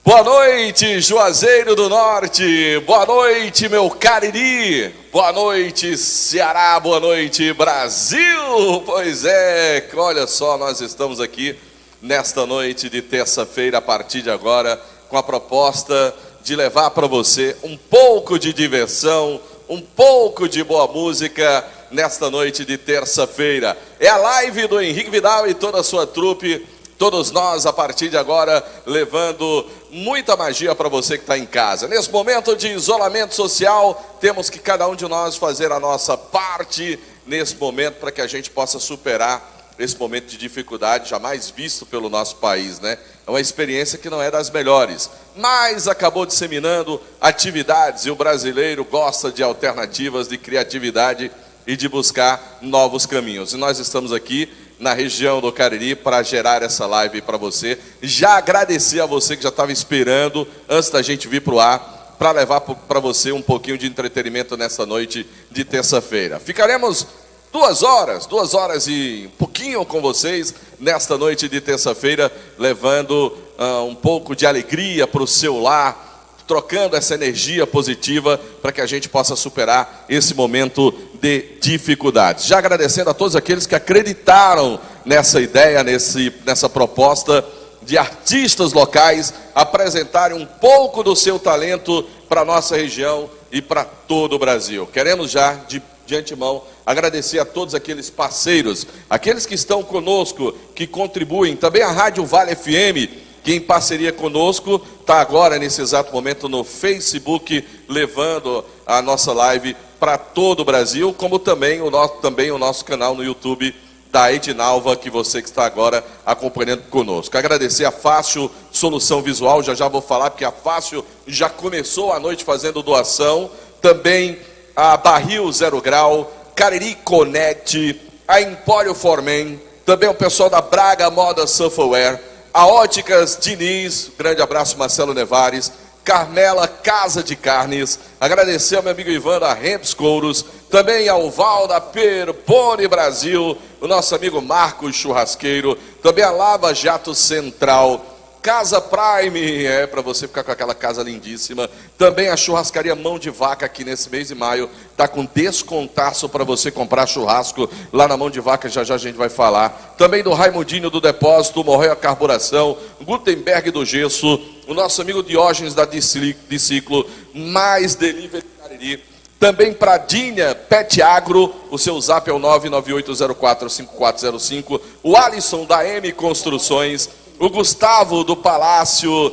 Boa noite, Juazeiro do Norte. Boa noite, meu Cariri. Boa noite, Ceará. Boa noite, Brasil. Pois é, olha só, nós estamos aqui nesta noite de terça-feira, a partir de agora, com a proposta de levar para você um pouco de diversão, um pouco de boa música nesta noite de terça-feira. É a live do Henrique Vidal e toda a sua trupe. Todos nós, a partir de agora, levando muita magia para você que está em casa. Nesse momento de isolamento social, temos que cada um de nós fazer a nossa parte nesse momento para que a gente possa superar esse momento de dificuldade jamais visto pelo nosso país, né? É uma experiência que não é das melhores, mas acabou disseminando atividades e o brasileiro gosta de alternativas, de criatividade e de buscar novos caminhos. E nós estamos aqui na região do Cariri para gerar essa live para você. Já agradecer a você que já estava esperando antes da gente vir para o ar, para levar para você um pouquinho de entretenimento nessa noite de terça-feira. Ficaremos 2 horas e um pouquinho com vocês nesta noite de terça-feira, levando um pouco de alegria para o seu lar, trocando essa energia positiva para que a gente possa superar esse momento de dificuldades. Já agradecendo a todos aqueles que acreditaram nessa ideia, nessa proposta de artistas locais apresentarem um pouco do seu talento para a nossa região e para todo o Brasil. Queremos já, de antemão, agradecer a todos aqueles parceiros, aqueles que estão conosco, que contribuem, também a Rádio Vale FM, que em parceria conosco está agora, nesse exato momento, no Facebook, levando a nossa live para todo o Brasil, como também o nosso canal no YouTube da Edinalva, que você que está agora acompanhando conosco. Agradecer a Fácil Solução Visual, já vou falar, porque a Fácil já começou a noite fazendo doação, também a Barril Zero Grau, Cariri Connect, a Empório Formen, também o pessoal da Braga Moda Surfwear, a Óticas Diniz, grande abraço Marcelo Nevares, Carmela Casa de Carnes, agradecer ao meu amigo Ivan da Remps Couros, também ao Val da Perpone Brasil, o nosso amigo Marcos Churrasqueiro, também a Lava Jato Central, Casa Prime, para você ficar com aquela casa lindíssima. Também a churrascaria Mão de Vaca, que nesse mês de maio está com descontaço para você comprar churrasco lá na Mão de Vaca, já a gente vai falar. Também do Raimundinho do Depósito, Morreia Carburação, Gutenberg do Gesso, o nosso amigo Diógenes da Diciclo, mais Delivery Cariri. Também Pradinha Pet Agro, o seu zap é o 998045405, o Alisson da M Construções, o Gustavo do Palácio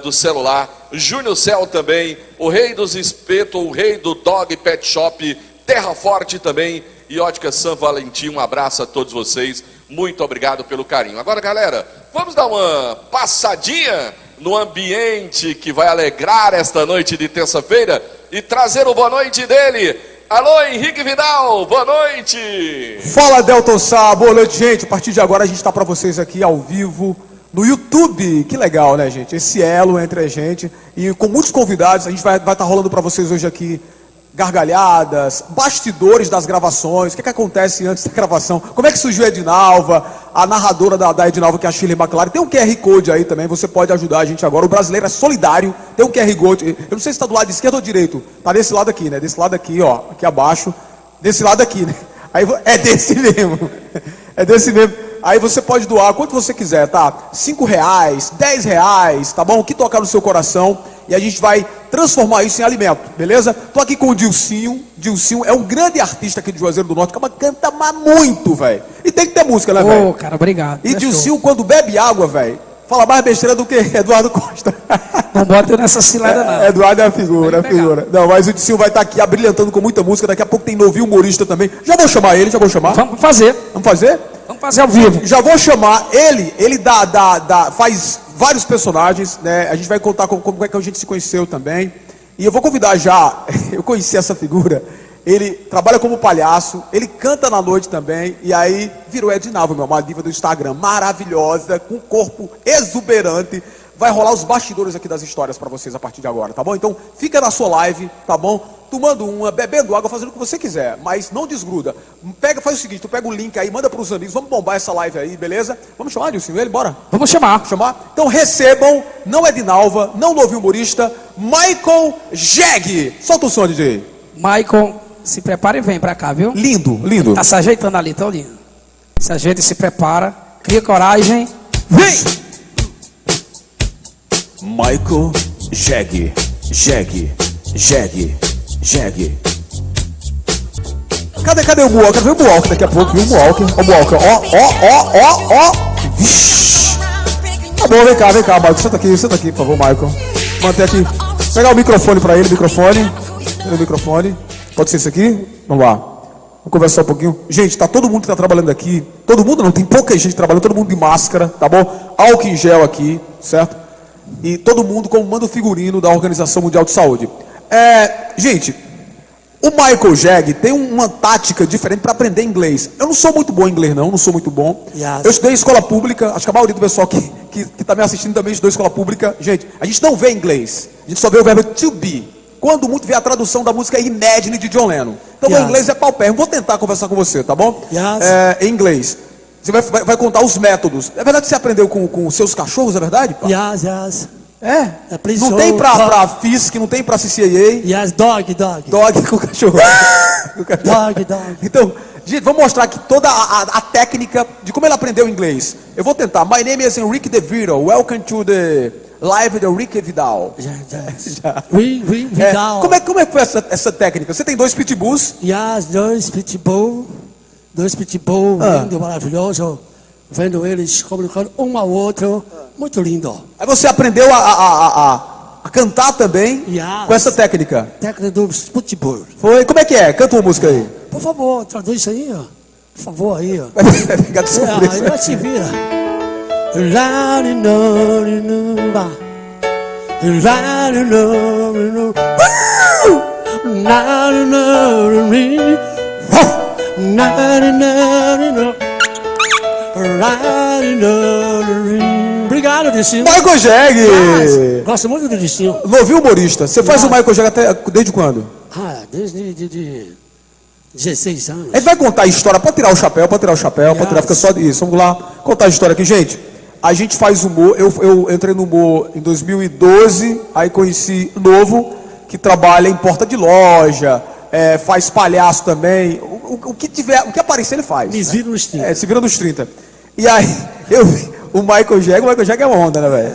do Celular, Júnior Cel também, o Rei dos Espetos, o Rei do Dog Pet Shop, Terra Forte também e Ótica São Valentim. Um abraço a todos vocês, muito obrigado pelo carinho. Agora, galera, vamos dar uma passadinha no ambiente que vai alegrar esta noite de terça-feira e trazer o boa noite dele. Alô, Henrique Vidal, boa noite! Fala, Delton Sá, boa noite, gente. A partir de agora a gente está para vocês aqui ao vivo no YouTube. Que legal, né, gente? Esse elo entre a gente e com muitos convidados. A gente vai estar rolando para vocês hoje aqui gargalhadas, bastidores das gravações, o que acontece antes da gravação, como é que surgiu a Edinalva, a narradora da Edinalva, que é a Shirley McLaren. Tem um QR Code aí também, você pode ajudar a gente agora. O brasileiro é solidário, tem um QR Code. Eu não sei se está do lado esquerdo ou direito, está desse lado aqui, né? Desse lado aqui, ó, aqui abaixo, desse lado aqui, né? Aí, é desse mesmo, é desse mesmo. Aí você pode doar quanto você quiser, tá? R$5, R$10, tá bom? O que tocar no seu coração. E a gente vai transformar isso em alimento, beleza? Tô aqui com o Dilcinho. Dilcinho é um grande artista aqui de Juazeiro do Norte, que canta muito, velho. E tem que ter música, né, velho? Ô, cara, obrigado. E Dilcinho, quando bebe água, velho, fala mais besteira do que Eduardo Costa. Não bota eu nessa cilada, não. Eduardo é a figura, Não, mas o Dilcinho vai estar aqui abrilhantando com muita música. Daqui a pouco tem novinho humorista também. Já vou chamar ele, já vou chamar. Vamos fazer. Vamos fazer? Vamos fazer ao vivo. Já vou chamar ele faz vários personagens, né? A gente vai contar como é que a gente se conheceu também. E eu vou convidar já, eu conheci essa figura, ele trabalha como palhaço, ele canta na noite também, e aí virou Edinalva, uma diva do Instagram, maravilhosa, com um corpo exuberante. Vai rolar os bastidores aqui das histórias para vocês a partir de agora, tá bom? Então fica na sua live, tá bom? tomando uma, bebendo água, fazendo o que você quiser, mas não desgruda. Faz o seguinte, tu pega o link aí, manda pros amigos, vamos bombar essa live aí, beleza? Vamos chamar, Dilcinho, ele, bora? Vamos chamar. Chamar? Então recebam, não Edinalva, não novo humorista, Michael Jeg. Solta o som, DJ. Michael, se prepara e vem pra cá, viu? Lindo, lindo. Tá se ajeitando ali, tão lindo. Se ajeita e se prepara. Cria coragem. Vem! Michael Jeg. Jeg. Cadê o Moonwalker? Vem o Moonwalker daqui a pouco, viu? O Moonwalker. Ó o Moonwalker. Ó. Vixe. Tá bom, vem cá, Michael. Senta aqui, por favor, Michael. Mantém aqui. Pegar o microfone pra ele, microfone. Pode ser esse aqui? Vamos lá. Vamos conversar um pouquinho. Gente, tá todo mundo que tá trabalhando aqui. Todo mundo não, tem pouca gente trabalhando, todo mundo de máscara, tá bom? Álcool em gel aqui, certo? E todo mundo como manda o figurino da Organização Mundial de Saúde. Gente, o Michael Jeg tem uma tática diferente para aprender inglês. Eu não sou muito bom em inglês, não sou muito bom. Yes. Eu estudei em escola pública, acho que a maioria do pessoal que tá me assistindo também estudou em escola pública. Gente, a gente não vê inglês, a gente só vê o verbo to be. Quando muito vê a tradução da música Imagine de John Lennon. Então Yes. o inglês é paupérrimo. Vou tentar conversar com você, tá bom? Yes. Em inglês. Você vai contar os métodos. É verdade que você aprendeu com seus cachorros, é verdade? Pá? Yes. É? please Não tem show- pra FISC, não tem pra CCAA. Yes, dog. Dog com cachorro. Com cachorro. Dog. Então, gente, vamos mostrar aqui toda a técnica de como ele aprendeu inglês. Eu vou tentar. My name is Henrique De Vito. Welcome to the live de Henrique Vidal. Yes. Já. We down. Como é que foi essa técnica? Você tem 2 pitbulls. Yes, dois pitbull, lindo, maravilhoso. Vendo eles comunicando um ao outro. Muito lindo. Aí você aprendeu a cantar também Yes. com essa técnica. Técnica do pitbull. Foi? Como é que é? Canta uma música aí. Por favor, traduz isso aí, ó. Por favor, aí, ó. Vai ficar de surpresa. Aí vai se vira. Obrigado, Dicinho. Michael Jeg. Gosto muito do Dicinho. Novinho humorista. Você faz o Michael Jeg desde quando? Desde de 16 anos. A gente vai contar a história, pode tirar o chapéu, pode tirar, fica só isso. Vamos lá, contar a história aqui, gente. A gente faz humor, eu entrei no humor em 2012, aí conheci Novo, que trabalha em porta de loja, faz palhaço também, o que aparecer ele faz. Me vira nos 30. Se vira nos 30. E aí, eu vi o Michael Jeg é uma onda, né, velho?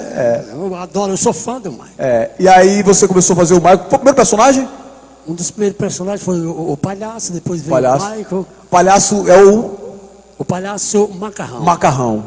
Eu adoro, eu sou fã do Mike. E aí você começou a fazer o Michael, foi o primeiro personagem? Um dos primeiros personagens foi o palhaço, depois veio Palhaço. o Michael. Palhaço é O palhaço Macarrão. Macarrão.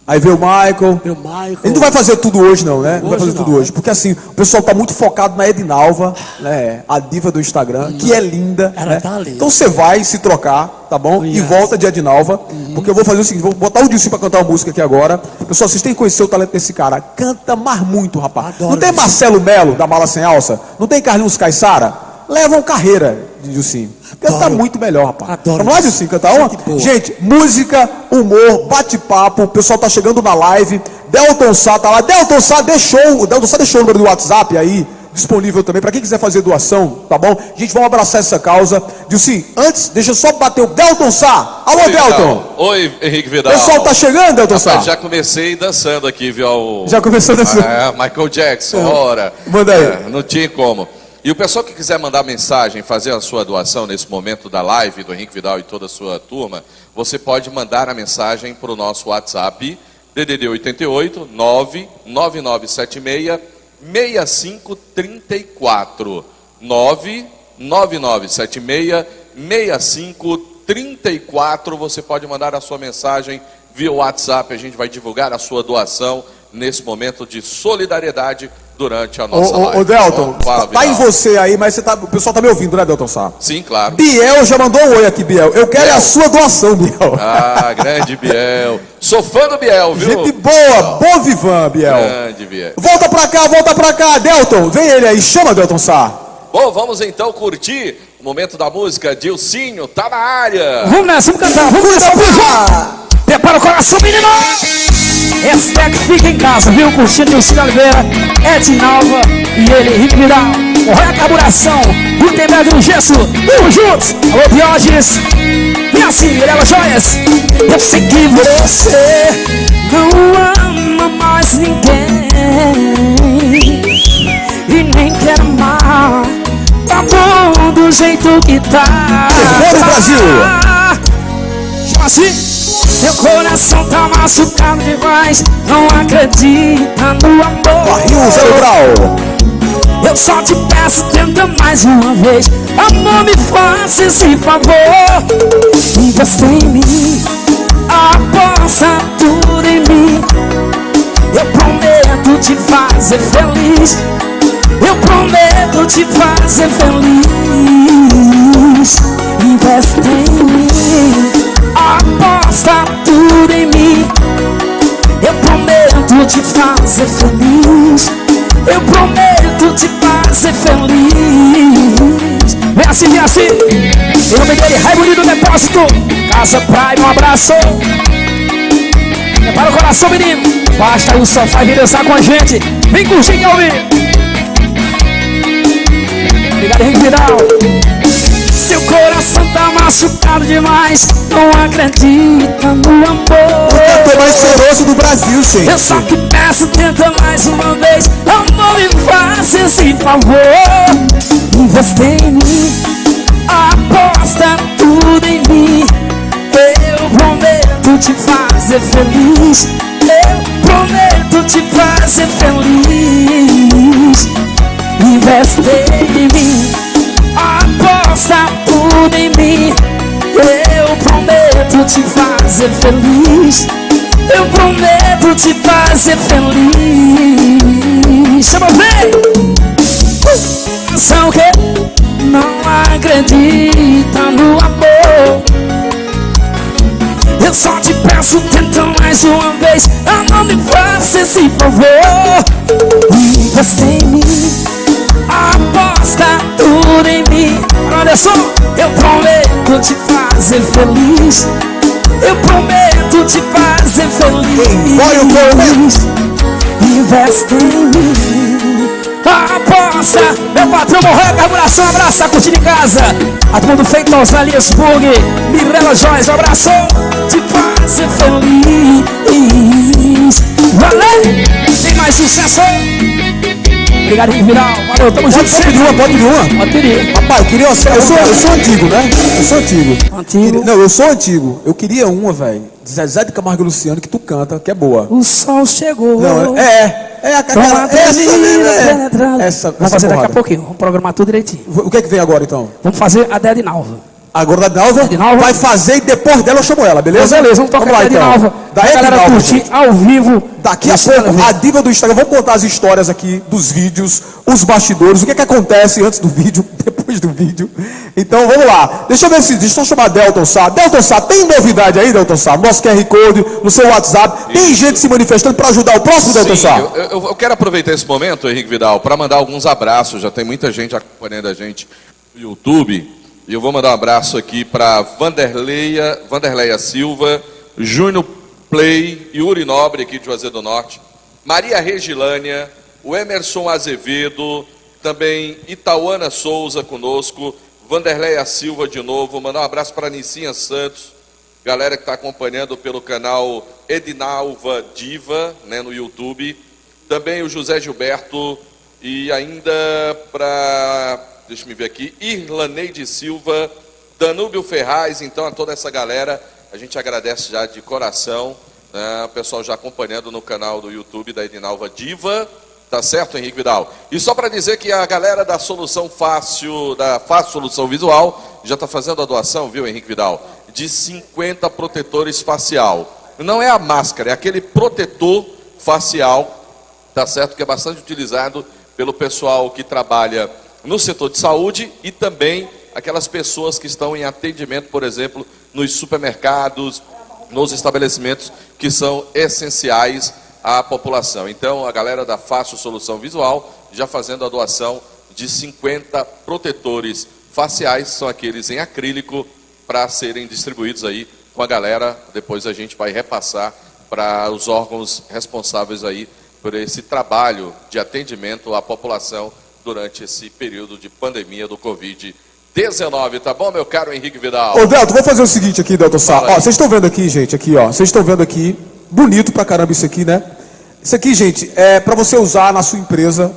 Aí veio o Michael. Veio o Michael. Ele não vai fazer tudo hoje, não, né? Não vai Hoje fazer não, tudo hoje. né? Porque assim, o pessoal tá muito focado na Edinalva, né? A diva do Instagram, que é linda. Ela né? tá linda. Então você vai se trocar, tá bom? E Yes. volta de Edinalva. Porque eu vou fazer o seguinte: vou botar o Dilcinho pra cantar uma música aqui agora. Pessoal, vocês têm que conhecer o talento desse cara. Canta mais muito, rapaz. Adoro não tem isso. Marcelo Melo, da Mala Sem Alça? Não tem Carlinhos Caissara? Levam carreira de Dilcinho. Canta Adoro. muito melhor, rapaz. Adoro Vamos lá, isso. Dilcinho, cantar uma? Gente boa. Gente, música, humor, bate-papo, o pessoal tá chegando na live. Delton Sá tá lá. Delton Sá deixou o número do WhatsApp aí, disponível também, para quem quiser fazer doação, tá bom? Gente, vamos abraçar essa causa. Dilcinho, antes, deixa eu só bater o Delton Sá. Alô, Oi, Delton. Vidal. Oi, Henrique O Vidal. pessoal tá chegando, Delton Sá? Já comecei dançando aqui, viu? Já começou dançando. Michael Jackson, ora. Manda aí. Não tinha como. E o pessoal que quiser mandar mensagem, fazer a sua doação nesse momento da live do Henrique Vidal e toda a sua turma, você pode mandar a mensagem para o nosso WhatsApp, DDD 88 99976 6534. 99976 6534. Você pode mandar a sua mensagem via WhatsApp. A gente vai divulgar a sua doação nesse momento de solidariedade durante a nossa live. Ô, Delton, Fala, tá em Vidal. você aí, mas o pessoal tá me ouvindo, né, Delton Sá? Sim, claro. Biel já mandou um oi aqui, Biel. Eu quero Biel. a sua doação, Biel. Ah, grande Biel. Sou fã do Biel, viu? Gente boa, bom vivan, Biel. Grande Biel. Volta pra cá, Delton. Vem ele aí, chama Delton Sá. Bom, vamos então curtir o momento da música. Dilcinho tá na área. Vamos nessa, vamos cantar, vamos nessa, vamos. Prepara o coração, menino! Hashtag fica em casa, viu? Curtindo o Ciro Oliveira, Edinalva e ele, Henrique Vidal. Corre a carburação, Gutenberg do Gesso, vamos juntos. Alô, Diógenes. E assim, Mirella Joias. Eu sei que você não ama mais ninguém e nem quer amar. Tá bom do jeito que tá. Bora, Brasil! Chama assim. Meu coração tá machucado demais, não acredita no amor. Barril cerebral. Eu só te peço, tenta mais uma vez. Amor, me faça esse favor. Investe em mim, aposta tudo em mim. Eu prometo te fazer feliz. Eu prometo te fazer feliz. Investe em mim, aposta tudo em mim. Eu prometo te fazer feliz. Eu prometo te fazer feliz. Vem assim, vem assim. Em nome dele, Raimundo do Depósito, Casa Praia, um abraço. Prepara o coração, menino. Basta aí o sofá e vem dançar com a gente. Vem curtir, quer ouvir. Obrigado, Henrique Vidal. Seu coração tá machucado demais, não acredita no amor. O cantor mais cheiroso do Brasil, gente. Eu só te peço, tenta mais uma vez. Amor, me faça esse favor. Investe em mim, aposta tudo em mim. Eu prometo te fazer feliz. Eu prometo te fazer feliz. Investe em mim, aposta tudo em mim. Eu prometo te fazer feliz. Eu prometo te fazer feliz. Chama, vem! São que não acredita no amor. Eu só te peço, tenta mais uma vez. Não me faça esse favor. Investe em mim, aposta tudo em mim. Olha só, eu prometo te fazer feliz. Eu prometo te fazer feliz. Vai o prometo. Investe em mim, aposta. Meu patrão morreu, carburação, abraço, tá curtindo em casa. A turma do Feitosa, Liesburg, Mirella Joias, um abraço. Te fazer feliz. Valeu! Tem mais sucesso? Obrigado, Henrique Vidal. Valeu, tamo junto. Pode pedir uma, pode pedir uma. Pode pedir. Rapaz, eu queria. Eu sou antigo, né? Eu sou antigo. Antigo? Não, eu sou antigo. Eu queria uma, velho. De Zezé de Camargo e Luciano, que tu canta, que é boa. O sol chegou. Não, aquela. Essa. Vamos fazer daqui a pouquinho. Vamos programar tudo direitinho. O que é que vem agora, então? Vamos fazer a Dead Nalva. Agora da Edinalva vai fazer e depois dela eu chamo ela, beleza? Beleza, vamos tocar lá, a Edinalva. Da A galera Edinalva, curtir ao vivo. Daqui a pouco, a diva do Instagram, vamos contar as histórias aqui dos vídeos, os bastidores, o que é que acontece antes do vídeo, depois do vídeo. Então, vamos lá. Deixa eu ver se, deixa eu chamar Delton Sá. Delton Sá, tem novidade aí, Delton Sá? Nosso QR Code, no seu WhatsApp. Tem gente se manifestando para ajudar o próximo, Delton Sá? Eu quero aproveitar esse momento, Henrique Vidal, para mandar alguns abraços. Já tem muita gente acompanhando a gente no YouTube. E eu vou mandar um abraço aqui para Vanderleia Silva, Júnior Play, Yuri Nobre aqui de Juazeiro do Norte, Maria Regilânia, o Emerson Azevedo, também Itauana Souza conosco, Vanderleia Silva de novo, mandar um abraço para Nicinha Santos, galera que está acompanhando pelo canal Edinalva Diva, né, no YouTube, também o José Gilberto e ainda para... Deixa eu me ver aqui, Irlaneide Silva, Danúbio Ferraz, então a toda essa galera, a gente agradece já de coração, né, o pessoal já acompanhando no canal do YouTube da Edinalva Diva, tá certo, Henrique Vidal? E só para dizer que a galera da Solução Fácil, da Fácil Solução Visual, já está fazendo a doação, viu, Henrique Vidal? De 50 protetores facial. Não é a máscara, é aquele protetor facial, tá certo, que é bastante utilizado pelo pessoal que trabalha no setor de saúde e também aquelas pessoas que estão em atendimento, por exemplo, nos supermercados, nos estabelecimentos que são essenciais à população. Então, a galera da Fácil Solução Visual já fazendo a doação de 50 protetores faciais, são aqueles em acrílico, para serem distribuídos aí com a galera. Depois a gente vai repassar para os órgãos responsáveis aí por esse trabalho de atendimento à população durante esse período de pandemia do Covid-19. Tá bom, meu caro Henrique Vidal? Ô, Delton, vou fazer o seguinte aqui, Delton Sá. Ó, vocês estão vendo aqui, gente, aqui, ó. Vocês estão vendo aqui, bonito pra caramba isso aqui, né? Isso aqui, gente, é pra você usar na sua empresa.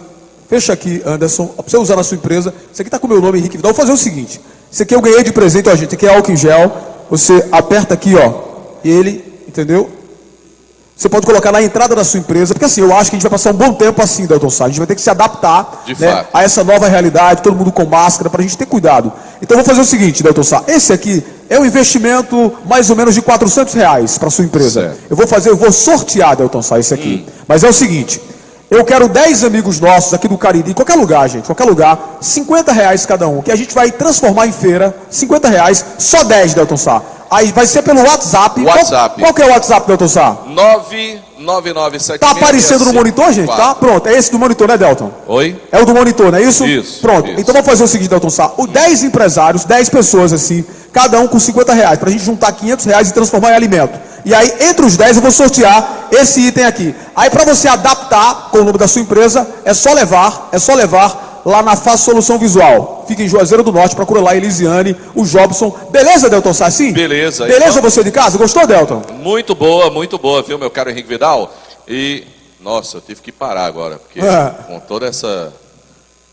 Fecha aqui, Anderson. Pra você usar na sua empresa. Isso aqui tá com o meu nome, Henrique Vidal. Vou fazer o seguinte. Isso aqui eu ganhei de presente, ó, gente. Isso aqui é álcool em gel. Você aperta aqui, ó. Ele, entendeu? Você pode colocar na entrada da sua empresa, porque assim, eu acho que a gente vai passar um bom tempo assim, Delton Sá. A gente vai ter que se adaptar, né, a essa nova realidade, todo mundo com máscara, para a gente ter cuidado. Então eu vou fazer o seguinte, Delton Sá. Esse aqui é um investimento mais ou menos de R$400 para sua empresa. Certo. Eu vou sortear, Delton Sá, esse aqui. Mas é o seguinte, eu quero 10 amigos nossos aqui do Cariri, qualquer lugar, gente, qualquer lugar, R$50 cada um, que a gente vai transformar em feira, R$50, só 10, Delton Sá. Aí vai ser pelo WhatsApp. Qual que é o WhatsApp, Delton Sá? 99976. Tá aparecendo no monitor, gente? Tá? Pronto, é esse do monitor, né, Delton? Oi? É o do monitor, não é isso? Isso. Pronto, Isso. então vamos fazer o seguinte, Delton Sá. Os 10 empresários, 10 pessoas assim, cada um com R$50, pra gente juntar R$500 e transformar em alimento. E aí, entre os 10, eu vou sortear esse item aqui. Aí, pra você adaptar com o nome da sua empresa, é só levar lá na Fácil Solução Visual. Fica em Juazeiro do Norte, procura lá a Elisiane, o Jobson. Beleza, Delton Sá? Sim? Beleza. Beleza, então, você de casa? Gostou, Delton? Muito boa, viu, meu caro Henrique Vidal? E, nossa, eu tive que parar agora, porque com toda essa,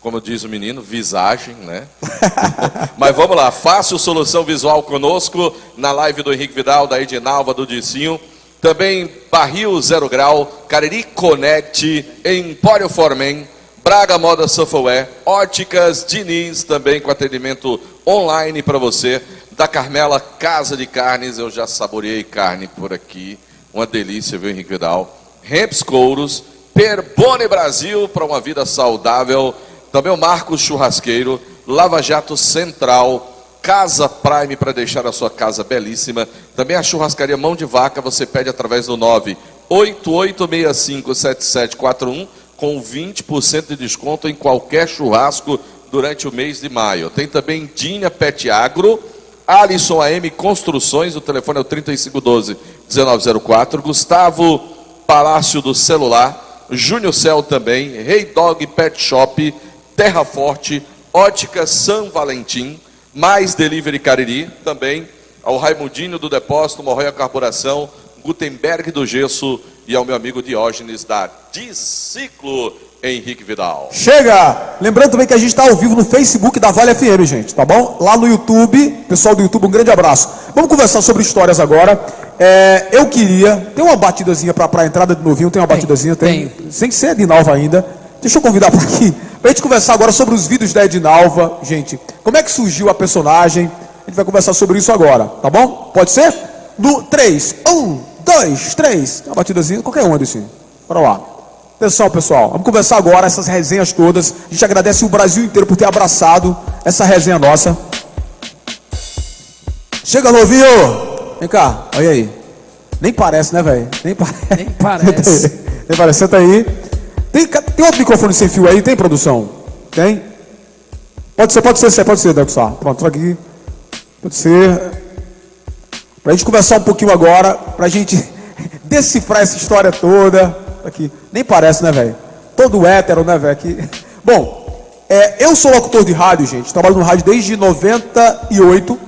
como diz o menino, visagem, né? Mas vamos lá, Fácil Solução Visual conosco, na live do Henrique Vidal, da Edinalva, do Dicinho. Também Barril 0 Grau, Cariri Connect, Empório Formen, Braga Moda Software, Óticas Diniz, também com atendimento online para você. Da Carmela Casa de Carnes, eu já saboreei carne por aqui. Uma delícia, viu, Henrique Vidal? Remps Couros, Perbone Brasil, para uma vida saudável. Também o Marcos Churrasqueiro, Lava Jato Central, Casa Prime, para deixar a sua casa belíssima. Também a churrascaria Mão de Vaca, você pede através do 988657741. Com 20% de desconto em qualquer churrasco durante o mês de maio. Tem também Dinha Pet Agro, Alisson AM Construções, o telefone é o 3512-1904, Gustavo Palácio do Celular, Júnior Cel também, Rei Dog Pet Shop, Terra Forte, Ótica São Valentim, Mais Delivery Cariri, também ao Raimundinho do Depósito, Morroia Carburação, Gutenberg do Gesso e ao meu amigo Diógenes da Disciclo, Henrique Vidal. Chega! Lembrando também que a gente está ao vivo no Facebook da Vale FM, gente, tá bom? Lá no YouTube, pessoal do YouTube, um grande abraço. Vamos conversar sobre histórias agora. Eu queria... Tem uma batidazinha para a entrada de novinho? Tem uma batidazinha? Tem. Sem ser Edinalva ainda. Deixa eu convidar para aqui, para a gente conversar agora sobre os vídeos da Edinalva. Gente, como é que surgiu a personagem? A gente vai conversar sobre isso agora, tá bom? Pode ser? No 3, 1, 2, 3. Uma batidazinha, qualquer uma desse. Bora lá. Atenção, pessoal. Vamos conversar agora essas resenhas todas. A gente agradece o Brasil inteiro por ter abraçado essa resenha nossa. Chega, novinho. Vem cá, olha aí. Nem parece, né, velho? Nem parece. Nem parece. Nem parece. Senta aí. Tem outro microfone sem fio aí? Tem, produção? Tem? Pode ser, Delton Sá. Pronto, tô aqui. Pode ser. Pra gente conversar um pouquinho agora, pra gente decifrar essa história toda. Aqui. Nem parece, né, velho? Todo hétero, né, velho? Aqui. Bom, eu sou locutor de rádio, gente. Trabalho no rádio desde 98.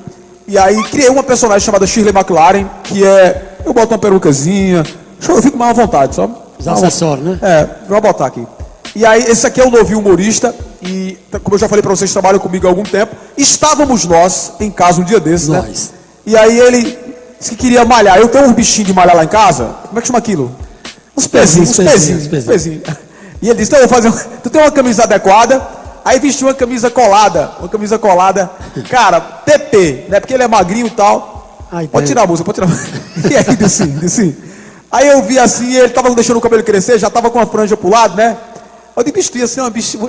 E aí criei uma personagem chamada Shirley McLaren, que eu boto uma perucazinha. Eu fico mais à vontade, só. Os acessórios, né? Vou botar aqui. E aí, esse aqui é o novinho humorista. E, como eu já falei pra vocês, trabalham comigo há algum tempo. Estávamos nós em casa um dia desses, né? E aí ele disse que queria malhar. Eu tenho um bichinho de malhar lá em casa. Como é que chama aquilo? Uns pezinhos. E ele disse, então eu vou fazer. Tu tem uma camisa adequada? Aí vestiu uma camisa colada. Cara, TP, né? Porque ele é magrinho e tal. Pode tirar a música, pode tirar. E aí, desci. Aí eu vi assim, ele tava deixando o cabelo crescer, já tava com a franja pro lado, né? Eu disse, bicho,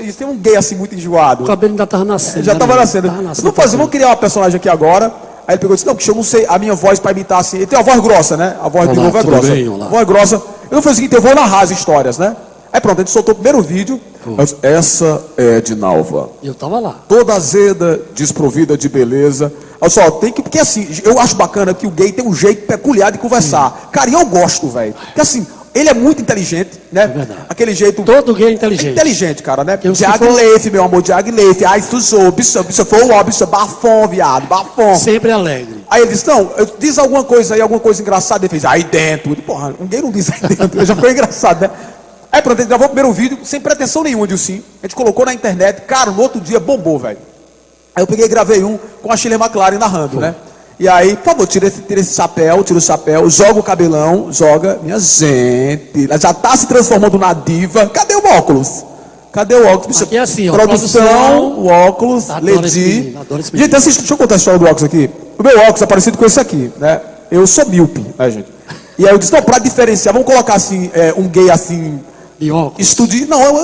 ia ser um gay assim muito enjoado. O cabelo ainda tava nascendo. Já tava nascendo. Vamos criar uma personagem aqui agora. Aí ele pegou e disse, não, que eu não sei a minha voz para imitar assim. Ele tem uma voz grossa, né? A voz de novo é grossa. A voz é grossa. Eu não fiz o seguinte, eu vou narrar as histórias, né? Aí pronto, a gente soltou o primeiro vídeo. Disse, essa é Edinalva. Eu tava lá. Toda azeda, desprovida de beleza. Olha só, tem que, porque assim, eu acho bacana que o gay tem um jeito peculiar de conversar. Cara, e eu gosto, velho. Porque assim, ele é muito inteligente, né? verdade. Aquele jeito... Todo gay é inteligente. É inteligente, cara, né? Eu, se Diag for- Leif, meu amor, Diag Leif. Ai, sujou, bicho foi ó, bicho bafom, viado, bafom. Sempre alegre. Aí ele disse, não, diz alguma coisa aí, alguma coisa engraçada. Ele fez, aí dentro. Eu disse, porra, um gay não diz aí dentro. Já foi engraçado, né? Aí pronto, ele gravou o primeiro vídeo, sem pretensão nenhuma, Dilcinho. A gente colocou na internet, cara, no outro dia bombou, velho. Aí eu peguei e gravei um com a Shirley MacLaren narrando, né? E aí, por favor, tira esse chapéu, tira o chapéu, joga o cabelão, joga. Minha gente, ela já tá se transformando na diva. Cadê o óculos? Cadê o óculos? Bicho, Aqui é assim, ó, produção, produção. o óculos, Adoro esse Ledi. menino, adoro esse menino. Gente, assiste, deixa eu contar a história do óculos aqui. O meu óculos é parecido com esse aqui, né? Eu sou míope, né, gente? E aí eu disse, não, pra diferenciar, vamos colocar assim, um gay assim, E óculos.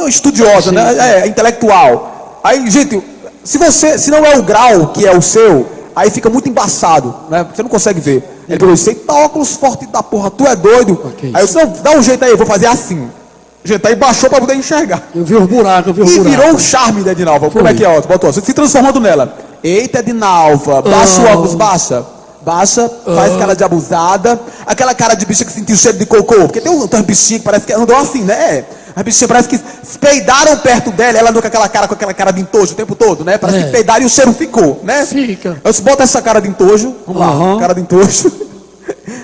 estudiosa, né? Intelectual. Aí, gente, se não é o grau que é o seu, aí fica muito embaçado, né? Você não consegue ver. Ele falou, você tá óculos forte da porra, tu é doido? Ok. Aí eu disse, não, dá um jeito aí, eu vou fazer assim. Gente, aí baixou pra poder enxergar. Eu vi os buracos, E virou um charme da Edinalva. Como é que é, ó? Botou, você se transformando nela. Eita, Edinalva, baixa o óculos, baixa. Baixa, faz cara de abusada. Aquela cara de bicha que sentiu cheiro de cocô. Porque tem umas bichinhas que parece que andam assim, né? As bichinhas parece que peidaram perto dela, ela andou com aquela cara de entojo o tempo todo, né? Parece que peidaram e o cheiro ficou, né? Fica. Eu disse, bota essa cara de entojo. Vamos lá, cara de entojo.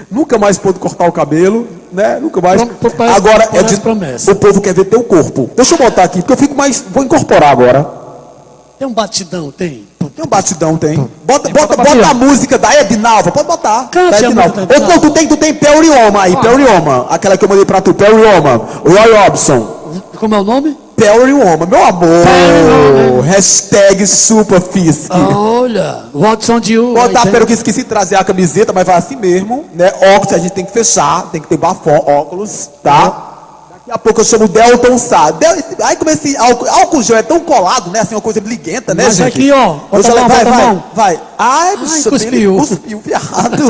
Nunca mais pôde cortar o cabelo, né? Nunca mais. Parece- Agora, parece promessa. o povo quer ver teu corpo. Deixa eu botar aqui, porque eu fico mais. Vou incorporar agora. Tem um batidão, tem. Tem um batidão, tem. Bota batidão. a música da Edinalva, pode botar. Cante Da a Edinalva. música da Edinalva. Ou não, tu tem Peurioma aí, Peurioma. Aquela que eu mandei pra tu, Peurioma. Roy Robson. Como é o nome? Peurioma, meu amor. Peurioma. Hashtag Superfisk. Olha, Watson de U. Botar, pera que esqueci de trazer a camiseta, mas vai assim mesmo, né? Óculos a gente tem que fechar, tem que ter bafão, óculos, tá? Daqui a pouco eu chamo Delton Sá. Aí como esse álcool gel é tão colado, né? Assim, uma coisa liguenta, né, Mas gente? aqui, ó, bota a mão, vai, bota a mão. vai. Ai, bicho, cuspiu. Cuspiu, viado.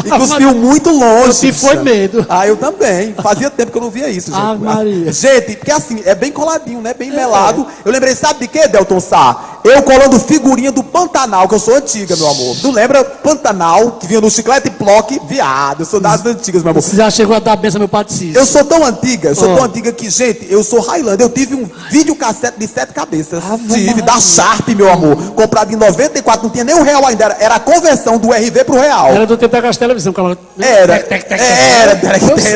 E cuspiu muito longe. Se foi bicha. medo. Ah, eu também. Fazia tempo que eu não via isso, gente. Ah, Maria. Gente, porque assim, é bem coladinho, né? Bem melado. Eu lembrei, sabe de quê, Delton Sá? Eu colando figurinha do Pantanal, que eu sou antiga, meu amor. Tu lembra Pantanal, que vinha no chiclete Plock? Viado, eu sou das antigas, meu amor. Você já chegou a dar benção meu patricínio. Eu sou tão antiga, que, gente, eu sou Highlander. Eu tive um videocassete de 7 cabeças. Tive, da Sharp, meu amor. Comprado em 94, não tinha nem o real ainda. Era a conversão do RV pro real. Era do tempo da televisão. Era,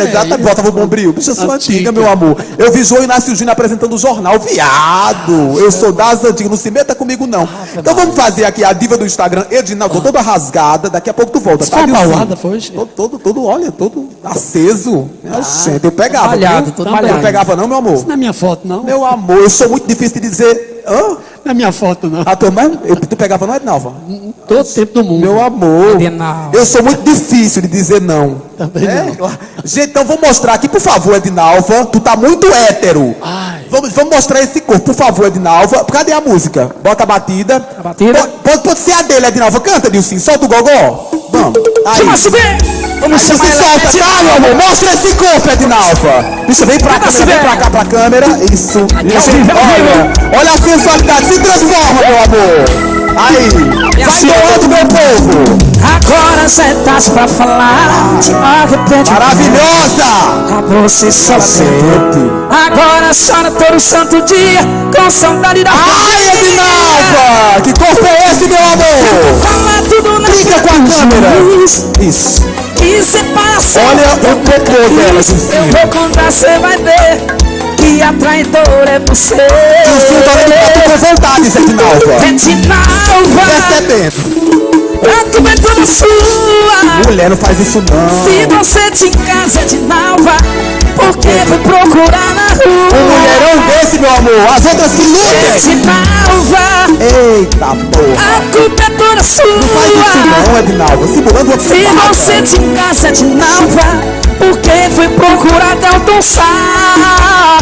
exatamente, botava o bombril. Bicho, eu sou antiga, meu amor. Eu vi João Inácio Júnior apresentando o jornal. Viado, eu sou das antigas, não se meta comigo não. Então vamos fazer aqui a diva do Instagram, Edinaldo, tô toda rasgada. Daqui a pouco tu volta, Você foi Dilcinho? malvada, foi? Olha, todo aceso. Gente, eu pegava. malhado, viu? todo Não malhado. pegava não, meu amor? Isso não é minha foto, não. Meu amor, eu sou muito difícil de dizer. Hã? Não é minha foto, não. A tua mãe? Tu pegava não, Ednalva? Todo tempo do mundo. Meu amor, Edinalva. eu sou muito difícil de dizer não. Também não. Gente, então vou mostrar aqui, por favor, Edinalva. Tu tá muito hétero. Ai. Vamos mostrar esse corpo, por favor, Edinalva. Cadê a música? Bota a batida. batida. Pode ser a dele, Edinalva. Canta, Dilcinho. Solta o gogó. Vamos. Aí. Chama subir! Vamos Aí você chamar ela. solta, tá, meu amor? Mostra esse corpo, Edinalva. Isso, vem pra câmera, vem pra cá, pra câmera. Isso. Olha a sensualidade. Se transforma, meu amor. Aí. Vai doando, meu povo. Agora cê tá pra falar. De repente. Maravilhosa. A você só sente. Agora chora todo santo dia. Com saudade da Ai, Edinalva. Que corpo é esse, meu amor? Fala tudo na Clica com a câmera. Isso. Que separação. Olha o cocô dela, Eu Dilcinho. vou contar, cê vai ver. Que a traidora é você. Dilcinho tá olhando pra tu com vontade, Zé Edinalva. Edinalva. Percebendo. A culpa é toda sua. Mulher, não faz isso não. Se você te casa Edinalva, por que foi procurar na rua? Um mulherão desse, meu amor. As outras que lutem. Edinalva, Eita porra. a culpa é toda sua. Não faz isso não, Edinalva. Simulando outra Se barra. você te casa Edinalva, por que foi procurar Delton Sá?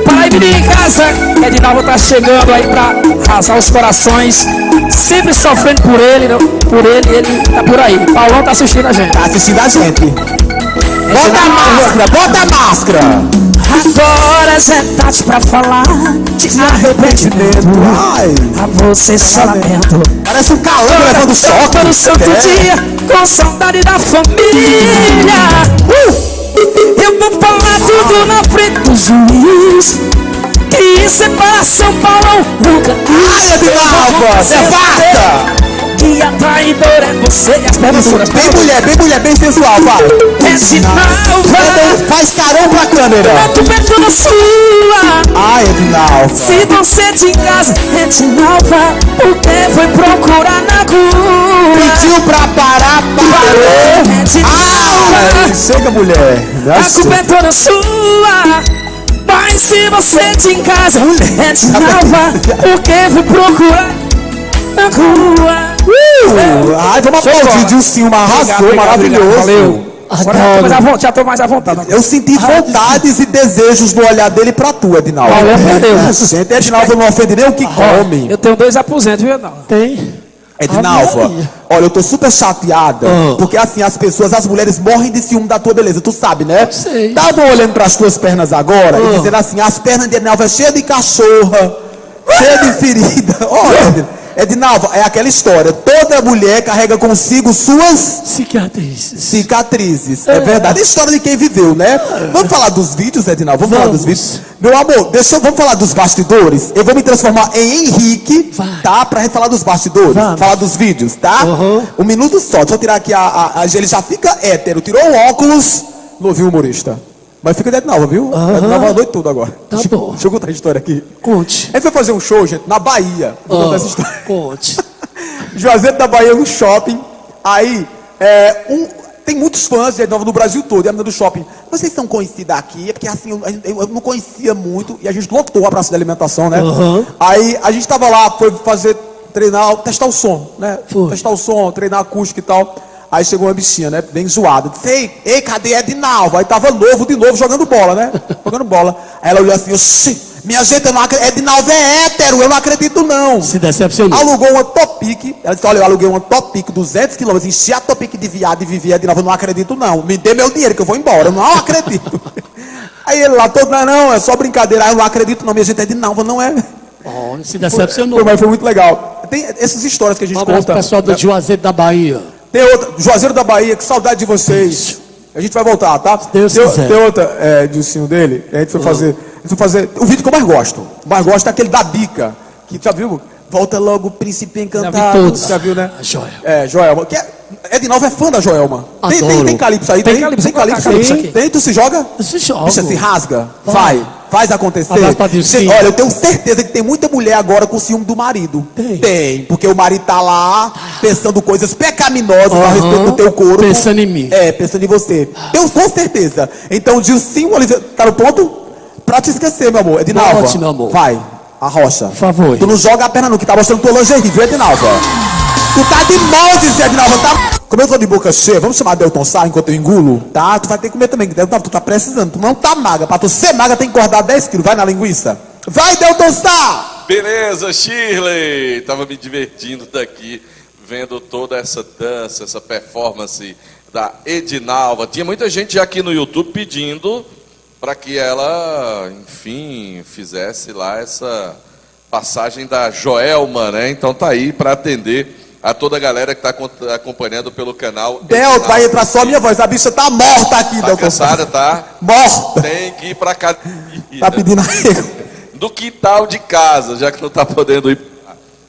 Para aí, menino em casa, Edinalva tá chegando aí pra arrasar os corações. Sempre sofrendo por ele, ele tá por aí. Paulão tá assistindo a gente. Tá assistindo a gente. Bota a máscara, bota a máscara. Agora já é tarde pra falar de arrependimento. A você só lamento. Parece um calor levando choque. Todo santo dia, com saudade da família. Eu vou falar tudo na frente do juiz. Que em separação Paulão nunca. Ai, Edinalva, devasta! Que a traidora é você e as pernas duras. Bem mulher, bem sensual, vai. Edinalva, faz carão pra câmera. boto o peito na sua. Ai, Edinalva. Se você de casa, Edinalva, por que foi procurar na rua? Pediu pra parar, parou. Edinalva, Chega, mulher. a culpa é toda sua. Mas se você de casa, Edinalva, por que foi procurar na rua? Ai, vamos aplaudir, Dilcinho, arrasou, maravilhoso. Valeu. Já tô mais à vontade. Eu senti vontades e desejos no olhar dele pra tu, Edinalva. Valeu, meu Deus. Gente, Edinalva não ofende nem o que come. Eu tenho 2 aposentos, viu, Edinalva? Tem. Edinalva, olha, eu tô super chateada, porque assim, as mulheres morrem de ciúme da tua beleza, tu sabe, né? Sei. Tava olhando pras tuas pernas agora e dizendo assim, as pernas de Edinalva é cheia de cachorra, cheia de ferida. Olha, Edinalva, é aquela história, toda mulher carrega consigo suas cicatrizes. É verdade, é história de quem viveu, né? Vamos falar dos vídeos, Edinalva? Vamos falar dos vídeos? Meu amor, vamos falar dos bastidores? Eu vou me transformar em Henrique, tá? Pra gente falar dos bastidores, falar dos vídeos, tá? Um minuto só, deixa eu tirar aqui ele já fica hétero, tirou o óculos, novinho humorista. Mas fica de Edinalva, viu? Edinalva a noite toda agora. Tá bom. Deixa eu contar a história aqui. Conte. A gente foi fazer um show, gente, na Bahia. Vou contar essa história. Conte. Juazeiro da Bahia, no shopping. Aí, tem muitos fãs de Edinalva no Brasil todo. E a menina do shopping, vocês são conhecidas aqui? É porque assim, eu não conhecia muito. E a gente lotou a praça de alimentação, né? Aí, a gente tava lá, foi treinar, testar o som, né? Testar o som, treinar acústica e tal. Aí chegou uma bichinha, né? Bem zoada. Disse, ei, cadê Edinalva? Aí tava novo de novo, jogando bola, né? Jogando bola. Aí ela olhou assim, minha gente, Edinalva é hétero, eu não acredito não. Se decepcionou. Alugou uma Topic. Ela disse, olha, eu aluguei uma Topic, 200 km, enchi a Topic de viado e vivi Edinalva, eu não acredito não. Me dê meu dinheiro que eu vou embora, eu não acredito. Aí ele lá todo, não, é só brincadeira. Aí eu não acredito não, minha gente, Edinalva não é. Se decepcionou. Mas foi muito legal. Tem essas histórias que a gente conta. O pessoal do Juazeiro da Bahia. Tem outra, Juazeiro da Bahia, que saudade de vocês. A gente vai voltar, tá? Deus quiser. Tem outra, Dilcinho dele, a gente foi fazer o vídeo que eu mais gosto. O mais gosto é aquele da bica, que já viu? Volta logo, Príncipe Encantado. Já vi todos. Já viu, né? Joelma. Joelma. Edinalva é fã da Joelma. Tem Calypso aí? Tem Calypso aqui. Tem? Tu se joga? Se joga. Bicha, se rasga? Faz acontecer. Sim. Olha, eu tenho certeza que tem muita mulher agora com ciúme do marido. Tem, porque o marido tá lá pensando coisas pecaminosas a respeito do teu corpo. Pensando em mim. Pensando em você. Tenho com certeza. Então, Dilcinho Oliveira, tá no ponto? Pra te esquecer, meu amor. Edinalva, Bote, meu amor. vai, arrocha. Por favor. Tu não joga a perna não, que tá mostrando tua lingerie, viu, Edinalva? Tu tá de molde, Edinalva, tá? Como eu tô de boca cheia, vamos chamar Delton Sá enquanto eu engulo, tá? Tu vai ter que comer também, Delton, tu tá precisando, tu não tá magra. Pra tu ser magra tem que engordar 10 quilos, vai na linguiça. Vai, Delton Sá! Beleza, Shirley. Tava me divertindo daqui, vendo toda essa dança, essa performance da Edinalva. Tinha muita gente já aqui no YouTube pedindo para que ela, enfim, fizesse lá essa passagem da Joelma, né? Então tá aí para atender a toda a galera que está acompanhando pelo canal. Delton, vai entrar só a minha voz, a bicha tá morta aqui, Tá Delton. cansada, tá? Morta. Tem que ir para casa. Tá pedindo aí. Do quintal de casa, já que não está podendo ir.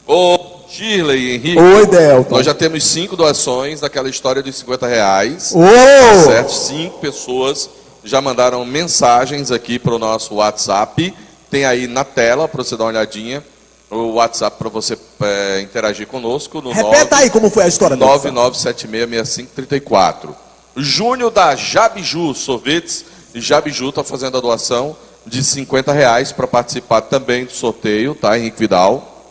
Ô, Shirley e Henrique. Oi, Delton. Nós já temos 5 doações daquela história dos R$50. Certo? 5 pessoas já mandaram mensagens aqui para o nosso WhatsApp. Tem aí na tela para você dar uma olhadinha. O WhatsApp para você interagir conosco. No Repeta aí como foi a história. 99766534. Júnior da Jabiju Sorvetes. Jabiju está fazendo a doação de R$50 para participar também do sorteio, tá, Henrique Vidal?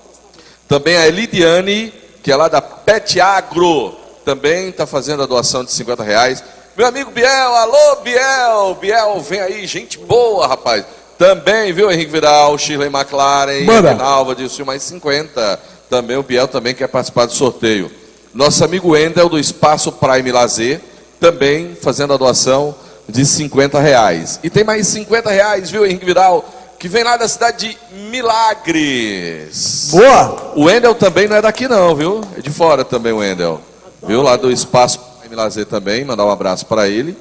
Também a Elidiane, que é lá da Pet Agro, também está fazendo a doação de R$50. Meu amigo Biel, alô Biel, Biel, vem aí, gente boa, rapaz. Também, viu, Henrique Vidal, Shirley McLaren, Edinalva, disse mais 50. Também o Biel também quer participar do sorteio. Nosso amigo Endel, do Espaço Prime Lazer, também fazendo a doação de R$50. E tem mais R$50, viu, Henrique Vidal? Que vem lá da cidade de Milagres. Boa! O Wendel também não é daqui não, viu? É de fora também o Wendel. Viu? Lá do Espaço Lazer também, mandar um abraço para ele.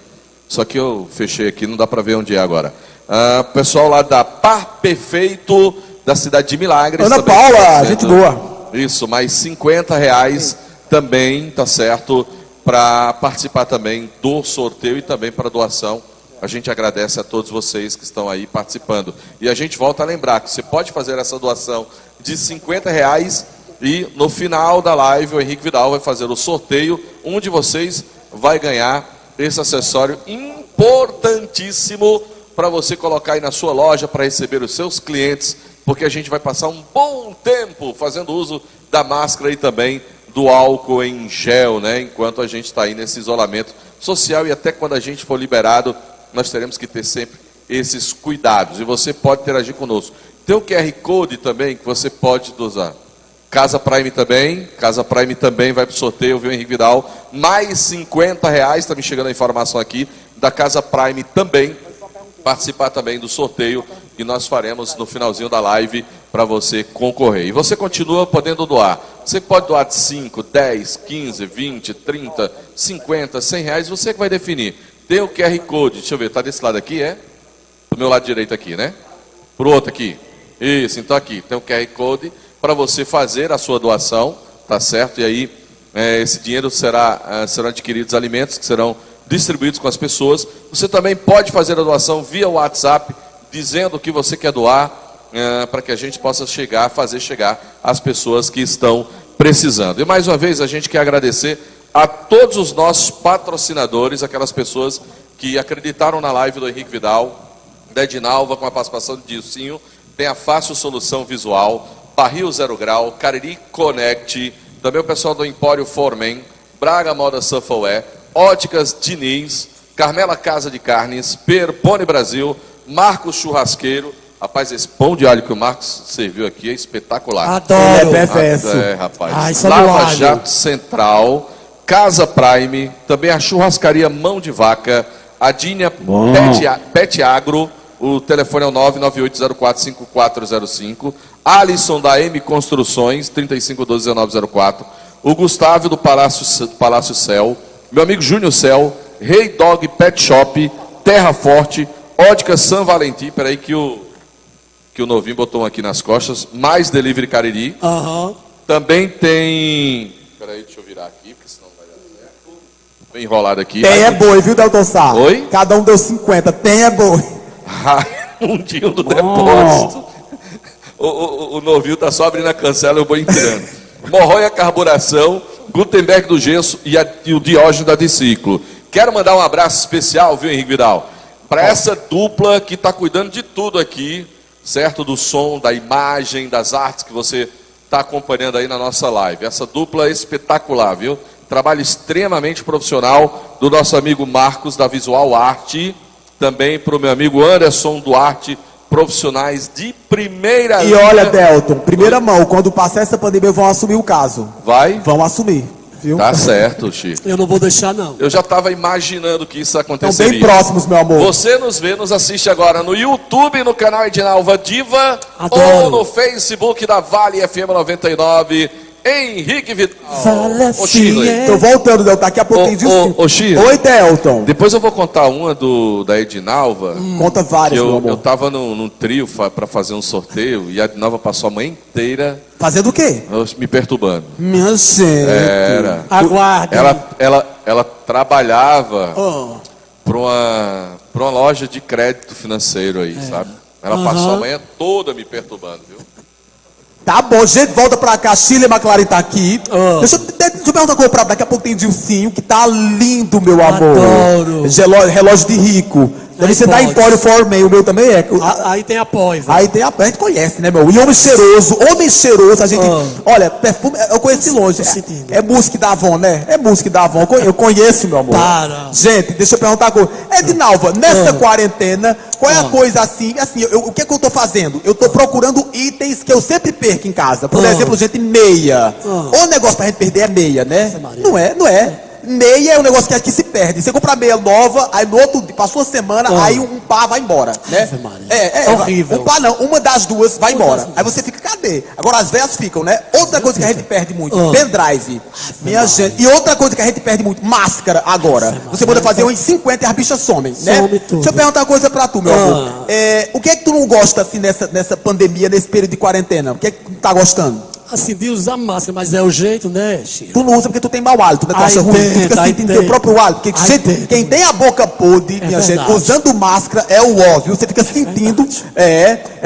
Só que eu fechei aqui, não dá para ver onde é agora. Pessoal lá da Par Perfeito, da cidade de Milagres. Ana também, Paula, gente boa. Isso, mais R$50 também, tá certo? Para participar também do sorteio e também para doação. A gente agradece a todos vocês que estão aí participando. E a gente volta a lembrar que você pode fazer essa doação de R$50 e no final da live o Henrique Vidal vai fazer o sorteio. Um de vocês vai ganhar esse acessório importantíssimo para você colocar aí na sua loja para receber os seus clientes, porque a gente vai passar um bom tempo fazendo uso da máscara e também do álcool em gel, né? Enquanto a gente está aí nesse isolamento social e até quando a gente for liberado, nós teremos que ter sempre esses cuidados. E você pode interagir conosco. Tem o QR Code também que você pode usar. Casa Prime também vai para o sorteio, viu, Henrique Vidal? Mais R$50, está me chegando a informação aqui, da Casa Prime também, participar também do sorteio, e nós faremos no finalzinho da live para você concorrer. E você continua podendo doar. Você pode doar de 5, 10, 15, 20, 30, 50, R$100, você que vai definir. Tem o QR Code, deixa eu ver, está desse lado aqui, é? Do meu lado direito aqui, né? Pro outro aqui. Isso, então aqui, tem o QR Code para você fazer a sua doação, tá certo? E aí, esse dinheiro serão adquiridos alimentos que serão distribuídos com as pessoas. Você também pode fazer a doação via WhatsApp, dizendo o que você quer doar, para que a gente possa fazer chegar às pessoas que estão precisando. E mais uma vez, a gente quer agradecer a todos os nossos patrocinadores, aquelas pessoas que acreditaram na live do Henrique Vidal, da Edinalva, com a participação de Dilcinho, tem a Fácil Solução Visual, Barril Zero Grau, Cariri Connect, também o pessoal do Empório Formen, Braga Moda Surfwear, Óticas Diniz, Carmela Casa de Carnes, Perpone Brasil, Marcos Churrasqueiro. Rapaz, esse pão de alho que o Marcos serviu aqui é espetacular. Adoro. Ele é PFS. Rapaz. Ai, só Lava no alho. Jato Central, Casa Prime, também a Churrascaria Mão de Vaca, a Dinha Pet Agro, o telefone é o 998045405, Alisson da M Construções, 35121904, o Gustavo do Palácio Céu, meu amigo Júnior Céu, Rei Dog Pet Shop, Terra Forte, Ótica São Valentim, peraí que o novinho botou um aqui nas costas, mais Delivery Cariri. Também tem, peraí, deixa eu virar aqui, porque senão não vai dar certo. Bem enrolado aqui. Tem é boi, viu, Delton Sá? Oi? Cada um deu 50, tem é boi. Raimundinho do Depósito. O novinho tá só abrindo a cancela e eu vou entrando. Morroia Carburação, Gutenberg do Gesso e o Diógenes da Diciclo. Quero mandar um abraço especial, viu, Henrique Vidal? Para essa dupla que está cuidando de tudo aqui, certo? Do som, da imagem, das artes que você está acompanhando aí na nossa live. Essa dupla é espetacular, viu? Trabalho extremamente profissional do nosso amigo Marcos, da Visual Arte. Também para o meu amigo Anderson Duarte, profissionais de primeira linha. E olha, Delton, primeira mão, quando passar essa pandemia vão assumir o caso. Vai? Vão assumir, viu? Tá certo, Chico. Eu não vou deixar, não. Eu já estava imaginando que isso Estão aconteceria. bem próximos, meu amor. Você nos vê, nos assiste agora no YouTube, no canal Edinalva Diva, Adoro. ou no Facebook da Vale FM 99, Henrique Vidal. Ô, Chile. Tô voltando, Delton, daqui a pouco tem disso. Ô, Chile. Oi, Delton. Depois eu vou contar uma da Edinalva. Conta várias, Que meu eu amor. tava num trio para fazer um sorteio e a Edinalva passou a manhã inteira Fazendo o quê? me perturbando. Minha gente. Era. Aguarde. Ela trabalhava Oh. para uma loja de crédito financeiro aí, sabe? Ela passou a manhã toda me perturbando, viu? Tá bom, gente, volta pra cá. Shirley McLaren tá aqui. Deixa eu perguntar uma coisa pra daqui a pouco tem Dilcinho, que tá lindo, meu amor. Adoro. Relógio de rico. Deve ser da pode. Empório Formen, o meu também é. Aí tem a pós. Aí tem a gente conhece, né, meu? E homem cheiroso, a gente. Olha, perfume, eu conheci longe. sentindo. É música da Avon, né? É música da Avon. Eu conheço, meu amor. Para. Gente, deixa eu perguntar uma coisa. Edinalva, nessa quarentena, qual é a coisa assim? O que é que eu tô fazendo? Eu tô procurando itens que eu sempre perco em casa. Por exemplo, gente, meia. O negócio pra gente perder é meia, né? Maria. Não é? Meia é um negócio que aqui se perde. Você compra meia nova, aí no outro, passou uma semana, aí um par vai embora, né? Ave Maria. É horrível. Um par não, uma das duas vai embora. das duas. Aí você fica, cadê? Agora as velhas ficam, né? Outra coisa que a gente perde muito, pendrive. Minha gente. E outra coisa que a gente perde muito, máscara agora. Você manda fazer uns 50 e as bichas somem, né? Some tudo. Deixa eu perguntar uma coisa pra tu, meu amor. O que é que tu não gosta, assim, nessa pandemia, nesse período de quarentena? O que é que tu não tá gostando? Assim, de usar máscara, mas é o jeito, né, Chico? Tu não usa porque tu tem mau hálito, né? Tu acha Aí ruim, tu tem, fica aí sentindo tem. teu próprio hálito. Porque Aí gente, tem. quem tem a boca podre, minha gente, verdade. usando máscara é o óbvio. Você fica sentindo,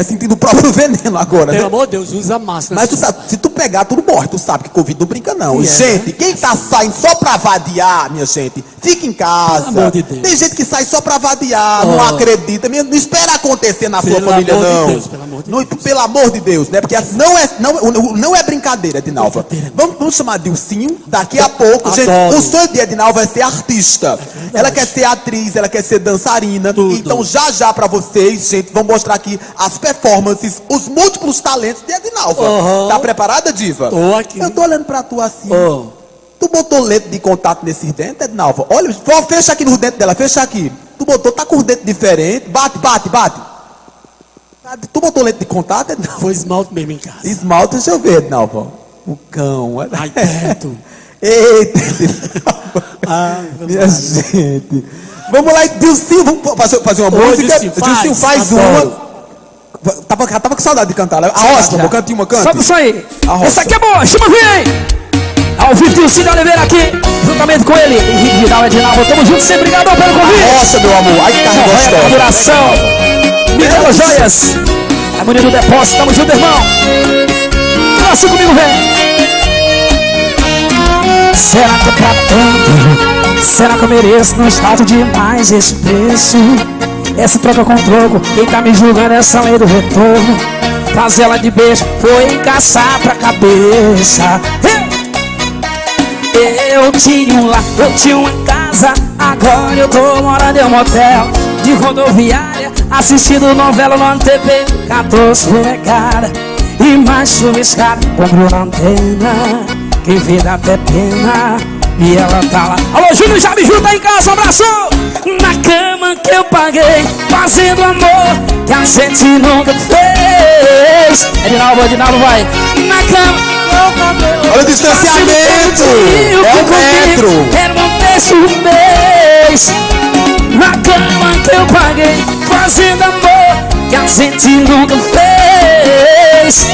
sentindo o próprio veneno agora, Pelo né? amor de Deus, usa máscara. Mas tu sabe, se tu pegar, tu não morre. Tu sabe que Covid não brinca, não. E Gente, quem tá saindo só pra vadiar, minha gente, fica em casa. Pelo amor de Deus. Tem gente que sai só pra vadiar, não acredita. Não espera acontecer na sua Pelo família, amor de não. Deus, pelo amor de Não, pelo amor de Deus, né? Porque assim, não é brincadeira, Edinalva. Vamos chamar de Dilcinho. Daqui a pouco, gente, Adoro. o sonho de Edinalva é ser artista. Ela quer ser atriz, ela quer ser dançarina. Tudo. Então, já pra vocês, gente, vamos mostrar aqui as performances, os múltiplos talentos de Edinalva. Tá preparada, diva? Tô aqui. Eu tô olhando pra tu assim. Ó. Tu botou lente de contato nesses dentes, Edinalva? Olha, fecha aqui nos dentes dela, fecha aqui. Tá com os dentes diferentes. Bate. Tu botou lente de contato, Edinalva? Foi esmalte mesmo em casa. Esmalte, deixa eu ver, Edinalva. O cão. Ai, perto. Eita, Edinalva. Minha gente. Vamos lá, Dilcinho, vamos fazer uma música. Dilcinho, faz adoro. uma. Tava com saudade de cantar. A roça, meu cantinho, uma canta. Solta isso aí. A roça. Essa aqui é boa, chama vem! Ao vivo, Dilcinho Oliveira aqui, juntamente com ele, Henrique Vidal, Edinalva. Tamo junto, sempre obrigado pelo convite. Roça, meu amor. Ai, que carne gostosa. Colaboração, Miguel Joias, Harmonia do Depósito, tamo junto, irmão. Faça comigo, vem. Será que é pra tanto? Será que eu mereço? Não estalto demais esse preço. Essa troca com troco, quem tá me julgando é essa lei do retorno. Fazer ela de beijo foi encaçar pra cabeça. Eu tinha um lar, eu tinha uma casa, agora eu tô morando em um motel de rodoviária, assistindo novela no TV, 14 polegadas e mais chuviscada, comprou na antena, que vida até pena, e ela tá lá. Alô, Júnior, já me junta em casa, um abraço! Na cama que eu paguei, fazendo amor que a gente nunca fez. Edinalva, vai. Na cama. Olha o distanciamento. É um metro. Era um terço do mês. Na cama que eu paguei, fazendo amor que a gente nunca fez.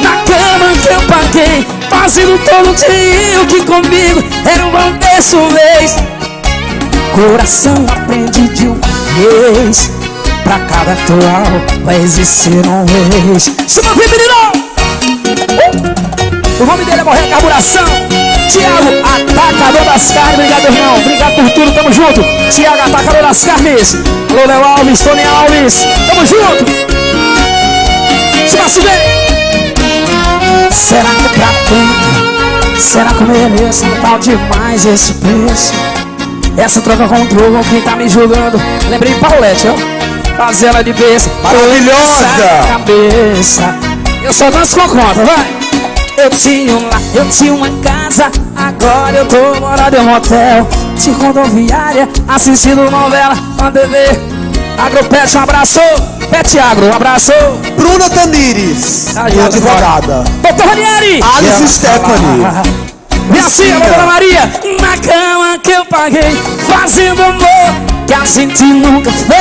Na cama que eu paguei, fazendo todo dia o que comigo era um bom terço do mês. Coração aprende de uma vez, pra cada atual vai existir um ex. Chama o menino! O nome dele é Morrer Carburação. Tiago, atacador das carnes. Obrigado, irmão. Obrigado por tudo, tamo junto. Tiago, atacador das carnes. Alô, Léo Alves, Tony Alves. Tamo junto. Chama-se bem. Será que é pra tanto? Será que eu mereço? Tal demais esse preço. Essa troca com o troco, quem tá me julgando. Lembrei Paulette, ó. Fazer ela de besta. Maravilhosa. Cabeça. Eu só danço com conta, vai. Eu tinha um lar, eu tinha uma casa, agora eu tô morando em um motel de rodoviária, assistindo novela na TV. Agropet, um abraço. Pet Agro, um abraço. Bruna Tamires, minha advogada. Doutor Ranieri. Alice Stephanie. Minha filha, Dona Maria. Na cama que eu paguei, fazendo amor que a gente nunca fez.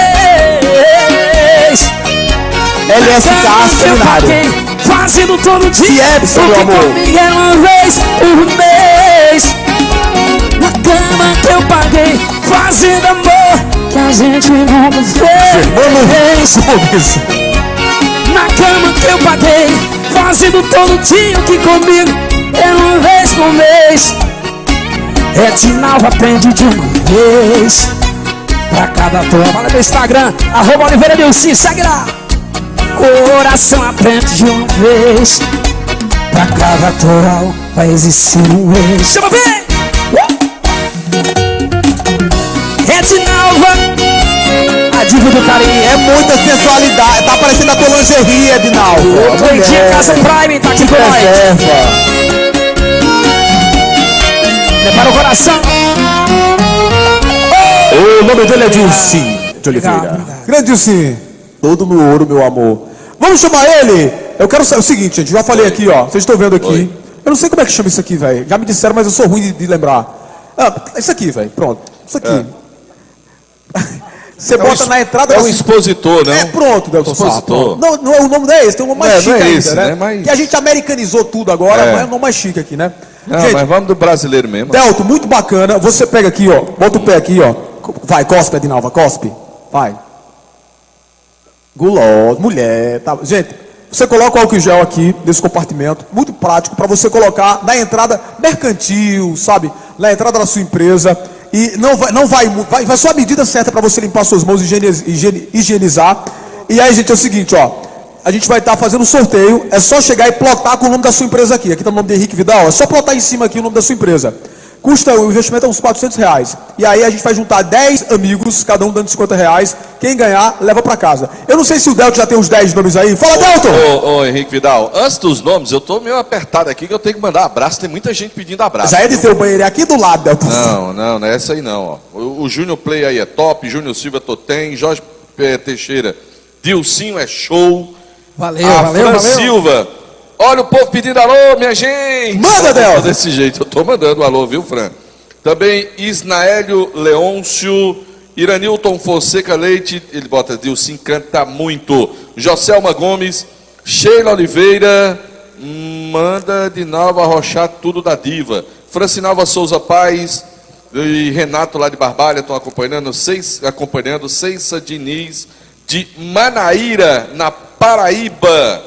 LSK Seminário. Fazendo todo dia Fiebson, meu amor. Comigo é uma vez por mês. Na cama que eu paguei, fazendo amor que a gente nunca fez. Na cama que eu paguei, fazendo todo dia que comigo é uma vez por mês. Edinalva aprende de uma vez, pra cada tua. Fala no Instagram, @Oliveira Dilcinho, segue lá. Coração aprende de uma vez, pra cada toral vai existir um ex. Chama bem! Edinalva, a diva do carinho. É muita sensualidade. Tá parecendo a tua lingerie, Edinalva. Cleitinho Casa Prime tá aqui com nós. Reserva. Prepara o coração. O nome dele é Dilcim de Oliveira. Obrigado. Grande Dilcim. Todo no ouro, meu amor. Vamos chamar ele. Eu quero saber o seguinte, gente. Já falei aqui, ó. Vocês estão vendo aqui. Oi. Eu não sei como é que chama isso aqui, velho. Já me disseram, mas eu sou ruim de lembrar. Ah, isso aqui, velho. Pronto. Isso aqui. Você bota na entrada É da um expositor, não? É, pronto, Delton Sá. Expositor. Não, não é o nome não é esse, tem um nome mais chique não é ainda, esse, né? né? Mas- Que a gente americanizou tudo agora, É. mas é o nome mais chique aqui, né? Não, Gente, mas vamos do brasileiro mesmo. Delton, muito bacana. Você pega aqui, ó. Bota o pé aqui, ó. Vai, cospe, Edinalva, cospe. Vai. Gulosa, mulher. Tá. Gente, você coloca o álcool em gel aqui, nesse compartimento. Muito prático para você colocar na entrada mercantil, sabe? Na entrada da sua empresa. E vai só a medida certa para você limpar suas mãos e higienizar. E aí, gente, é o seguinte, ó. A gente vai estar fazendo um sorteio. É só chegar e plotar com o nome da sua empresa aqui. Aqui está o nome de Henrique Vidal. É só plotar em cima aqui o nome da sua empresa. Custa, o investimento é uns R$400. E aí a gente vai juntar 10 amigos, cada um dando R$50. Quem ganhar, leva para casa. Eu não sei se o Delton já tem uns 10 nomes aí. Fala, Delton! Ô, Henrique Vidal, antes dos nomes, eu tô meio apertado aqui que eu tenho que mandar abraço. Tem muita gente pedindo abraço. Já é de ter o banheiro aqui do lado, Delton. Não é essa aí não. Ó. O Júnior Play aí é top, Júnior Silva Totem, Jorge Teixeira, Dilcinho é show. Valeu, a valeu, Fran valeu. Silva, olha o povo pedindo alô, minha gente. Manda, Delton. Desse jeito, eu tô mandando alô, viu, Fran? Também Isnaélio Leôncio, Iranilton Fonseca Leite, ele bota Dilcinho, canta muito. Joselma Gomes, Sheila Oliveira, manda de Nova Rochá, tudo da diva. Francinalva Souza Paz e Renato lá de Barbalha estão acompanhando, Ceissa Diniz de Manaíra, na Paraíba.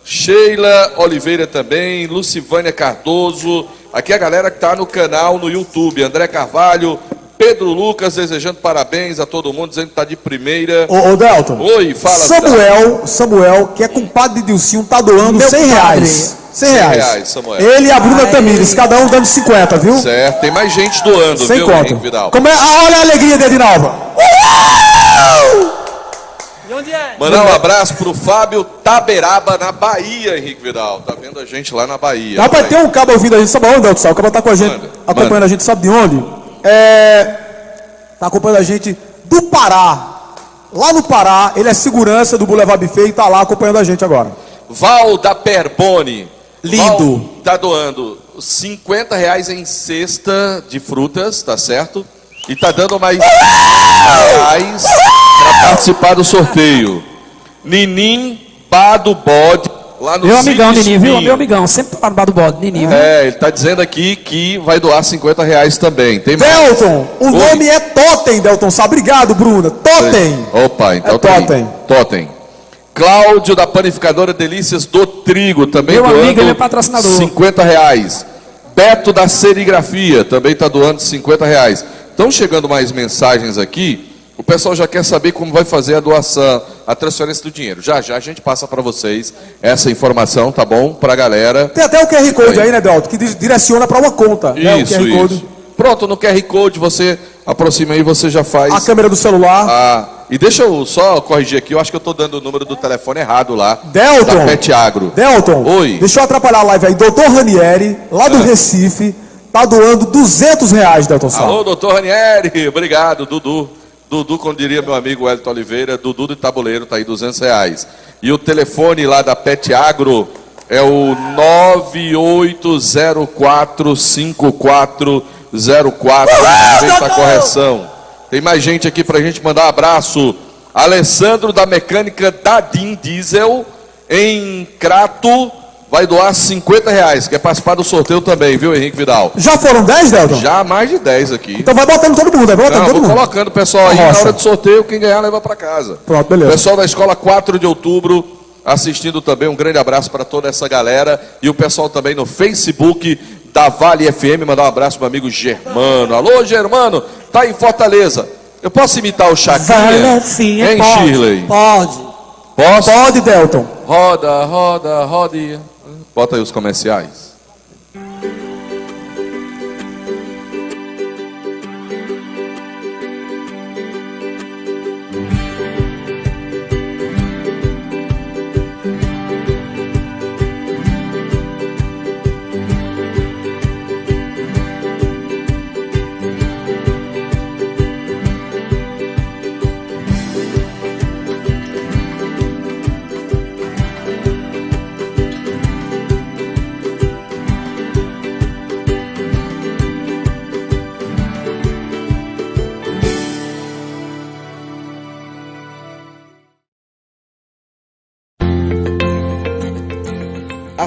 Sheila Oliveira também, Lucivânia Cardoso, aqui a galera que está no canal no YouTube, André Carvalho, Pedro Lucas desejando parabéns a todo mundo, dizendo que está de primeira. Ô, Delton. Oi, fala. Samuel, que é compadre de Dilcinho, tá doando Meu R$100. padre. R$100. Samuel. Ele e a Bruna Ai. Tamires, cada um dando 50, viu? Certo, tem mais gente doando, Sem viu, conta. Henrique Vidal? Como é? Ah, olha a alegria de Edinalva. E onde é? Mandar um abraço pro Fábio Taberaba, na Bahia, Henrique Vidal. Tá vendo a gente lá na Bahia. Rapaz, tem um cabo ouvindo a gente, sabe onde, Delton Sá? O cabo tá com a gente, Manda, acompanhando manda. a gente, sabe de onde? Tá acompanhando a gente do Pará. Lá no Pará, ele é segurança do Boulevard Buffet e tá lá acompanhando a gente agora. Val da Perbone. Lindo. Val tá doando R$50 em cesta de frutas, tá certo? E tá dando mais reais para participar do sorteio. Ninim Bado Bode, lá no Meu amigão, Sítio Nini, viu? Espinho. Meu amigão, sempre tá no bar do bode, Nini, viu? É, ele tá dizendo aqui que vai doar R$50 também. Tem mais? Delton, o nome é Totem, Delton Sá. Obrigado, Bruna. Totem. Opa, então É tem. Totem. Totem. Cláudio da panificadora Delícias do Trigo, também Meu doando amigo, ele é patrocinador. R$50. Beto da Serigrafia, também está doando R$50. Estão chegando mais mensagens aqui. O pessoal já quer saber como vai fazer a doação, a transferência do dinheiro. Já a gente passa para vocês essa informação, tá bom? Para a galera. Tem até o QR Code aí, né, Delton? Que direciona para uma conta. Né? O Isso, QR Code. isso. Pronto, no QR Code você aproxima aí, você já faz. A câmera do celular. Ah, e deixa eu só corrigir aqui, eu acho que eu estou dando o número do telefone errado lá. Delton. Da Pet Agro. Delton. Oi. Deixa eu atrapalhar a live aí. Doutor Ranieri, lá do Recife, tá doando R$200, Delton Sá. Alô, doutor Ranieri, obrigado, Dudu. Dudu, como diria meu amigo Wellington Oliveira, Dudu de Tabuleiro, tá aí R$200. E o telefone lá da Pet Agro é o 98045404. Feita a correção. Tem mais gente aqui pra gente mandar um abraço. Alessandro da mecânica Dadim Diesel em Crato vai doar R$50. Quer participar do sorteio também, viu, Henrique Vidal? Já foram 10, Delton? Já mais de 10 aqui. Então vai botando todo mundo, vai botando Não, todo vou mundo. colocando o pessoal aí na Roça. hora do sorteio, quem ganhar leva para casa. Pronto, beleza. Pessoal da escola 4 de outubro assistindo também, um grande abraço para toda essa galera e o pessoal também no Facebook da Vale FM, mandar um abraço pro meu amigo Germano. Alô, Germano, tá em Fortaleza. Eu posso imitar o Chacrinha? FM, Hein, pode. Shirley? Pode. Posso? Pode, Delton. Roda, roda, roda. Bota aí os comerciais.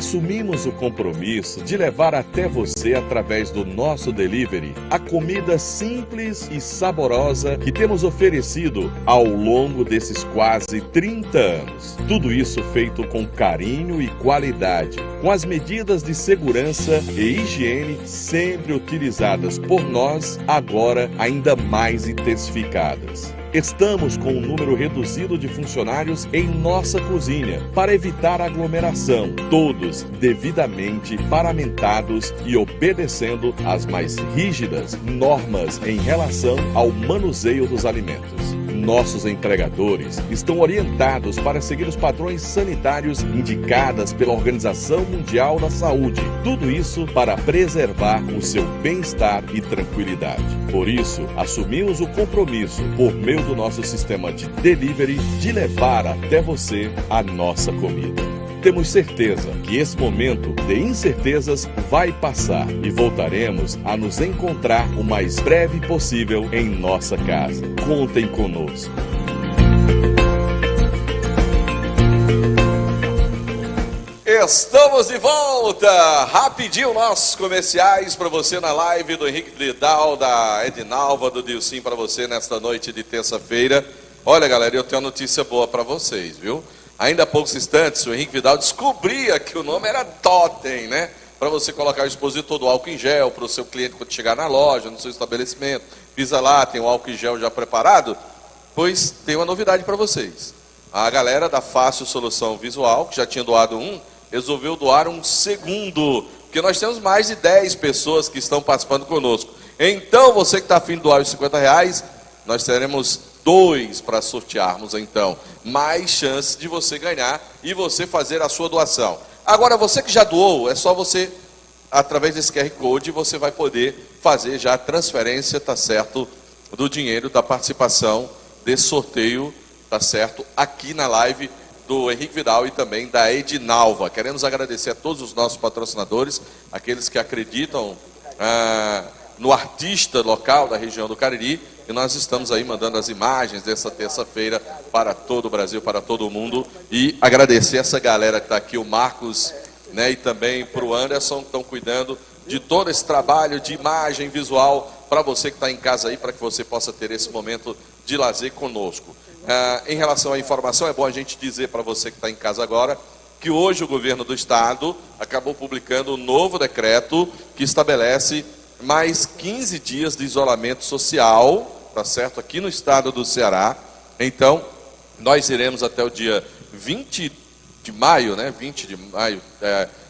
assumimos o compromisso de levar até você, através do nosso delivery, a comida simples e saborosa que temos oferecido ao longo desses quase 30 anos. Tudo isso feito com carinho e qualidade, com as medidas de segurança e higiene sempre utilizadas por nós, agora ainda mais intensificadas. Estamos com um número reduzido de funcionários em nossa cozinha para evitar aglomeração, todos devidamente paramentados e obedecendo às mais rígidas normas em relação ao manuseio dos alimentos. Nossos entregadores estão orientados para seguir os padrões sanitários indicados pela Organização Mundial da Saúde. Tudo isso para preservar o seu bem-estar e tranquilidade. Por isso, assumimos o compromisso, por meio do nosso sistema de delivery, de levar até você a nossa comida. Temos certeza que esse momento de incertezas vai passar e voltaremos a nos encontrar o mais breve possível em nossa casa. Contem conosco. Estamos de volta! Rapidinho nossos comerciais para você na live do Henrique Vidal, da Edinalva, do Dilcim para você nesta noite de terça-feira. Olha, galera, eu tenho uma notícia boa para vocês, viu? Ainda há poucos instantes, o Henrique Vidal descobria que o nome era Totem, né? Para você colocar o expositor do álcool em gel para o seu cliente quando chegar na loja, no seu estabelecimento. Pisa lá, tem o álcool em gel já preparado. Pois tem uma novidade para vocês. A galera da Fácil Solução Visual, que já tinha doado um, resolveu doar um segundo. Porque nós temos mais de 10 pessoas que estão participando conosco. Então, você que está afim de doar os R$50, nós teremos 2 para sortearmos, então, mais chance de você ganhar e você fazer a sua doação. Agora, você que já doou, é só você, através desse QR Code, você vai poder fazer já a transferência, tá certo, do dinheiro da participação desse sorteio, tá certo, aqui na live do Henrique Vidal e também da Edinalva. Queremos agradecer a todos os nossos patrocinadores, aqueles que acreditam no artista local da região do Cariri, e nós estamos aí mandando as imagens dessa terça-feira para todo o Brasil, para todo o mundo, e agradecer essa galera que está aqui, o Marcos, né, e também para o Anderson, que estão cuidando de todo esse trabalho de imagem visual para você que está em casa aí, para que você possa ter esse momento de lazer conosco. Em relação à informação, é bom a gente dizer para você que está em casa agora, que hoje o governo do estado acabou publicando um novo decreto que estabelece mais 15 dias de isolamento social, tá certo, aqui no estado do Ceará. Então, nós iremos até o dia 20 de maio, né, 20 de maio,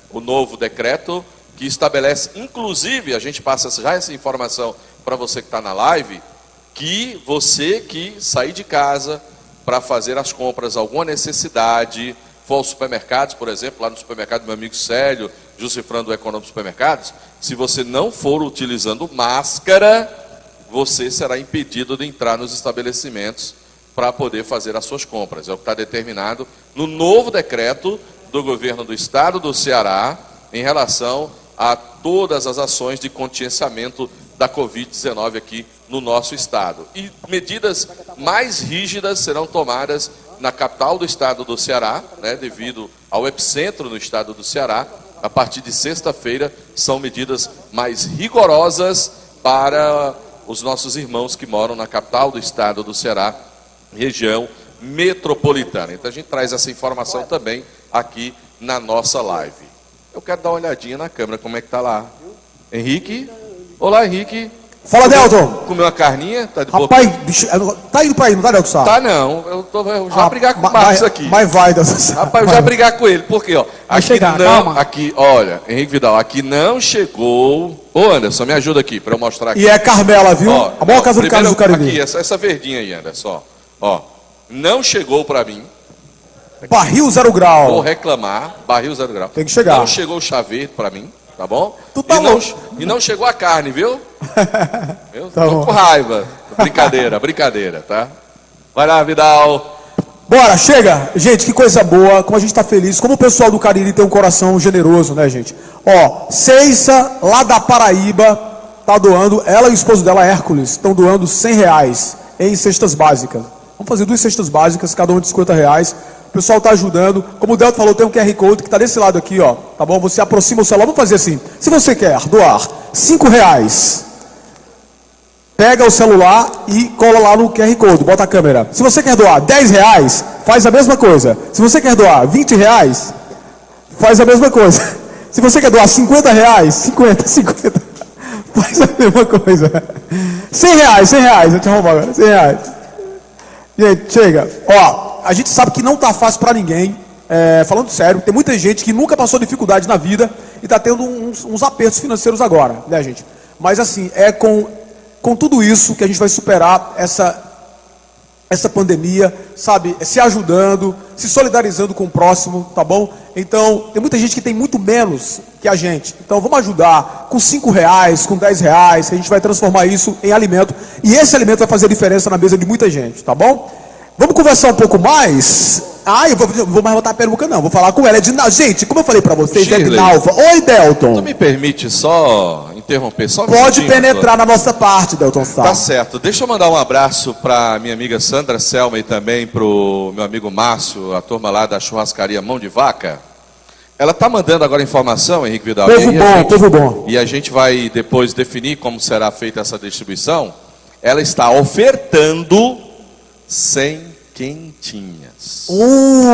o novo decreto, que estabelece, inclusive, a gente passa já essa informação para você que está na live, que você que sair de casa para fazer as compras, alguma necessidade, for aos supermercados, por exemplo, lá no supermercado do meu amigo Célio, Jusifrando do Econômico Supermercados, se você não for utilizando máscara, você será impedido de entrar nos estabelecimentos para poder fazer as suas compras. É o que está determinado no novo decreto do governo do estado do Ceará em relação a todas as ações de contingenciamento da Covid-19 aqui no nosso estado. E medidas mais rígidas serão tomadas na capital do estado do Ceará, né, devido ao epicentro no estado do Ceará. A partir de sexta-feira, são medidas mais rigorosas para os nossos irmãos que moram na capital do estado do Ceará, região metropolitana. Então a gente traz essa informação também aqui na nossa live. Eu quero dar uma olhadinha na câmera, como é que tá lá. Henrique? Olá, Henrique. Fala, Delton. Comeu uma carninha? Tá de Rapaz, bicho, tá indo pra aí, não tá, Delton Sá? Tá não, eu já brigar com o Marcos aqui. Mas vai, Delton Sá. Rapaz, eu já brigar com ele, porque ó, aqui chegar, não, calma. aqui, olha, Henrique Vidal, aqui não chegou. Ô Anderson, me ajuda aqui para eu mostrar aqui. E é Carmela, viu? Ó, a maior casa do Carlos do Cariri. Aqui, essa verdinha aí, Anderson, ó, não chegou para mim. Barril 0 grau. Vou reclamar, barril 0 grau. Tem que chegar. Não chegou o chaveiro para mim, tá bom? Tu tá e não chegou a carne, viu? Eu Tá tô bom. com raiva. Brincadeira, tá? Vai lá, Vidal. Bora, chega! Gente, que coisa boa, como a gente tá feliz, como o pessoal do Cariri tem um coração generoso, né, gente? Ó, Ceissa, lá da Paraíba, tá doando, ela e o esposo dela, Hércules, estão doando R$100 em cestas básicas. Vamos fazer 2 cestas básicas, cada uma de R$50. O pessoal está ajudando. Como o Delto falou, tem um QR Code que está desse lado aqui, ó. Tá bom? Você aproxima o celular. Vamos fazer assim. Se você quer doar R$5, pega o celular e cola lá no QR Code, bota a câmera. Se você quer doar R$10, faz a mesma coisa. Se você quer doar R$20, faz a mesma coisa. Se você quer doar R$50, 50, faz a mesma coisa. R$100, eu te arrumo agora, R$100. Gente, chega. Ó, a gente sabe que não tá fácil pra ninguém. Falando sério, tem muita gente que nunca passou dificuldade na vida e tá tendo uns apertos financeiros agora, né, gente? Mas assim, com tudo isso que a gente vai superar essa pandemia, sabe? Se ajudando, se solidarizando com o próximo, tá bom? Então, tem muita gente que tem muito menos que a gente. Então, vamos ajudar com R$5, com R$10, que a gente vai transformar isso em alimento. E esse alimento vai fazer diferença na mesa de muita gente, tá bom? Vamos conversar um pouco mais? Eu vou mais botar a peruca não, vou falar com ela. Gente, como eu falei pra vocês, é Edinalva. Oi, Delton. Tu me permite só interromper? Só um Pode penetrar na nossa parte, Delton Sá. Tá certo. Deixa eu mandar um abraço pra minha amiga Sandra Selma e também pro meu amigo Márcio, a turma lá da churrascaria Mão de Vaca. Ela tá mandando agora informação, Henrique Vidal. Povo bom. E a gente vai depois definir como será feita essa distribuição. Ela está ofertando 100 quentinhas.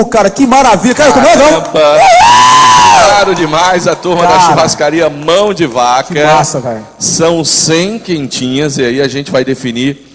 Cara, que maravilha. Cara, como é não? Claro demais, a turma da churrascaria Mão de Vaca. Que massa, velho. São 100 quentinhas e aí a gente vai definir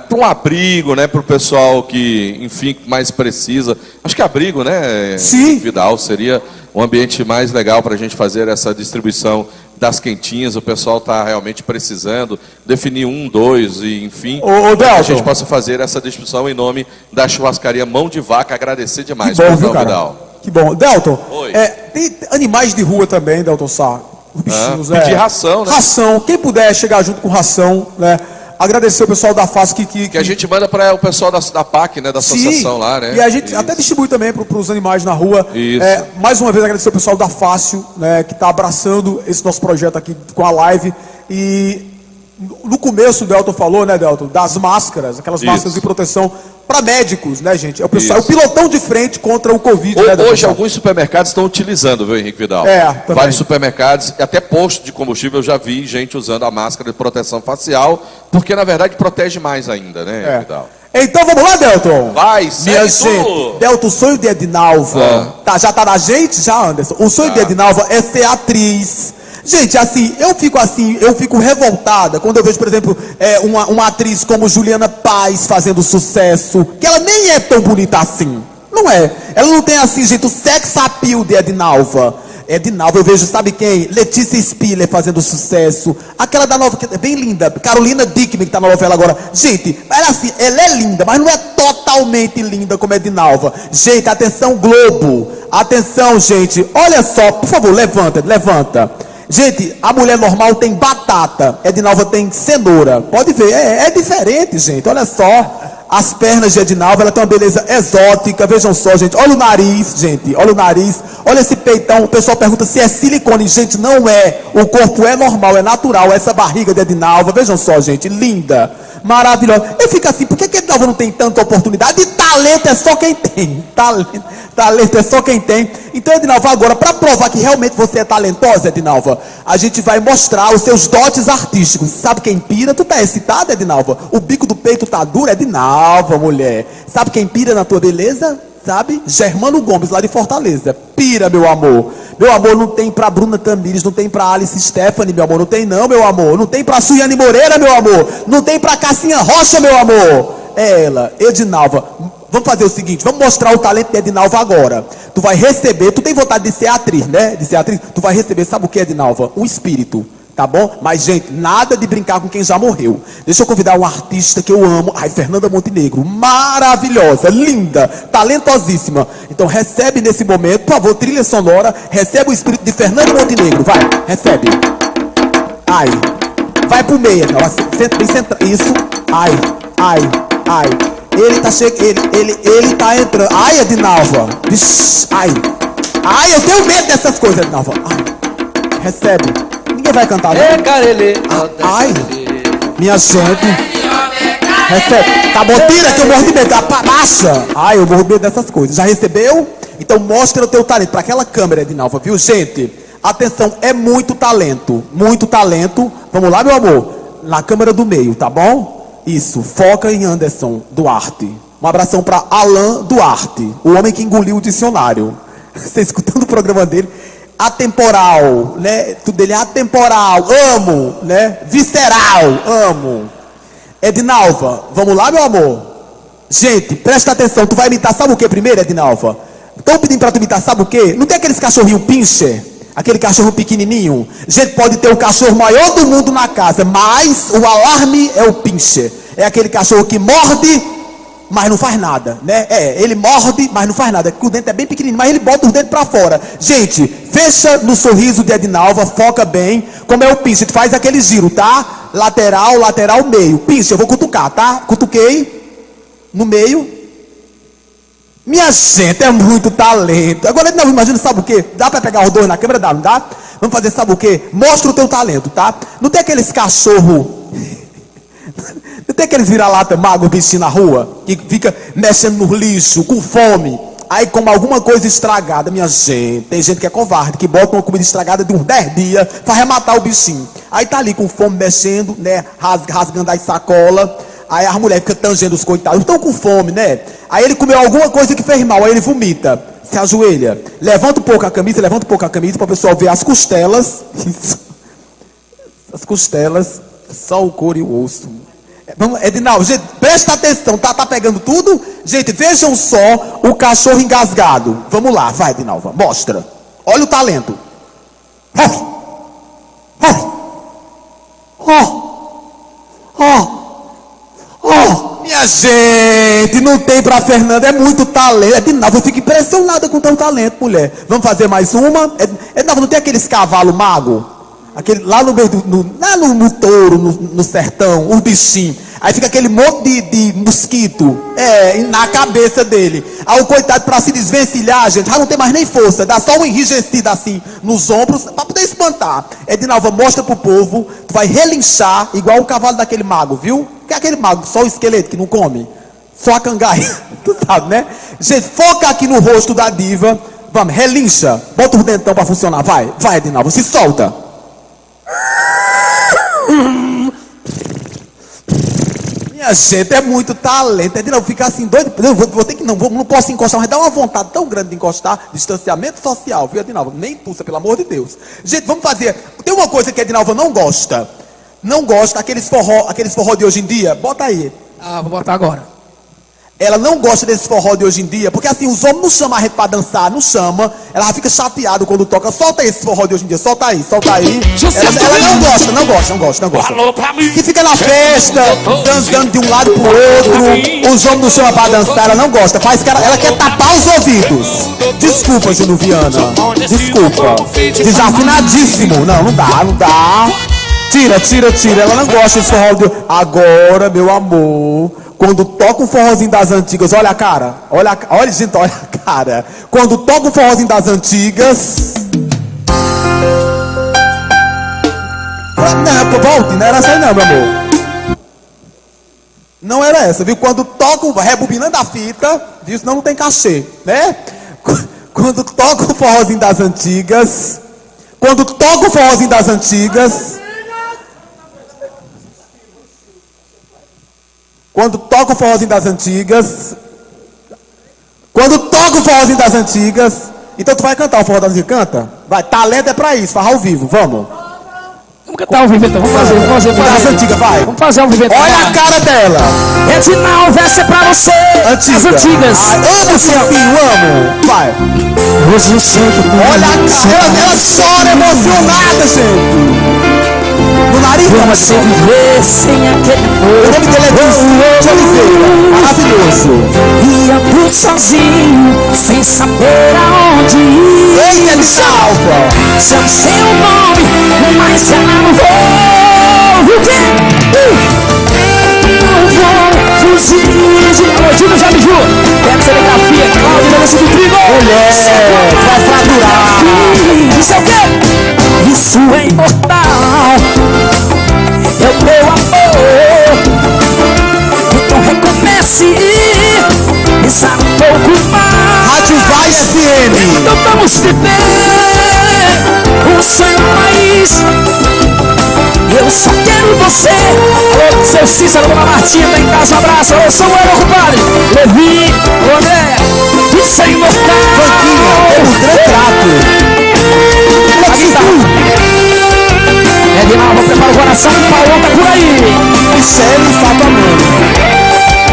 para um abrigo, né, para o pessoal que, enfim, mais precisa. Acho que abrigo, né? Sim. Vidal, seria um ambiente mais legal para a gente fazer essa distribuição das quentinhas. O pessoal está realmente precisando definir 1, 2 e enfim, Delton, a gente possa fazer essa distribuição em nome da churrascaria Mão de Vaca. Agradecer demais. Que bom, viu, cara? Vidal. Que bom. Delton, Oi. Tem animais de rua também, Delton Sá. Os bichinhos, pedir ração, né? Ração. Quem puder chegar junto com ração, né? Agradecer o pessoal da FAS que a gente manda para o pessoal da PAC, né? Da associação lá, né? E a gente até distribui também para os animais na rua. Isso. Mais uma vez agradecer o pessoal da Fácil, né? Que está abraçando esse nosso projeto aqui com a live. E no começo o Delton falou, né, Delton? Das máscaras, aquelas máscaras de proteção para médicos, né, gente? É o pessoal, é o pilotão de frente contra o Covid. Hoje alguns supermercados estão utilizando, viu, Henrique Vidal? Vários supermercados, até posto de combustível, eu já vi gente usando a máscara de proteção facial, porque na verdade protege mais ainda, né, Henrique Vidal? Então vamos lá, Delton? Vai, minha gente. Delton, o sonho de Edinalva, já tá na gente? Já, Anderson? O sonho de Edinalva é ser atriz. Gente, assim, eu fico revoltada quando eu vejo, por exemplo, uma atriz como Juliana Paz fazendo sucesso, que ela nem é tão bonita assim, não é? Ela não tem, assim, gente, o sex appeal de Edinalva. Edinalva, eu vejo, sabe quem? Letícia Spiller fazendo sucesso. Aquela da nova, que é bem linda, Carolina Dickman, que tá na novela agora. Gente, ela é linda, mas não é totalmente linda como Edinalva. Gente, atenção Globo. Atenção, gente. Olha só, por favor, levanta. Gente, a mulher normal tem batata, Edinalva tem cenoura. Pode ver, é diferente, gente. Olha só, as pernas de Edinalva, ela tem uma beleza exótica. Vejam só, gente. Olha o nariz, gente. Olha o nariz. Olha esse peitão. O pessoal pergunta se é silicone. Gente, não é. O corpo é normal, é natural. Essa barriga de Edinalva, vejam só, gente. Linda, maravilhosa. Eu fico assim, por que Edinalva não tem tanta oportunidade? E talento é só quem tem. Talento é só quem tem. Então, Edinalva, agora, para provar que realmente você é talentosa, Edinalva, a gente vai mostrar os seus dotes artísticos. Sabe quem pira? Tu tá excitada, Edinalva? O bico do peito tá duro, Edinalva, mulher. Sabe quem pira na tua beleza? Sabe? Germano Gomes, lá de Fortaleza. Pira, meu amor. Meu amor, não tem pra Bruna Tamires, não tem pra Alice Stephanie, meu amor. Não tem não, meu amor. Não tem pra Suiane Moreira, meu amor. Não tem pra Cassinha Rocha, meu amor. É ela, Edinalva. Vamos fazer o seguinte, vamos mostrar o talento de Edinalva agora. Tu vai receber, tu tem vontade de ser atriz, né? De ser atriz, tu vai receber, sabe o que, Edinalva? Um espírito, tá bom? Mas, gente, nada de brincar com quem já morreu. Deixa eu convidar uma artista que eu amo. Ai, Fernanda Montenegro, maravilhosa, linda, talentosíssima. Então, recebe nesse momento, por favor, trilha sonora, recebe o espírito de Fernanda Montenegro, vai, recebe. Ai, vai pro meio, não, bem centrado, isso, ai. Ele tá entrando. Ai, Edinalva. Ai, eu tenho medo dessas coisas, Edinalva. Ai, recebe. Ninguém vai cantar, não. Ai, minha gente. Recebe. Tá bom, tira que eu morro de medo. Passa. Ai, eu morro de medo dessas coisas. Já recebeu? Então mostra o teu talento para aquela câmera, Edinalva, viu, gente? Atenção, é muito talento. Muito talento. Vamos lá, meu amor. Na câmera do meio, tá bom? Isso. Foca em Anderson Duarte. Um abração para Alan Duarte, o homem que engoliu o dicionário. Você escutando o programa dele? Atemporal, né? Tudo dele é atemporal. Amo, né? Visceral, amo. Edinalva, vamos lá, meu amor? Gente, presta atenção. Tu vai imitar, sabe o que primeiro, Edinalva? Estão pedindo pra tu imitar, sabe o que? Não tem aqueles cachorrinhos pincher? Aquele cachorro pequenininho? Gente, pode ter o cachorro maior do mundo na casa, mas o alarme é o pincher. É aquele cachorro que morde, mas não faz nada, né? Ele morde, mas não faz nada. Porque o dente é bem pequenininho, mas ele bota os dentes pra fora. Gente, fecha no sorriso de Edinalva, foca bem. Como é o pincher? Tu faz aquele giro, tá? Lateral, lateral, meio. Pincher, eu vou cutucar, tá? Cutuquei. No meio. Minha gente, é muito talento. Agora, não, imagina, sabe o quê? Dá pra pegar os dois na câmera? Dá, não dá? Vamos fazer, sabe o quê? Mostra o teu talento, tá? Não tem aqueles cachorros... Não tem aqueles vira-lata magos bichinho na rua? Que fica mexendo no lixo, com fome. Aí come alguma coisa estragada. Minha gente, tem gente que é covarde, que bota uma comida estragada de uns 10 dias pra arrematar o bichinho. Aí tá ali com fome, mexendo, né? Rasgando as sacolas. Aí as mulheres ficam tangendo os coitados. Estão com fome, né? Aí ele comeu alguma coisa que fez mal. Aí ele vomita. Se ajoelha. Levanta um pouco a camisa para o pessoal ver as costelas. Isso. As costelas. Só o couro e o osso. Vamos, Edinalva, gente, presta atenção. Tá pegando tudo? Gente, vejam só o cachorro engasgado. Vamos lá, vai, Edinalva. Mostra. Olha o talento. Minha gente, não tem pra Fernanda, é muito talento. Edinalva, eu fico impressionada com teu talento, mulher. Vamos fazer mais uma? Edinalva, não tem aqueles cavalos magos? Aquele, lá no meio lá no touro, no sertão, os bichinhos. Aí fica aquele monte de mosquito na cabeça dele. Aí o coitado, para se desvencilhar, gente, já não tem mais nem força. Dá só uma enrijecida assim nos ombros para poder espantar. Edinalva, mostra pro povo. Tu vai relinchar igual o cavalo daquele mago, viu? Que é aquele mago, só o esqueleto que não come. Só a cangaia. Tu sabe, né? Gente, foca aqui no rosto da diva. Vamos, relincha. Bota os dentão para funcionar. Vai, Edinalva, se solta. Minha gente, é muito talento. Edinalva, ficar assim doido. Vou ter que não posso encostar, mas dá uma vontade tão grande de encostar. Distanciamento social, viu, Edinalva? Nem pulsa, pelo amor de Deus. Gente, vamos fazer. Tem uma coisa que a Edinalva não gosta. Não gosta, aqueles forró de hoje em dia. Bota aí. Vou botar agora. Ela não gosta desse forró de hoje em dia, porque assim, os homens não chamam a gente pra dançar, não chama. Ela fica chateada quando toca. Solta esse forró de hoje em dia, solta aí. Ela não gosta. Falou pra mim. Que fica na festa, dançando de um lado pro outro. Os homens não chamam pra dançar, ela não gosta. Ela quer tapar os ouvidos. Desculpa, Júnior Viana. Desculpa. Desafinadíssimo. Não dá. Tira. Ela não gosta desse forró de... Agora, meu amor... Quando toca um forrozinho das antigas, olha a cara. Olha, gente, olha a cara. Quando toca um forrozinho das antigas. Não, volte, não era essa aí não, meu amor. Não era essa, viu? Quando toca, rebobinando a fita, viu? Senão não tem cachê, né? Quando toca o forrozinho das antigas. Quando toca o forrozinho das antigas. Quando toca o forrozinho das antigas. Então tu vai cantar o forró das antigas? Canta? Vai, talento é pra isso, farra ao vivo, vamos. Vamos cantar ao vivo então, vamos fazer. Das antigas, vai. Vamos fazer ao vivo então. Olha a cara dela. Edinalva, essa é pra você. As antigas. Amo, Chiquinho, amo. Vai. Hoje eu sei que olha a cara, ela chora emocionada, gente. No nariz, como se viver sem aquele amor. O nome dele é de Oliveira. Maravilhoso. Ia por sozinho, sem saber aonde ir. Ei, Edinalva. Chamo seu nome, mas já não vou. O quê? Não vou fugir de... Júnior já me viu. Pega essa telegrafia, Cláudio, Dança do Trigo. Mulher, vai fraturar. Isso é o quê? Isso é imortal. É o meu amor. vamos viver um sonho raiz. Eu só quero você. Alô, seu Cícero, dona Martinha, tá em casa, um abraço. Alô, Samuel, compadre. Levi, ô André, isso é imortal. Temos retrato. Aqui tá. Edinalva, prepara o coração, o Paulão tá por aí. Marcelo Fatamano.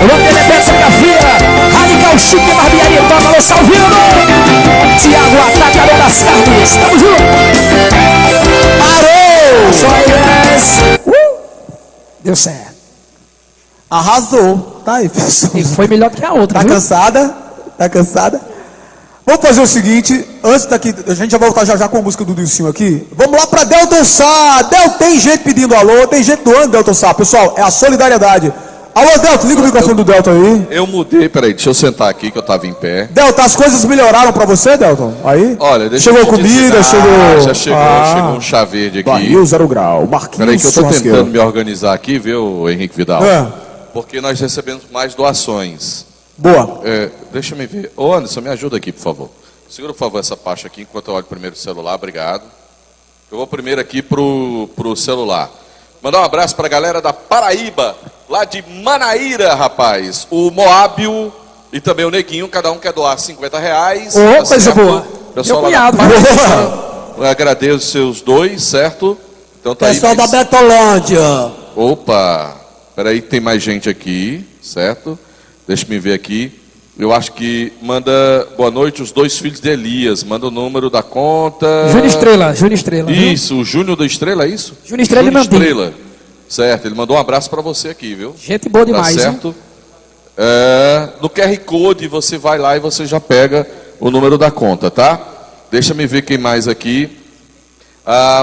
O nome dele é Benção Gafia. Radical Chique, Barbearia, toca, alô, Salvino. Tiago, atacador das carnes. Tamo junto. Parou! Joias. Deu certo. Arrasou. Tá aí, pessoal. E foi melhor que a outra, Tá viu? cansada? Tá cansada? Vamos fazer o seguinte, antes daqui, a gente vai voltar já com a música do Dilcinho aqui. Vamos lá pra Delton Sá. Tem gente pedindo alô, tem gente doando Delton Sá. Pessoal, é a solidariedade. Alô, Delton, liga o microfone do Delton aí. Eu mudei, peraí, deixa eu sentar aqui que eu tava em pé. Delton, as coisas melhoraram pra você, Delton? Aí? Olha, deixa chegou eu te comida, dizer. chegou... Já chegou, chegou um chá verde aqui. Barril 0 grau, Marquinhos Peraí que eu tô churrasqueiro. tentando me organizar aqui, viu, Henrique Vidal? É. Porque nós recebemos mais doações. Boa. Deixa eu ver. Ô Anderson, me ajuda aqui, por favor. Segura, por favor, essa pasta aqui enquanto eu olho primeiro o celular, obrigado. Eu vou primeiro aqui pro celular. Mandar um abraço pra galera da Paraíba, lá de Manaíra, rapaz. O Moábio e também o Neguinho, cada um quer doar R$50. Ô, tá coisa certo? boa. Pessoal Meu lá da cunhado, Paraíba, eu agradeço seus dois, certo? Então tá Pessoal aí. da Betolândia. Opa, peraí, tem mais gente aqui, certo? Deixa me ver aqui. Eu acho que manda boa noite os dois filhos de Elias. Manda o número da conta. Júnior Estrela, Júnior Estrela. viu? Isso, o Júnior da Estrela, é isso? Júnior Estrela e Nandinho. Estrela. Certo, ele mandou um abraço para você aqui, viu? Gente boa demais, Tá hein? certo? No QR Code você vai lá e você já pega o número da conta, tá? Deixa me ver quem mais aqui.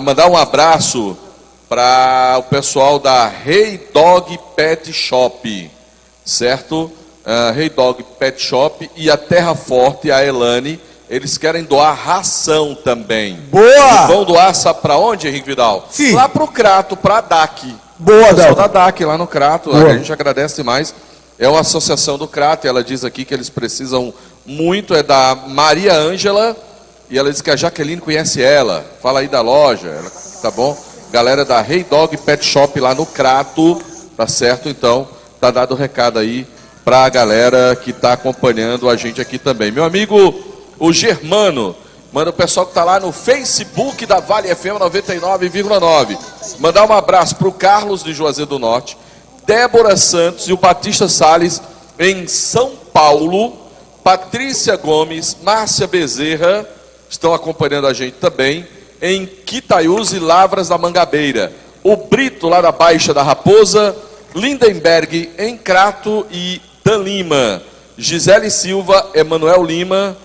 Mandar um abraço para o pessoal da Hey Dog Pet Shop, certo? Hey Dog Pet Shop e a Terra Forte, a Elane, eles querem doar ração também. Boa! E vão doar, sabe para onde, Henrique Vidal? Sim. Lá pro Crato, pra DAC. Boa, O pessoal Delton. da DAC lá no Crato, Boa. a gente agradece demais. É uma associação do Crato, e ela diz aqui que eles precisam muito, é da Maria Ângela, e ela diz que a Jaqueline conhece ela. Fala aí da loja, tá bom? Galera da Hey Dog Pet Shop lá no Crato, tá certo? Então, tá dado o recado aí pra galera que tá acompanhando a gente aqui também. Meu amigo, o Germano, manda o pessoal que tá lá no Facebook da Vale FM 99,9. Mandar um abraço pro Carlos de Juazeiro do Norte, Débora Santos e o Batista Salles em São Paulo, Patrícia Gomes, Márcia Bezerra, estão acompanhando a gente também, em Quitaiús e Lavras da Mangabeira, o Brito lá da Baixa da Raposa, Lindenberg em Crato e Dan Lima, Gisele Silva, Emanuel Lima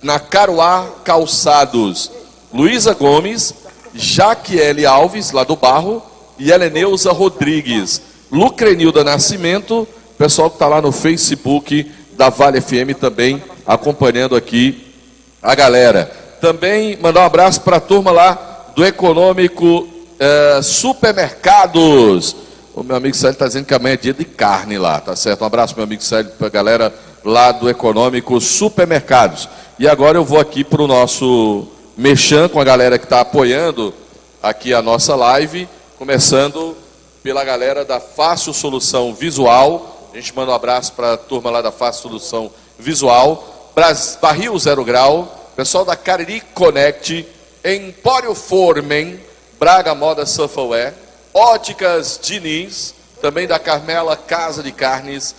na Caruá Calçados, Luísa Gomes, Jaquiele Alves lá do Barro e Heleneuza Rodrigues, Lucrenilda Nascimento, pessoal que está lá no Facebook da Vale FM também acompanhando aqui a galera. Também mandar um abraço para a turma lá do Econômico Supermercados. O meu amigo Célio está dizendo que amanhã é dia de carne lá, tá certo? Um abraço, meu amigo Célio, para a galera lá do Econômico Supermercados. E agora eu vou aqui para o nosso mexan com a galera que está apoiando aqui a nossa live, começando pela galera da Fácil Solução Visual. A gente manda um abraço para a turma lá da Fácil Solução Visual. Barril 0 grau, pessoal da Cariri Connect, Empório Formen, Braga Moda Surfwear, Óticas Diniz, também da Carmela Casa de Carnes,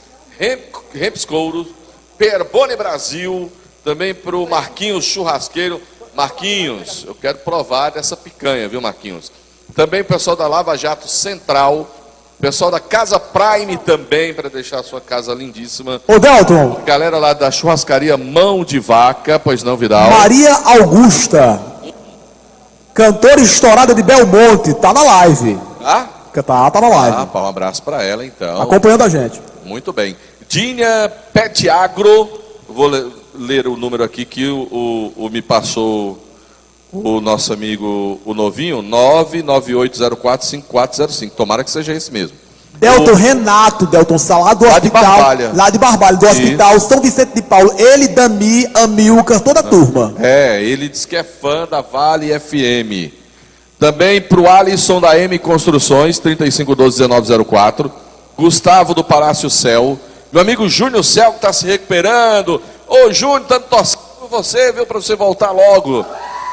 Remps Couro, Perbone Brasil, também para o Marquinhos Churrasqueiro. Marquinhos, eu quero provar dessa picanha, viu, Marquinhos? Também o pessoal da Lava Jato Central, pessoal da Casa Prime também, para deixar a sua casa lindíssima. Ô, Delton. Galera lá da churrascaria Mão de Vaca, pois não, Vidal? Maria Augusta, cantora estourada de Belmonte, tá na live. Tá na live. Um abraço para ela, então. Acompanhando a gente. Muito bem. Dinha Pet Agro, vou ler o número aqui que me passou o nosso amigo, o novinho, 998045405. Tomara que seja esse mesmo. Delton Renato, Delton Sá, lá do hospital. Lá de Barbalha, do hospital São Vicente de Paulo. Ele, Dami, Amilcar, toda a turma. Ele diz que é fã da Vale FM. Também pro Alisson da M Construções, 3512-1904. Gustavo do Palácio Céu. Meu amigo Júnior Céu, que está se recuperando. Ô Júnior, tanto torcendo por você, viu, para você voltar logo.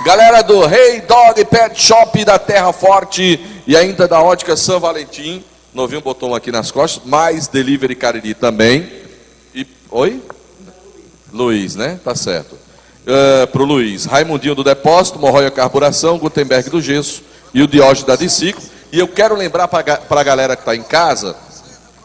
Galera do Hey Dog Pet Shop da Terra Forte e ainda da Ótica São Valentim. Novinho botou um aqui nas costas. Mais Delivery Cariri também. E, oi? Luiz, né? Tá certo. Pro Luiz. Raimundinho do Depósito, Morroia Carburação, Gutenberg do Gesso e o Diógenes da Diciclo. E eu quero lembrar para a galera que está em casa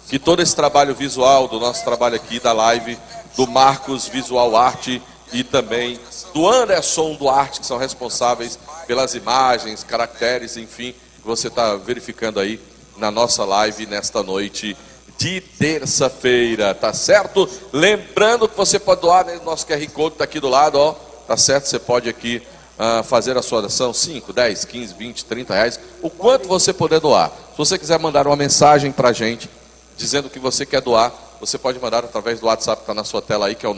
que todo esse trabalho visual do nosso trabalho aqui da live, do Marcos Visual Arte e também do Anderson Duarte, que são responsáveis pelas imagens, caracteres, enfim, que você está verificando aí na nossa live nesta noite de terça-feira, tá certo? Lembrando que você pode doar, né, no nosso QR Code está aqui do lado, ó, tá certo? Você pode aqui fazer a sua doação, 5, 10, 15, 20, 30 reais, o quanto você puder doar. Se você quiser mandar uma mensagem para a gente, dizendo que você quer doar, você pode mandar através do WhatsApp que está na sua tela aí, que é o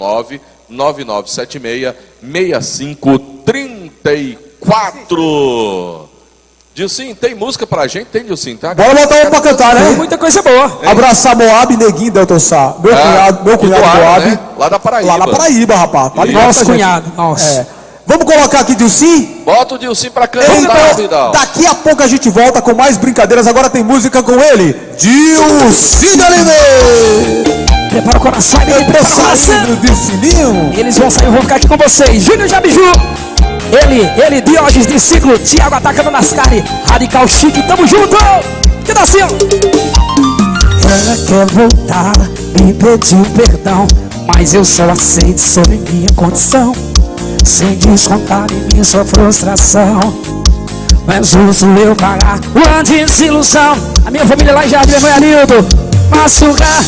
99976-6534. Dilcim, tem música pra gente? Tem, Dilcim? Tá? Bora botar um pra cantar, né? Tem muita coisa boa. Abraçar Moab e Neguinho, Delton Sá. Meu cunhado Moab. Né? Lá da Paraíba. Lá na Paraíba, rapaz. Tá ligado, nosso cunhado, nossa. Vamos colocar aqui Dilcim? Bota o Dilcim pra cantar, Vidal. Daqui a pouco a gente volta com mais brincadeiras. Agora tem música com ele, Dilcim da Lime. Prepara o coração, ele prepara o coração. Eles vão sair, eu vou ficar aqui com vocês. Júnior Jabiju. Ele, Diógenes de Ciclo, Thiago atacando nas carnes, Radical Chique, tamo junto! Pedacinho! Ela quer voltar, me pediu perdão, mas eu só aceito sobre minha condição, sem descontar em mim sua frustração. Mas uso eu pagar uma desilusão. A minha família lá em Jardim Moianildo, Massugar.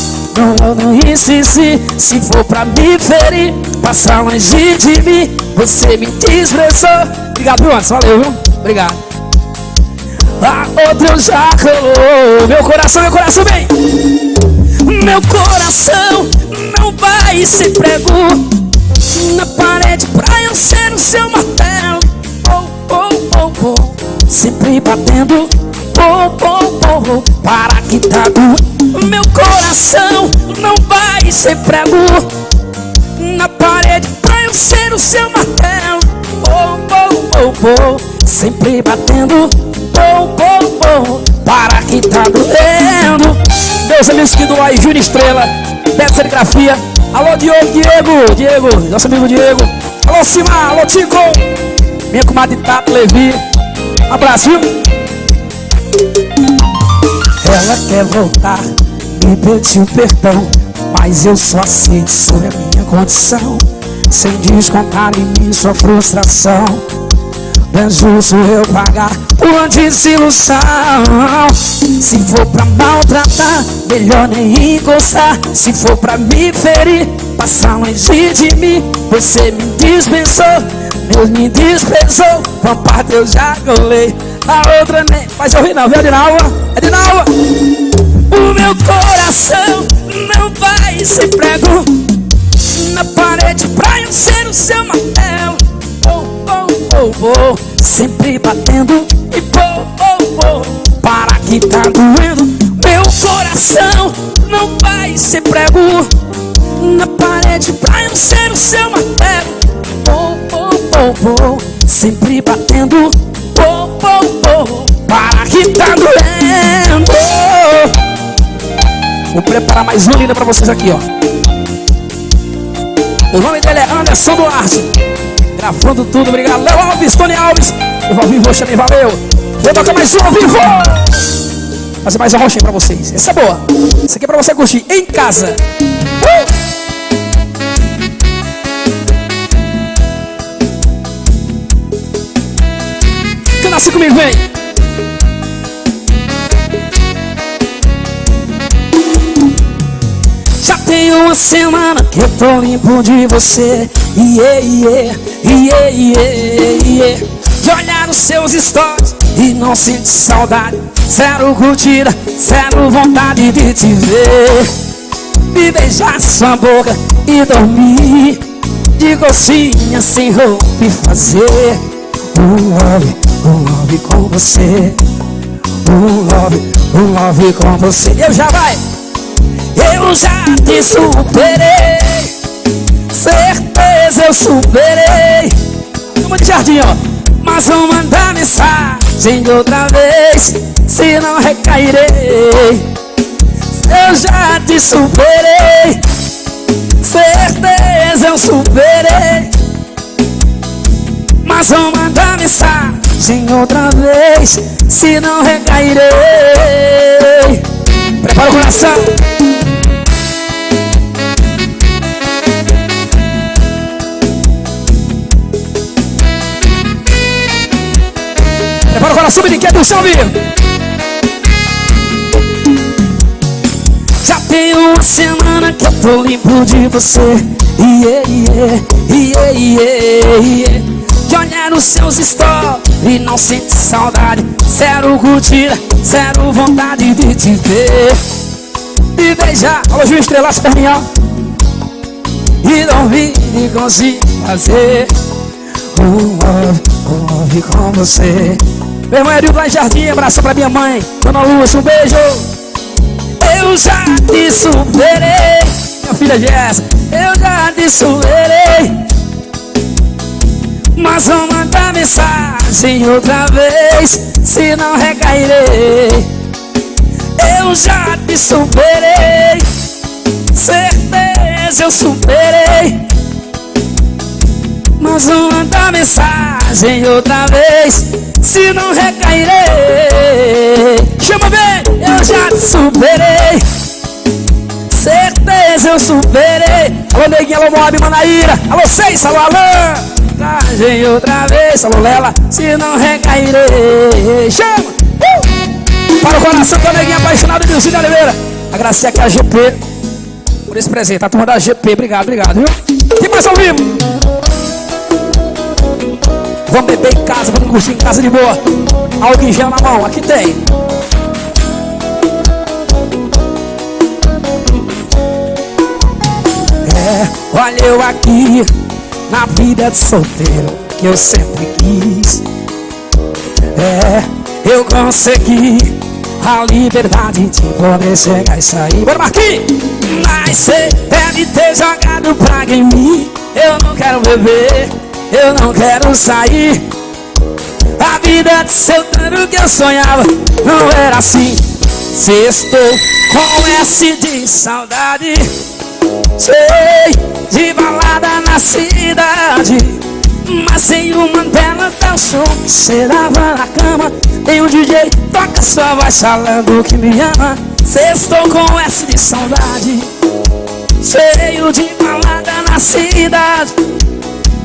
Eu não insisti, se for pra me ferir, passar longe de mim, você me desprezou. Obrigado, viu, Anderson? Valeu, viu? Obrigado. A outra eu já colou. Meu coração vem. Meu coração não vai ser prego na parede pra eu ser o seu martelo. Sempre batendo. Para que tá doendo. Meu coração não vai ser prego na parede pra eu ser o seu martelo. Sempre batendo. Para que tá doendo. Meus amigos que doam aí, Júnior Estrela, Beto Serigrafia. Alô, Diego, nosso amigo Diego. Alô, Simar, alô, Tico. Minha comadre Tato Levi. Abraço, viu? Ela quer voltar, me pediu perdão, mas eu só aceito sobre a minha condição, sem descontar em mim sua frustração. Não é justo eu pagar uma desilusão. Se for pra maltratar, melhor nem encostar. Se for pra me ferir, passar longe de mim, você me dispensou. Deus me desprezou, uma parte eu já colei, a outra nem. Mas eu ri não, viu, Adinalva? O meu coração não vai ser prego na parede pra eu ser o seu martelo. Sempre batendo e para que tá doendo. Meu coração não vai ser prego na parede pra eu ser o seu martelo. Sempre batendo, para que tá doendo. Vou preparar mais uma linda pra vocês aqui, ó. O nome dele é Anderson Duarte, gravando tudo, obrigado. Léo Alves, Tony Alves, eu vou ao vivo hoje também, valeu. Vou tocar mais uma ao vivo. Fazer mais uma roxinha pra vocês, essa é boa. Essa aqui é pra você curtir em casa. Assim comigo, vem. Já tem uma semana que eu tô limpo de você. De olhar os seus stories e não sente saudade. Zero curtida, zero vontade de te ver, me beijar sua boca e dormir de coxinha sem roupa e fazer um love com você. Um love com você. Eu já te superei, certeza eu superei. Vamos de jardim, ó. Mas vou mandar mensagem de outra vez, se não recairei. Eu já te superei, certeza eu superei. Mas vou mandar mensagem outra vez, se não recairei. Prepara o coração. Prepara o coração, brinquedo do chão, vivo. Já tem uma semana que eu tô limpo de você. De olhar nos seus stories e não sente saudade. Zero curtida, zero vontade de te ver, me beijar, alô Gil Estrela, as perninhas, e dormir e conseguir fazer um love com você. Meu irmão Erildo lá em Jardim, abraço pra minha mãe, Dona Lúcia, um beijo. Eu já te superei, minha filha Jéssica, eu já te superei. Mas vou mandar mensagem outra vez, se não recairei. Eu já te superei, certeza eu superei. Mas vou mandar mensagem outra vez, se não recairei. Chama bem, eu já te superei, certeza eu superei. Alô Neguinha, alô Moab, Manaíra, alô Seis, alô Alain. Mensagem outra vez, alô Lela, se não recairei. Chama! Para o coração que é o Neguinho apaixonado de Lucília Oliveira. Agradecer aqui a GP por esse presente, a turma da GP, obrigado, viu? Tem mais ao vivo? Vamos beber em casa, vamos curtir em casa de boa. Álcool em gel na mão, aqui tem. Olha eu aqui na vida de solteiro que eu sempre quis. Eu consegui a liberdade de poder chegar e sair. Bora Marquinhos! Mas cê deve ter jogado praga em mim. Eu não quero beber, eu não quero sair. A vida de solteiro que eu sonhava não era assim. Sextou com S de saudade, sei, de balada na cidade. Mas sem uma delas dá o som que cê dava na cama. Tem um DJ, toca sua voz falando que me ama. Sextou com S de saudade, cheio de balada na cidade.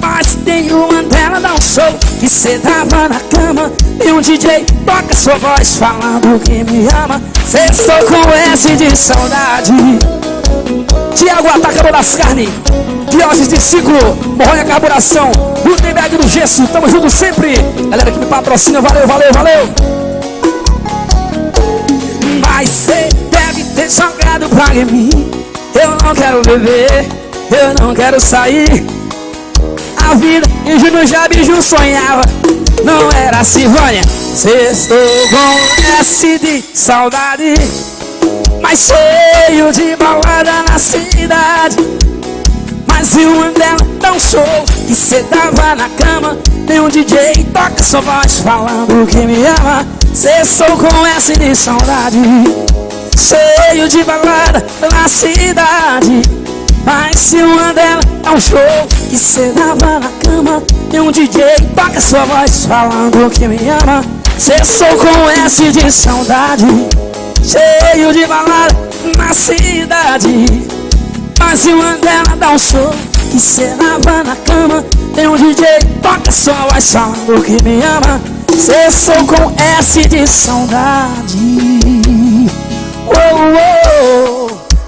Mas tem uma delas dá um show que cê dava na cama. Tem um DJ, toca sua voz falando que me ama. Sextou com S de saudade. Tiago Atacador das Carnes, Diógenes de Ciclo, Morronha Carburação, Gutenberg do Gesso, tamo junto sempre. Galera que me patrocina, valeu. Mas cê deve ter jogado praga em mim. Eu não quero beber, eu não quero sair. A vida em Júnior Jabiju sonhava, não era assim, Vânia. Sextou com S de saudade, mas cheio de balada na cidade. Mas e uma dela dá um show que cê dava na cama. Tem um DJ, toca sua voz falando que me ama. Cê sou com S de saudade, cheio de balada na cidade. Mas se uma dela dá um show que cê dava na cama. Tem um DJ, toca sua voz falando que me ama. Cê sou com S de saudade, cheio de balada na cidade. Mas se uma dela dá um show que cê dava na cama. Tem um DJ, toca sua voz falando que me ama. Cê sou com S de saudade.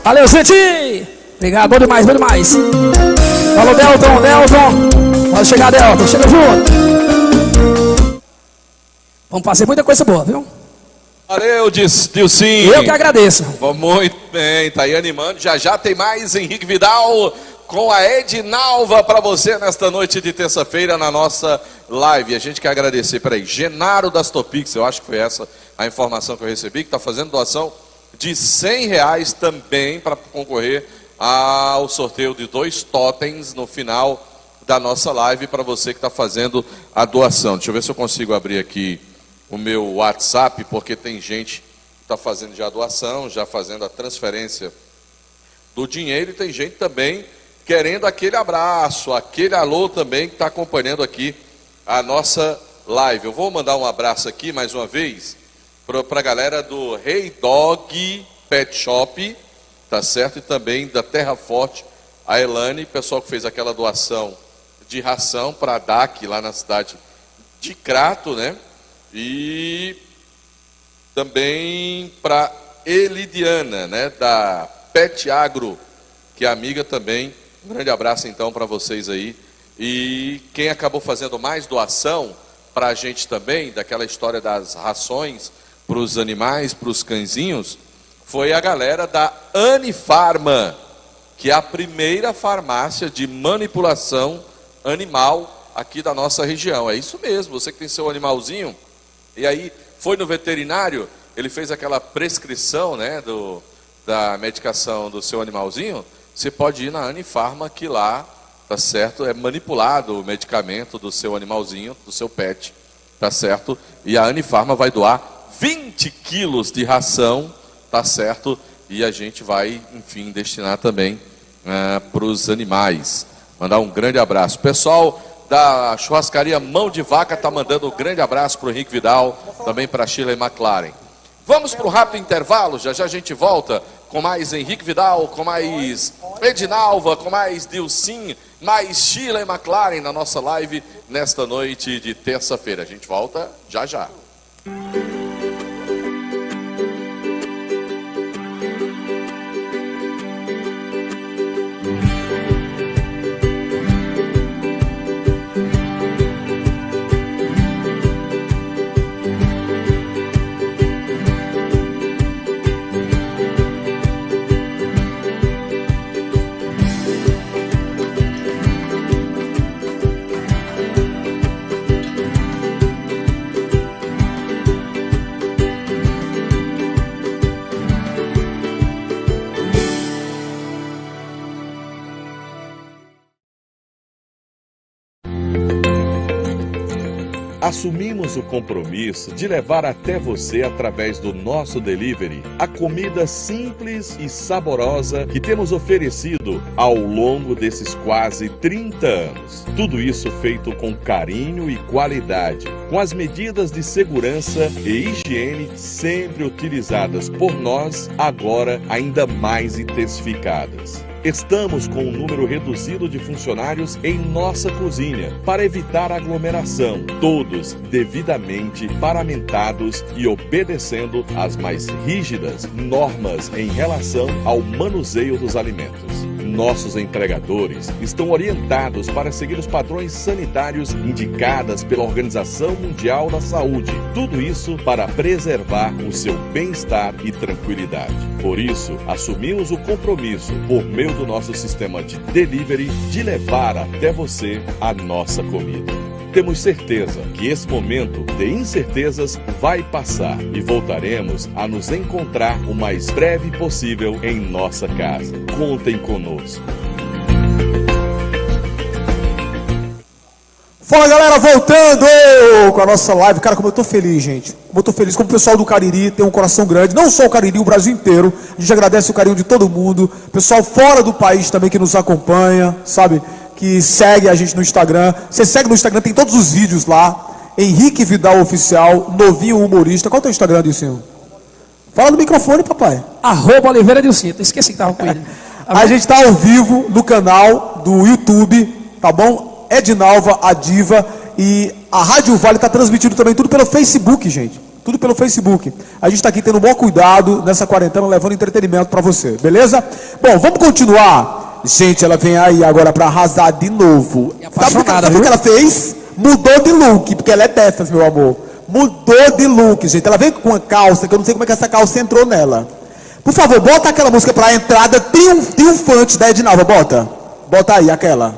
Valeu, gente! Obrigado, bom demais. Falou, Delton. Pode chegar, Delton, chega junto. Vamos fazer muita coisa boa, viu? Valeu, Dilcinho. Eu que agradeço. Muito bem, tá aí animando. Já já tem mais Henrique Vidal com a Edinalva para você nesta noite de terça-feira na nossa live. A gente quer agradecer, peraí, Genaro das Topix, eu acho que foi essa a informação que eu recebi, que está fazendo doação de R$100 também para concorrer ao sorteio de 2 totens no final da nossa live para você que está fazendo a doação. Deixa eu ver se eu consigo abrir aqui o meu WhatsApp, porque tem gente que está fazendo já a doação, já fazendo a transferência do dinheiro, e tem gente também querendo aquele abraço, aquele alô também que está acompanhando aqui a nossa live. Eu vou mandar um abraço aqui mais uma vez para a galera do Hey Dog Pet Shop, tá certo? E também da Terra Forte, a Elane, pessoal que fez aquela doação de ração para a DAC lá na cidade de Crato, né? E também para Elidiana, né, da Pet Agro, que é amiga também. Um grande abraço então para vocês aí. E quem acabou fazendo mais doação para a gente também, daquela história das rações para os animais, para os cãezinhos, foi a galera da Anifarma, que é a primeira farmácia de manipulação animal aqui da nossa região. É isso mesmo, você que tem seu animalzinho, e aí foi no veterinário, ele fez aquela prescrição, né, da medicação do seu animalzinho, você pode ir na Anifarma, que lá, tá certo, é manipulado o medicamento do seu animalzinho, do seu pet, tá certo? E a Anifarma vai doar 20 quilos de ração, tá certo? E a gente vai, enfim, destinar também para os animais. Mandar um grande abraço. Pessoal da churrascaria Mão de Vaca está mandando um grande abraço para o Henrique Vidal, também para a Shirley McLaren. Vamos para o rápido intervalo, já já a gente volta com mais Henrique Vidal, com mais Edinalva, com mais Dilcinho, mais Shirley McLaren na nossa live nesta noite de terça-feira. A gente volta já já. Assumimos o compromisso de levar até você, através do nosso delivery, a comida simples e saborosa que temos oferecido ao longo desses quase 30 anos. Tudo isso feito com carinho e qualidade, com as medidas de segurança e higiene sempre utilizadas por nós, agora ainda mais intensificadas. Estamos com um número reduzido de funcionários em nossa cozinha para evitar aglomeração, todos devidamente paramentados e obedecendo às mais rígidas normas em relação ao manuseio dos alimentos. Nossos entregadores estão orientados para seguir os padrões sanitários indicados pela Organização Mundial da Saúde. Tudo isso para preservar o seu bem-estar e tranquilidade. Por isso, assumimos o compromisso, por meio do nosso sistema de delivery, de levar até você a nossa comida. Temos certeza que esse momento de incertezas vai passar e voltaremos a nos encontrar o mais breve possível em nossa casa. Contem conosco. Fala, galera, voltando com a nossa live. Cara, como eu tô feliz, gente. Como eu tô feliz, como o pessoal do Cariri tem um coração grande. Não só o Cariri, o Brasil inteiro. A gente agradece o carinho de todo mundo. Pessoal fora do país também que nos acompanha, sabe? Que segue a gente no Instagram. Você segue no Instagram, tem todos os vídeos lá. Henrique Vidal Oficial, novinho humorista. Qual é o teu Instagram, Dilcinho? Fala no microfone, papai. @Oliveira Dilcinho. Esqueci que tava com ele. A gente tá ao vivo no canal do YouTube, tá bom? Edinalva, a diva, e a Rádio Vale está transmitindo também tudo pelo Facebook, gente. Tudo pelo Facebook. A gente está aqui tendo o maior cuidado nessa quarentena, levando entretenimento para você, beleza? Bom, vamos continuar. Gente, ela vem aí agora para arrasar de novo. Sabe o que ela fez? Mudou de look, porque ela é dessas, meu amor. mudou de look, gente. Ela veio com uma calça, que eu não sei como é que essa calça entrou nela. Por favor, bota aquela música pra entrada triunfante da Edinalva, bota. Bota aí, aquela.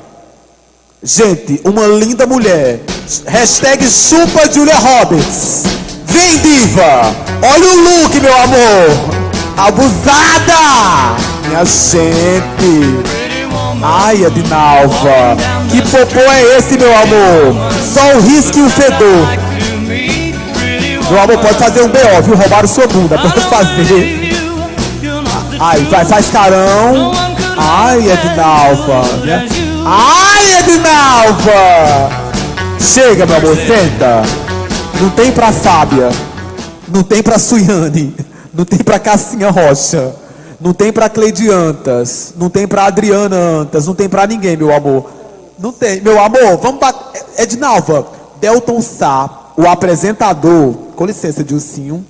Gente, uma linda mulher. Hashtag chupa Julia Roberts. Vem, diva. Olha o look, meu amor. Abusada. Minha gente. Ai, Edinalva. Que popô é esse, meu amor? Só o risco e o fedor. Meu amor, pode fazer um B.O., viu? Roubaram sua bunda. Pode fazer. Ai, vai, faz carão. Ai, Edinalva. Ai, Edinalva. Chega, meu amor, senta. Não tem pra Fábia. Não tem pra Suiane. Não tem pra Cassinha Rocha. Não tem pra Cleide Antas. Não tem pra Adriana Antas. Não tem pra ninguém, meu amor. Não tem. Meu amor, vamos pra... Edinalva, Delton Sá, o apresentador... Com licença, Dilcinho.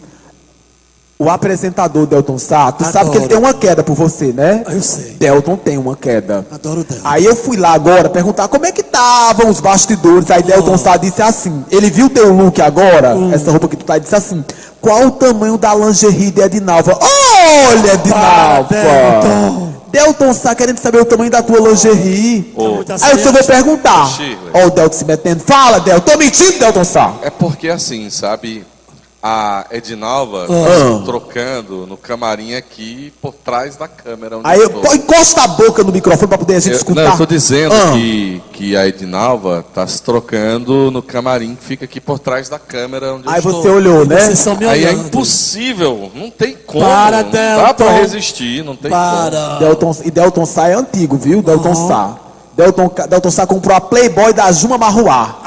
O apresentador Delton Sá, tu sabe que ele tem uma queda por você, né? Eu sei. Delton tem uma queda. Adoro o Delton. Aí eu fui lá agora perguntar como é que estavam os bastidores. Aí Delton Sá disse assim, ele viu teu look agora, essa roupa que tu tá, e disse assim, qual o tamanho da lingerie de Edinalva? Olha, Edinalva! Delton Sá querendo saber o tamanho da tua lingerie. Aí o senhor vai perguntar. Ó o Delton se metendo. Fala, Delton. Tô mentindo, Delton Sá? É porque assim, sabe... A Edinalva trocando no camarim aqui por trás da câmera. Onde aí encosta a boca no microfone para poder a gente escutar. Não, eu tô dizendo que a Edinalva tá se trocando no camarim que fica aqui por trás da câmera. Onde aí eu você estou. olhou, né? Aí é impossível, não tem como. Para, não Delton. dá pra resistir, não tem como. E Delton Sá é antigo, viu? Delton Sá. Delton Sá comprou a Playboy da Juma Marruá.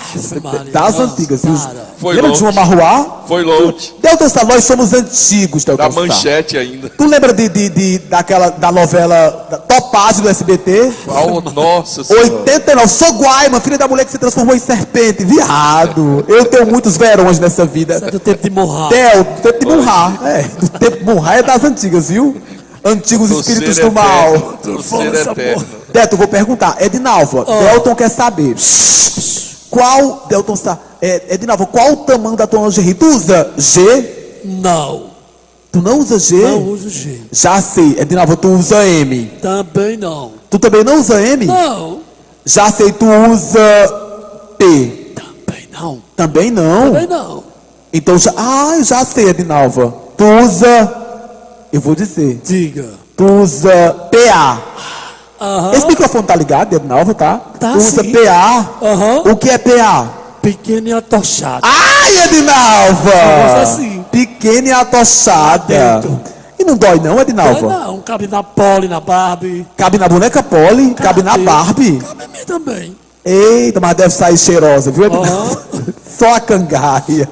Das antigas, viu? Foi lembra de Juma Marruá? Foi longe. Delton Sá, nós somos antigos, Delton Sá. Da Manchete ainda. Tu lembra da novela Topázio do SBT? Oh, nossa senhora. 89, sou Guaima, filha da mulher que se transformou em serpente, viado. Eu tenho muitos verões nessa vida. Isso é do tempo de Murrar. Do tempo de Murrar. Do tempo de Murrar é das antigas, viu? Antigos espíritos do mal. Torcer eterno. Delton, vou perguntar. Edinalva, Delton quer saber. Qual, Delton Sá, Edinalva, qual o tamanho da tua lingerie? Tu usa G? Não. Tu não usa G? Não uso G. Já sei. Edinalva, tu usa M? Também não. Tu também não usa M? Não. Já sei, tu usa P? Também não. Também não? Também não. Então, já sei, Edinalva. Tu usa, eu vou dizer. Diga. Tu usa PA. Esse microfone tá ligado, Edinalva, tá? Tá, tu usa sim. PA. Aham. O que é PA? Pequeno e atochado. Ai, Edinalva! Usa assim. Pequena e atochada. Dentro. E não dói não, Edinalva? Não, cabe na Polly, na Barbie. Cabe na boneca Polly, cabe na Barbie. Cabe a mim também. Eita, mas deve sair cheirosa, viu, Edinalva? Só a cangaia.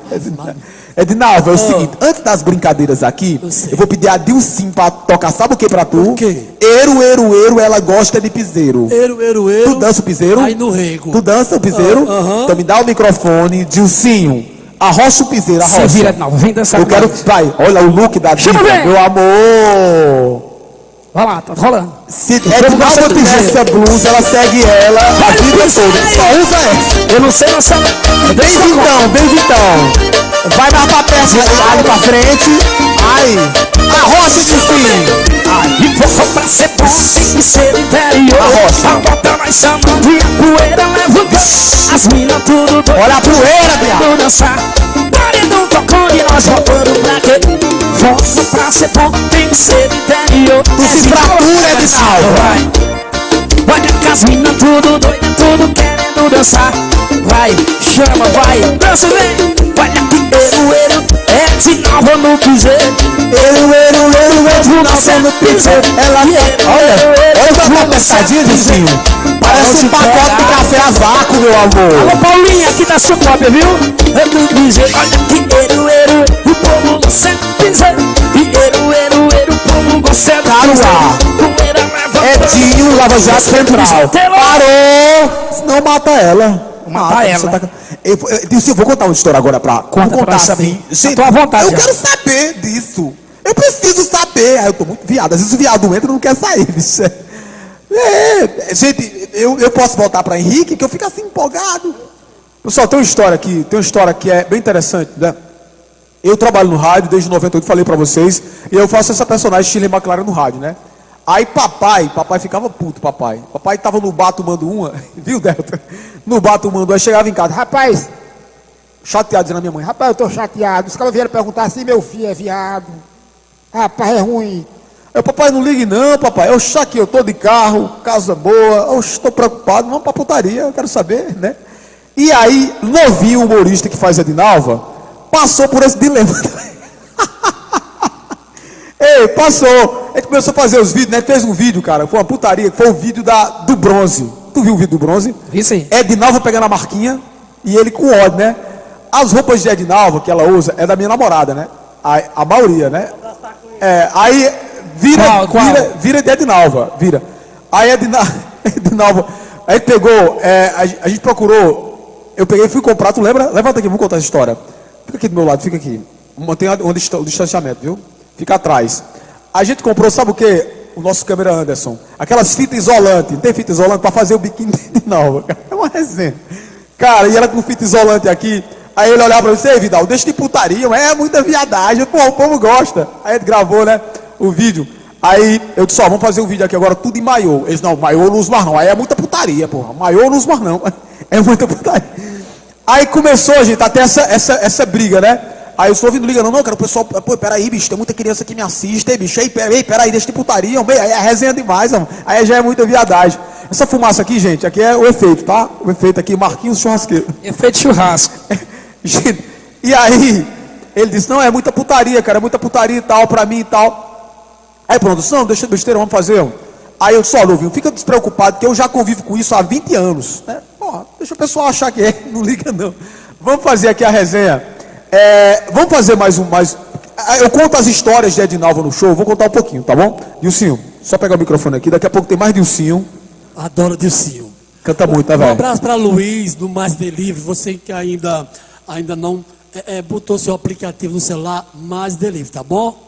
Edinalva, é o seguinte, antes das brincadeiras aqui, eu vou pedir a Dilcinho pra tocar, sabe o que pra tu? O quê? Eru, ela gosta de piseiro. Eru. Tu dança o piseiro? Aí no rego. Tu dança o piseiro? Então me dá o microfone, Dilcinho. Arrocha o piseiro, arrocha. Se vira, não, vem dançar Eu quero, vai, olha o look da diva, meu amor. Vai lá, tá rolando. Se Edinalva tiver essa blusa, ela segue ela a vida toda. Só usa essa. Eu não sei dançar. Bem então. Vai mais pra perto, ali pra frente. Ai, arrocha, Dilcinho. E for pra ser bom, tem que ser interior. Arrocha. A bota vai chamando e a poeira levanta. As minas tudo doido. Olha a poeira, viado. Querendo dançar. Paredão tocando e nós voltando pra quê? Força pra ser bom, tem que ser interior. Tu se fratura, Edinalva. Olha que as minas tudo doido, tudo querendo dançar. Vai, chama, vai, dança, vem. Olha que eru, Edinalva no piseiro. Edinalva no piseiro. Ela, olha como tá apertadinha, Dilcinho. Parece um pacote de café a vácuo, meu amor. Alô, Paulinha, aqui da sua cópia, viu? É no piseiro, olha que eru, o povo gosta de piseiro. E eru, o povo gosta de piseiro. Poeira leva. Edinho, Lava Jato Central. Parou! Senão mata ela. Mata ela. Eu vou contar uma história agora pra contar assim. Gente, tô à vontade. Eu quero saber disso. Eu preciso saber. Eu tô muito viado. Às vezes o viado entra e não quer sair, bicho. Gente, eu posso voltar pra Henrique, que eu fico assim empolgado. Pessoal, tem uma história que é bem interessante, né? Eu trabalho no rádio desde 98, falei pra vocês, e eu faço essa personagem Shirley MacLaren no rádio, né? Aí papai ficava puto, papai tava no bar tomando uma, viu, Delta? No bar tomando, aí chegava em casa, rapaz, chateado, dizendo a minha mãe, rapaz, eu tô chateado, os caras vieram perguntar assim, meu filho é viado, rapaz, é ruim. Eu, papai, não ligue não, papai, eu tô de carro, casa boa, eu estou preocupado, vamos pra putaria, eu quero saber, né? E aí, novinho humorista que faz Edinalva, passou por esse dilema. Ei, passou. A gente começou a fazer os vídeos, né? Fez um vídeo, cara, foi uma putaria, foi o vídeo do bronze. Tu viu o vídeo do bronze? Vi sim. Edinalva pegando a marquinha e ele com ódio, né? As roupas de Edinalva que ela usa é da minha namorada, né? A maioria, né? Aí vira de Edinalva, vira. Aí Edinalva, aí pegou, a gente procurou, eu peguei e fui comprar, tu lembra? Levanta aqui, vamos contar essa história. Fica aqui do meu lado, fica aqui. Mantém o distanciamento, viu? Fica atrás. A gente comprou, sabe o que? O nosso câmera Anderson. Aquelas fitas isolantes. Não tem fita isolante para fazer o biquíni de Nova. É uma resenha. Cara, e ela com fita isolante aqui. Aí ele olhava para você, ei, Vidal, deixa de putaria, mas é muita viadagem. Pô, o povo gosta. Aí ele gravou, né? O vídeo. Aí eu disse, vamos fazer um vídeo aqui agora, tudo em maiô. Eles, não, maiô não usa mais não. Aí é muita putaria, porra. Maiô não usa mais não. É muita putaria. Aí começou, gente, até essa briga, né? Aí eu estou ouvindo liga, não, cara, o pessoal, pô, peraí, bicho, tem muita criança que me assiste, bicho, peraí, deixa de putaria, aí é resenha demais, mano. Aí já é muita viadagem. Essa fumaça aqui, gente, aqui é o efeito, tá? O efeito aqui, Marquinhos Churrasqueiro. Efeito churrasco. Gente, e aí, ele disse, não, é muita putaria, cara, é muita putaria e tal, pra mim e tal. Aí pronto, não, deixa de besteira, vamos fazer. Aí eu só, Luvinho, fica despreocupado, que eu já convivo com isso há 20 anos, né? Porra, deixa o pessoal achar que é, não liga não. Vamos fazer aqui a resenha. Vamos fazer mais. Eu conto as histórias de Edinalva no show, vou contar um pouquinho, tá bom? Dilcinho, só pegar o microfone aqui, daqui a pouco tem mais Dilcinho. Adoro Dilcinho. Canta muito, tá, Um velho? abraço para Luiz, do Mais Delivery, você que ainda não botou seu aplicativo no celular, Mais Delivery, tá bom?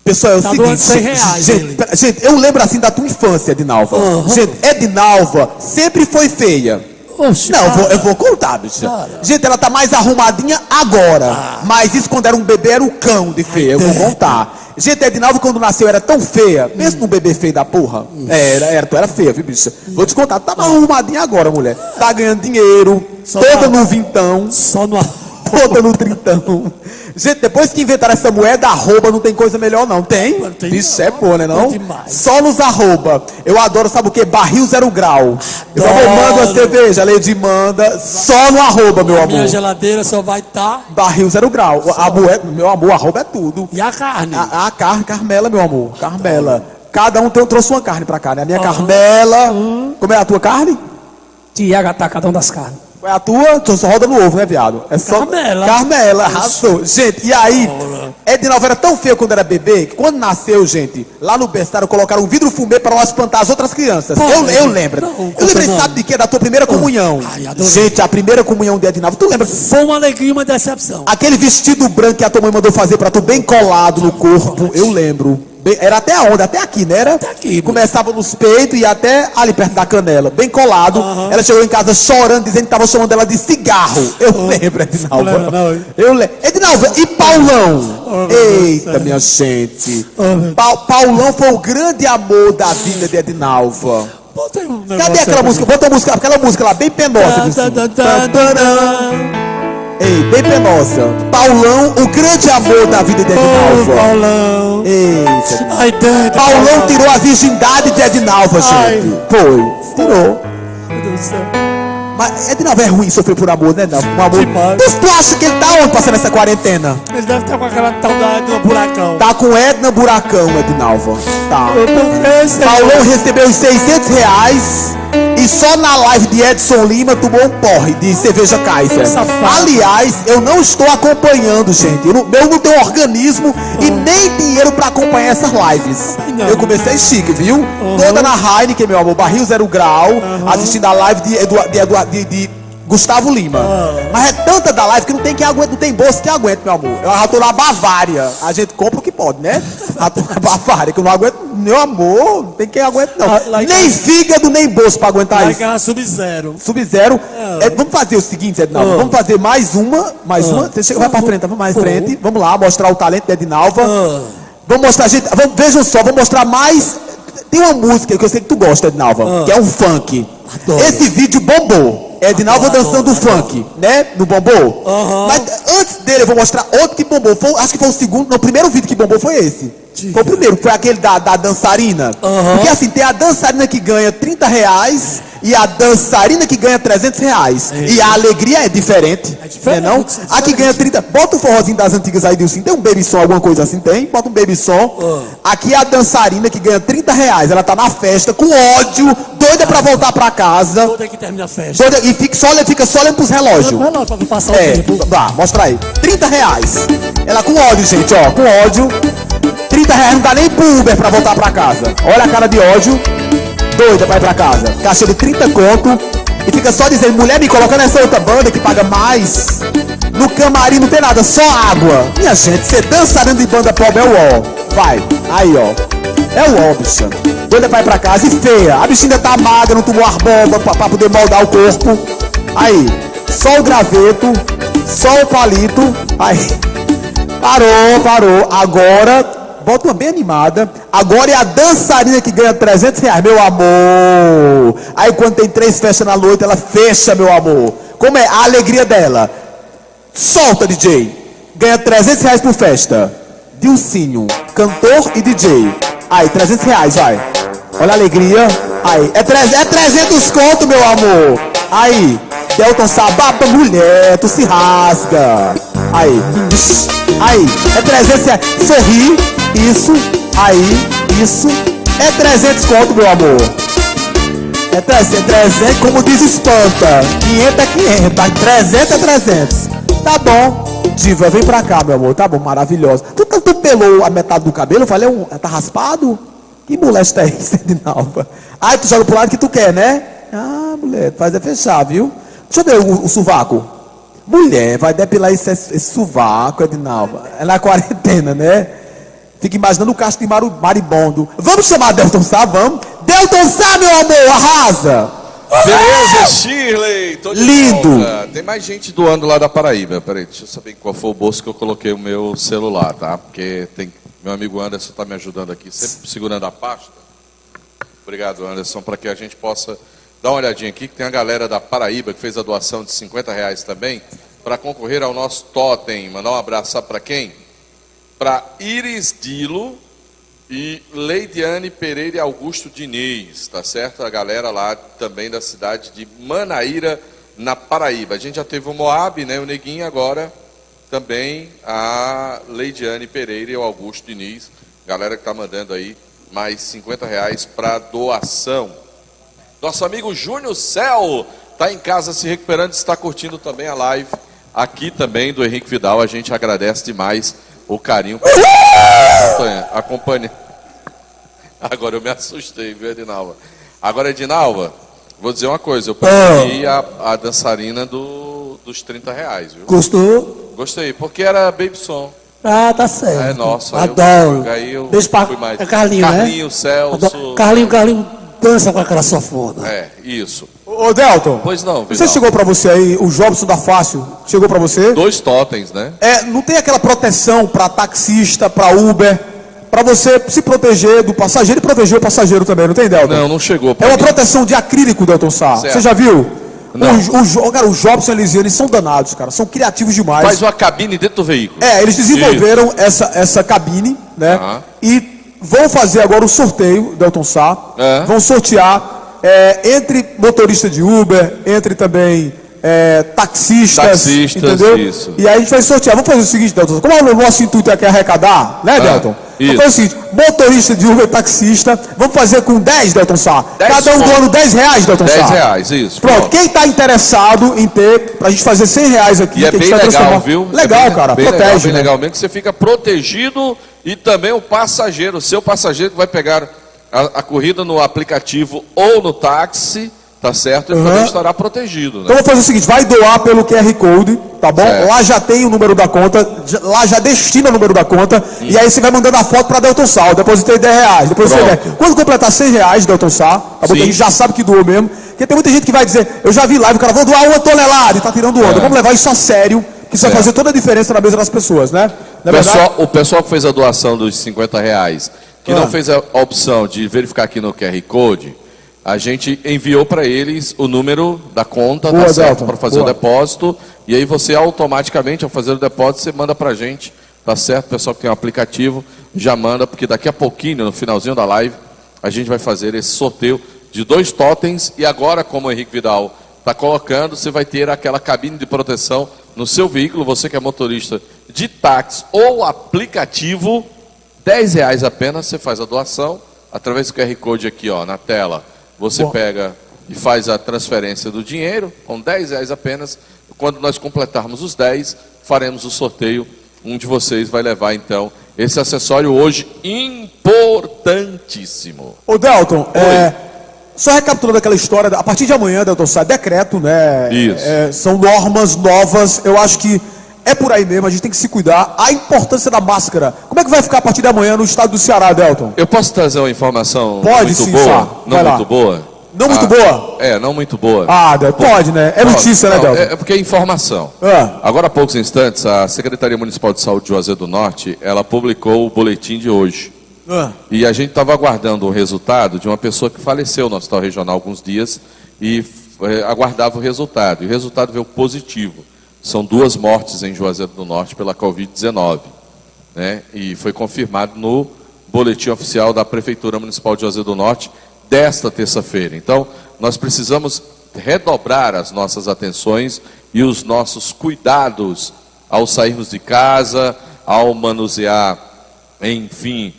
Pessoal, é o Tá doando seguinte, R$100 gente, eu lembro assim da tua infância, Edinalva. Gente, Edinalva sempre foi feia. Oxe, Não, eu vou contar, bicho. Gente, ela tá mais arrumadinha agora. Mas isso quando era um bebê era o cão de feia, eu vou contar. Gente, a Edinalva quando nasceu era tão feia. Pensa num bebê feio da porra. Tu era feia, viu, bicho? Vou te contar, tá mais arrumadinha agora, mulher. Tá ganhando dinheiro, toda no vintão. Só no... Toda no trintão. Gente, depois que inventaram essa moeda, arroba não tem coisa melhor não. Tem? Isso é bom, né não? Só nos arroba. Eu adoro, sabe o que? Barril 0 grau. Eu mando a cerveja, a Lady manda. Só no arroba, meu amor. Minha geladeira só vai estar... Barril 0 grau. A moeda, meu amor, arroba é tudo. E a carne? A carne, Carmela, meu amor. Carmela. Cada um trouxe uma carne pra cá, né? A minha Carmela. Como é a tua carne? Tiago Atacadão das Carnes. É a tua? Tu só roda no ovo, né, viado? É só... Carmela, arrasou. Gente, e aí, Edinalva era tão feio quando era bebê, que quando nasceu, gente, lá no berçário colocaram um vidro fumê para nós espantar as outras crianças. Eu lembro. Eu lembrei, sabe de quê? Da tua primeira comunhão. Gente, a primeira comunhão de Edinalva, tu lembra? Foi uma alegria e uma decepção. Aquele vestido branco que a tua mãe mandou fazer pra tu, bem colado no corpo, eu lembro. Era até onde? Até aqui, né? Era? Até aqui. Começava nos peitos e até ali perto da canela, bem colado. Ela chegou em casa chorando, dizendo que estava chamando ela de cigarro. Eu lembro, Edinalva. Eu lembro. Edinalva, e Paulão? Eita, minha gente. Paulão foi o grande amor da vida de Edinalva. Cadê aquela música? Bota a música, aquela música lá, bem penosa. Ei, bem penosa. Paulão, o grande amor da vida de Edinalva. Paulão. Eita. Paulão tirou a virgindade de Edinalva, gente. Foi. Tirou. Meu Deus do céu. Mas Edinalva é ruim sofrer por amor, né? Não, um amor. Tu acha que ele tá onde passando essa quarentena? Ele deve estar com aquela tal da Edna Buracão. Tá com Edna Buracão, Edinalva. Tá. Paulão recebeu os R$600 e só na live de Edson Lima tomou um porre de cerveja Kaiser. Aliás, eu não estou acompanhando, gente. Eu não tenho organismo e nem dinheiro pra acompanhar essas lives. Eu comecei chique, viu? Toda na Heineken, meu amor, barril 0 grau, assistindo a live de Gustavo Lima. Mas é tanta da live que não tem quem aguenta, não tem bolsa que aguenta, meu amor. Eu já tô na Bavária. A gente compra o que pode, né? Já tô na Bavária, que eu não aguento meu amor, não tem quem aguente não. Like nem fígado, nem bolso pra aguentar Like isso. a Sub-Zero. Sub-Zero. Vamos fazer o seguinte, Edinalva. Vamos fazer mais uma. Você chega, vai pra frente, vamos mais frente. Vamos lá, mostrar o talento de Edinalva. Vamos mostrar, gente. Vejam só, vou mostrar mais. Tem uma música que eu sei que tu gosta, Edinalva, que é um funk. Adoro. Esse vídeo bombou. Edinalva dançando funk, né? No bombou. Mas antes dele eu vou mostrar outro que bombou. Acho que foi o segundo. Não, o primeiro vídeo que bombou foi esse. Foi o primeiro, foi aquele da dançarina. Porque assim, tem a dançarina que ganha R$30 e a dançarina que ganha R$300. E a alegria é diferente. Né, não? A que ganha 30. Bota o forrozinho das antigas aí, Dilcinho. Tem um baby som, alguma coisa assim? Tem? Bota um baby som. Aqui é a dançarina que ganha R$30. Ela tá na festa com ódio, doida pra voltar pra casa. Toda que termina a festa. Doida, e fica só olhando pros relógios. Não, pra passar o tempo. Vá, mostra aí. R$30. Ela com ódio, gente, ó. Com ódio. R$30 não dá nem pro Uber pra voltar pra casa. Olha a cara de ódio. Doida pra ir pra casa. Caixa de 30 conto. E fica só dizendo, mulher, me coloca nessa outra banda que paga mais. No camarim não tem nada, só água. Minha gente, você dançarina de banda pobre é o ó. Vai, aí ó. É o ó, bicha. Doida pra ir pra casa e feia. A bichinha ainda tá magra, não tomou arbomba pra poder moldar o corpo. Aí, só o graveto, só o palito. Aí, parou. Agora... Bota uma bem animada. Agora é a dançarina que ganha R$300, meu amor. Aí quando tem 3 festas na noite, ela fecha, meu amor. Como é a alegria dela? Solta, DJ. Ganha R$300 por festa. Dilcinho, cantor e DJ. Aí, R$300, vai. Olha a alegria. Aí, é 300 conto, meu amor. Aí, Delton Sababa, mulher, tu se rasga. Aí, é R$300. Sorri. Isso, isso. É 300 conto, meu amor. É 300, como diz espanta. 500 é 500, 300 é 300. Tá bom. Diva, vem pra cá, meu amor. Tá bom, maravilhosa. Tu pelou a metade do cabelo? Eu falei, tá raspado? Que molesta é isso, Edinalva? Aí tu joga pro lado que tu quer, né? Ah, mulher, faz é fechar, viu? Deixa eu ver o sovaco. Mulher, vai depilar esse sovaco, Edinalva. É na quarentena, né? Fica imaginando o cacho de maribondo. Vamos chamar Delton Sá, vamos? Delton Sá, meu amor, arrasa! Beleza, Shirley. Tô de lindo. volta. Tem mais gente doando lá da Paraíba. Peraí, deixa eu saber qual foi o bolso que eu coloquei o meu celular, tá? Porque tem... Meu amigo Anderson está me ajudando aqui, sempre segurando a pasta. Obrigado, Anderson, para que a gente possa dar uma olhadinha aqui, que tem a galera da Paraíba que fez a doação de R$50 também, para concorrer ao nosso totem. Mandar um abraço, sabe para quem? Para Iris Dilo e Leidiane Pereira e Augusto Diniz, tá certo? A galera lá também da cidade de Manaíra, na Paraíba. A gente já teve o Moab, né? O Neguinho, agora também a Leidiane Pereira e o Augusto Diniz. Galera que tá mandando aí mais R$50 para doação. Nosso amigo Júnior Cel tá em casa se recuperando, está curtindo também a live aqui também do Henrique Vidal. A gente agradece demais o carinho acompanha. Agora eu me assustei, viu, Edinalva? Agora, Edinalva, vou dizer uma coisa, eu preferi a dançarina dos R$30, viu? Gostou? Gostei, porque era baby som. Ah, tá certo. É, nossa, adoro. Aí eu Beijo pra fui mais. Carlinho, né? Carlinho, Celso. Carlinho dança com aquela sofona. É, isso. Ô, Delton. Pois não, Vidal. Você chegou pra você aí, o Jobson da Fácil, chegou pra você? 2 totens, né? Não tem aquela proteção pra taxista, pra Uber, pra você se proteger do passageiro e proteger o passageiro também, não tem, Delton? Não chegou É pra uma mim. proteção de acrílico, Delton Sá. Certo. Você já viu? Não. Cara, o Jobson e a Elisiane são danados, cara. São criativos demais. Faz uma cabine dentro do veículo. Eles desenvolveram essa cabine, né? E vão fazer agora o sorteio, Delton Sá. Vão sortear entre motorista de Uber, entre também taxistas, entendeu? Isso. E aí a gente vai sortear. Vamos fazer o seguinte, Delton. Como o nosso intuito aqui é arrecadar, né, Delton? Vamos fazer o seguinte: motorista de Uber, taxista, vamos fazer com 10, Delton Sá. Cada um doando R$10, Delton Sá. R$10, isso. Pronto, quem está interessado em ter, pra gente fazer R$100 aqui. E é que a bem gente vai legal, transformar. viu? Legal, cara, bem protege. Legal, bem né? legal mesmo, que você fica protegido e também o passageiro, o seu passageiro que vai pegar a corrida no aplicativo ou no táxi, tá certo? E poder estará protegido, né? Então vou fazer o seguinte, vai doar pelo QR Code, tá bom? Certo. Lá já tem o número da conta, lá já destina o número da conta, e aí você vai mandando a foto para Delton Sá. Eu depositei R$10, depositei Pronto. 10. Quando completar R$100, Delton Sá, tá bom? Que a gente já sabe que doou mesmo. Porque tem muita gente que vai dizer, eu já vi live, o cara, vou doar 1 tonelada, e tá tirando onda. Vamos levar isso a sério, que isso vai fazer toda a diferença na mesa das pessoas, né? O pessoal que fez a doação dos R$50, que não fez a opção de verificar aqui no QR Code, a gente enviou para eles o número da conta, tá certo? Para fazer o depósito. E aí você automaticamente, ao fazer o depósito, você manda para a gente, tá certo? O pessoal que tem o aplicativo já manda, porque daqui a pouquinho, no finalzinho da live, a gente vai fazer esse sorteio de 2 totens. E agora, como o Henrique Vidal está colocando, você vai ter aquela cabine de proteção no seu veículo. Você que é motorista de táxi ou aplicativo, R$10 apenas, você faz a doação, através do QR Code aqui, ó, na tela. Você pega e faz a transferência do dinheiro, com R$10 apenas. Quando nós completarmos os 10, faremos o sorteio. Um de vocês vai levar, então, esse acessório hoje importantíssimo. Ô, Delton, só recapitulando aquela história, a partir de amanhã, Delton, sai decreto, né? Isso. São normas novas, eu acho que é por aí mesmo, a gente tem que se cuidar. A importância da máscara. Como é que vai ficar a partir de amanhã no estado do Ceará, Delton? Eu posso trazer uma informação Pode, muito sim, boa? Sá. Não Vai lá. muito boa? Não muito boa? Não muito boa. Delton, pode, né? É notícia, né, Delton? É porque é informação. Agora há poucos instantes, a Secretaria Municipal de Saúde de Juazeiro do Norte, ela publicou o boletim de hoje. E a gente estava aguardando o resultado de uma pessoa que faleceu no Hospital Regional há alguns dias e aguardava o resultado. E o resultado veio positivo. São 2 mortes em Juazeiro do Norte pela Covid-19. Né? E foi confirmado no boletim oficial da Prefeitura Municipal de Juazeiro do Norte desta terça-feira. Então, nós precisamos redobrar as nossas atenções e os nossos cuidados ao sairmos de casa, ao manusear, enfim,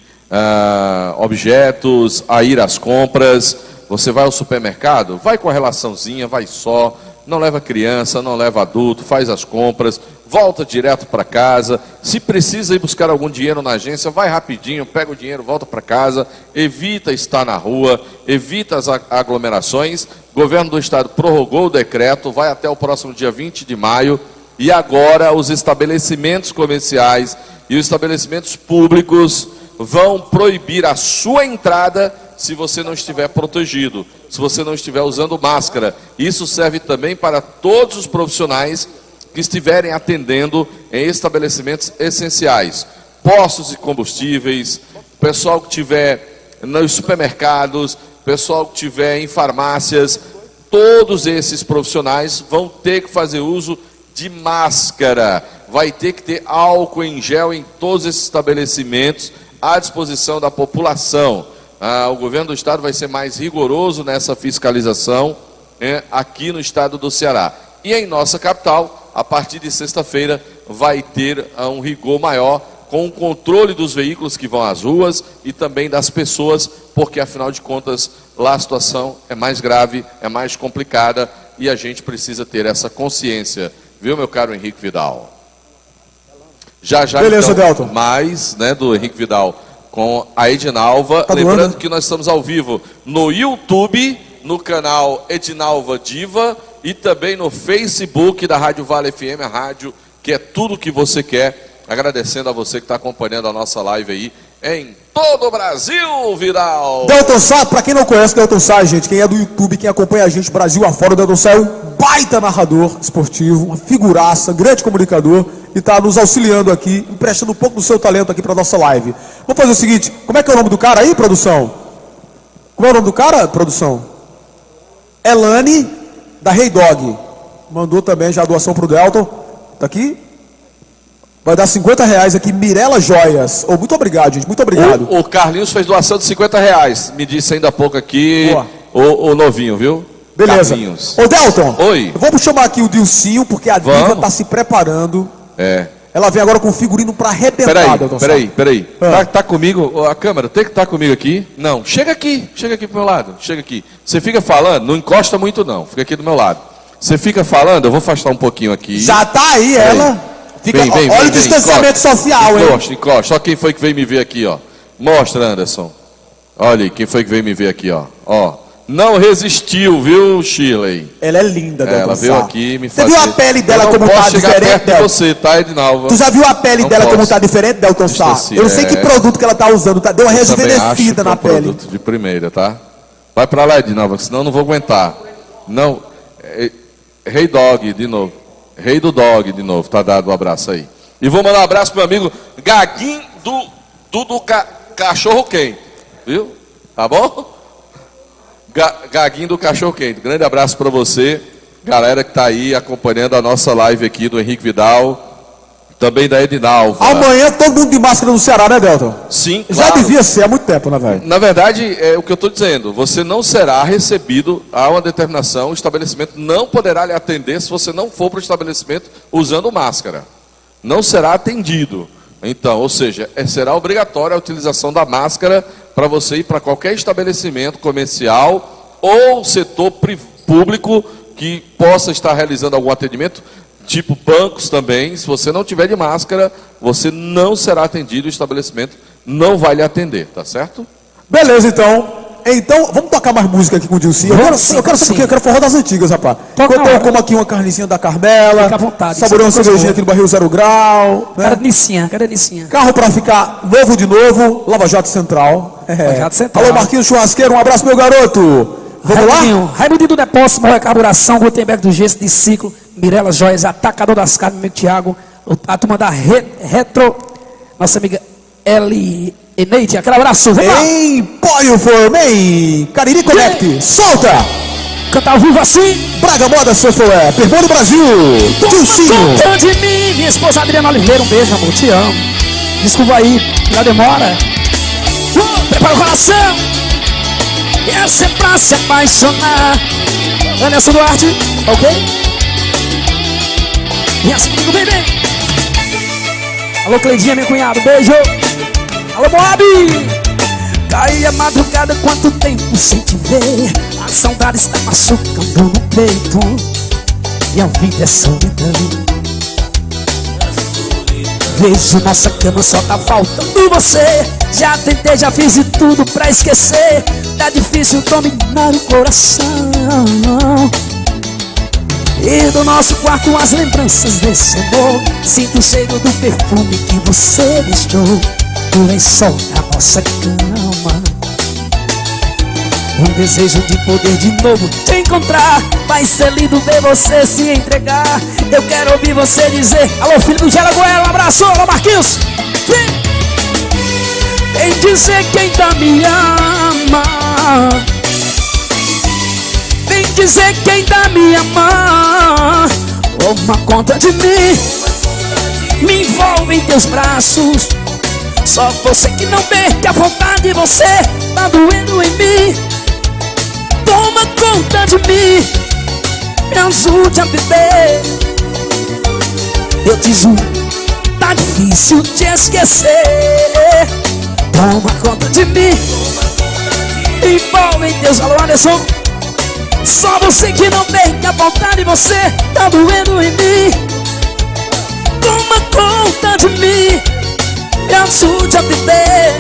objetos, a ir às compras. Você vai ao supermercado, vai com a relaçãozinha, vai só, não leva criança, não leva adulto, faz as compras, volta direto para casa. Se precisa ir buscar algum dinheiro na agência, vai rapidinho, pega o dinheiro, volta para casa, evita estar na rua, evita as aglomerações. O governo do estado prorrogou o decreto, vai até o próximo dia 20 de maio, e agora os estabelecimentos comerciais e os estabelecimentos públicos vão proibir a sua entrada se você não estiver protegido, se você não estiver usando máscara. Isso serve também para todos os profissionais que estiverem atendendo em estabelecimentos essenciais, postos de combustíveis, pessoal que estiver nos supermercados, pessoal que estiver em farmácias. Todos esses profissionais vão ter que fazer uso de máscara, vai ter que ter álcool em gel em todos esses estabelecimentos à disposição da população. O governo do estado vai ser mais rigoroso nessa fiscalização aqui no estado do Ceará. E em nossa capital, a partir de sexta-feira, vai ter um rigor maior com o controle dos veículos que vão às ruas e também das pessoas, porque afinal de contas lá a situação é mais grave, é mais complicada e a gente precisa ter essa consciência, viu, meu caro Henrique Vidal? Já Beleza, então, Delton. mais do Henrique Vidal com a Edinalva. Lembrando que nós estamos ao vivo no YouTube, no canal Edinalva Diva e também no Facebook da Rádio Vale FM, a rádio que é tudo o que você quer. Agradecendo a você que está acompanhando a nossa live aí em todo o Brasil, Vidal. Delton Sá, para quem não conhece Delton Sá, gente, quem é do YouTube, quem acompanha a gente Brasil afora, o Delton Sá é um baita narrador esportivo, uma figuraça, grande comunicador e está nos auxiliando aqui, emprestando um pouco do seu talento aqui para nossa live. Vamos fazer o seguinte, como é que é o nome do cara aí, produção? Como é o nome do cara, produção? Elane, da Rei Dog. Mandou também já a doação pro Delton. Tá aqui? Vai dar R$50 aqui, Mirela Joias. Muito obrigado, gente. Muito obrigado. O Carlinhos fez doação de R$50. Me disse ainda há pouco aqui o novinho, viu? Beleza. Carlinhos. Ô, Delton. Oi. Vamos chamar aqui o Dilcinho, porque a Diva tá se preparando. Ela vem agora com o figurino para arrebentar, Delton. Peraí. Tá comigo? A câmera tem que estar comigo aqui? Não. Chega aqui pro meu lado. Chega aqui. Você fica falando, não encosta muito não. Fica aqui do meu lado. Você fica falando, eu vou afastar um pouquinho aqui. Já tá aí ela. Fica, vem, olha o distanciamento social, hein? Encosta. Só quem foi que veio me ver aqui, ó. Mostra, Anderson. Olha aí, quem foi que veio me ver aqui, ó. não resistiu, viu, Shirley? Ela é linda, Delton Ela veio Sá. aqui me Você fazer... viu a pele dela Eu como não tá posso chegar diferente, perto de Delton? você, tá, Edinalva? Tu já viu a pele Não dela como posso. tá diferente, Delton Sá? Esqueci, Eu não sei que produto que ela tá usando, tá? Deu uma Eu também acho que rejuvenescida é na um pele. produto de primeira, tá? Vai pra lá, Edinalva, senão eu não vou aguentar. Não, Rei Dog, de novo. Rei do Dog, de novo, tá dado um abraço aí. E vou mandar um abraço pro meu amigo Gaguinho do Cachorro Quente, viu? Tá bom? Gaguinho do Cachorro Quente. Grande abraço para você, galera que tá aí acompanhando a nossa live aqui do Henrique Vidal, também da Edinalva. Amanhã todo mundo de máscara no Ceará, né, Delton? Sim, Já claro. devia ser há muito tempo, né, velho? Na verdade, é o que eu estou dizendo. Você não será recebido a uma determinação, o estabelecimento não poderá lhe atender se você não for para o estabelecimento usando máscara. Não será atendido. Então, ou seja, será obrigatória a utilização da máscara para você ir para qualquer estabelecimento comercial ou setor público que possa estar realizando algum atendimento, tipo bancos também. Se você não tiver de máscara, você não será atendido, o estabelecimento não vai lhe atender, tá certo? Beleza, então. Então, vamos tocar mais música aqui com o Dilci. Eu quero saber o que eu quero forró das antigas, rapaz. Enquanto eu como aqui uma carnezinha da Carmela. Fica à vontade. Saboreando uma cervejinha aqui no Barril 0 Grau. Né? Cadê Nicinha? Carro pra ficar novo de novo. Lava Jato Central. Lava Jato Central. Alô, Marquinhos Churrasqueiro, um abraço, meu garoto. Vamos lá? Raimundinho do Depósito, Maior Carburação, Gutenberg do Gesso de Ciclo, Mirela Joias, Atacador das Carnes, meu amigo Thiago, a turma da Retro, nossa amiga Eneide, aquele abraço, vamos lá. Empório Formei, Cariri Connect, solta! Cantar ao vivo assim. Braga Moda Software, Permônio Brasil, Dilcinho. Conta de mim, minha esposa Adriana Oliveira, um beijo, amor, te amo. Desculpa aí, já demora. Prepara o coração. Essa é pra se apaixonar. Anderson Duarte, ok? E assim comigo, bebê. Alô, Cleidinha, meu cunhado, beijo. Alô, Moab. Cai a madrugada, quanto tempo sem te ver. A saudade está machucando no peito. E a vida é solidão. Vejo nossa cama, só tá faltando você. Já tentei, já fiz de tudo pra esquecer. Tá difícil dominar o coração. E do nosso quarto as lembranças desse amor. Sinto o cheiro do perfume que você deixou no lençol da nossa cama. Um desejo de poder de novo te encontrar. Vai ser lindo ver você se entregar. Eu quero ouvir você dizer: alô, filho do Jaraguá, um abraço, alô, Marquinhos. Vem dizer que ainda me ama. Vem dizer que ainda me ama. Toma conta de mim. Me envolve em teus braços. Só você que não perde a vontade de você. Tá doendo em mim. Toma conta de mim. Me ajude a viver. Eu te juro, tá difícil te esquecer. Toma conta de mim. Envolve em Deus, alô Anderson. Só você que não perde a vontade de você. Tá doendo em mim. Toma conta de mim. Me ajude a viver.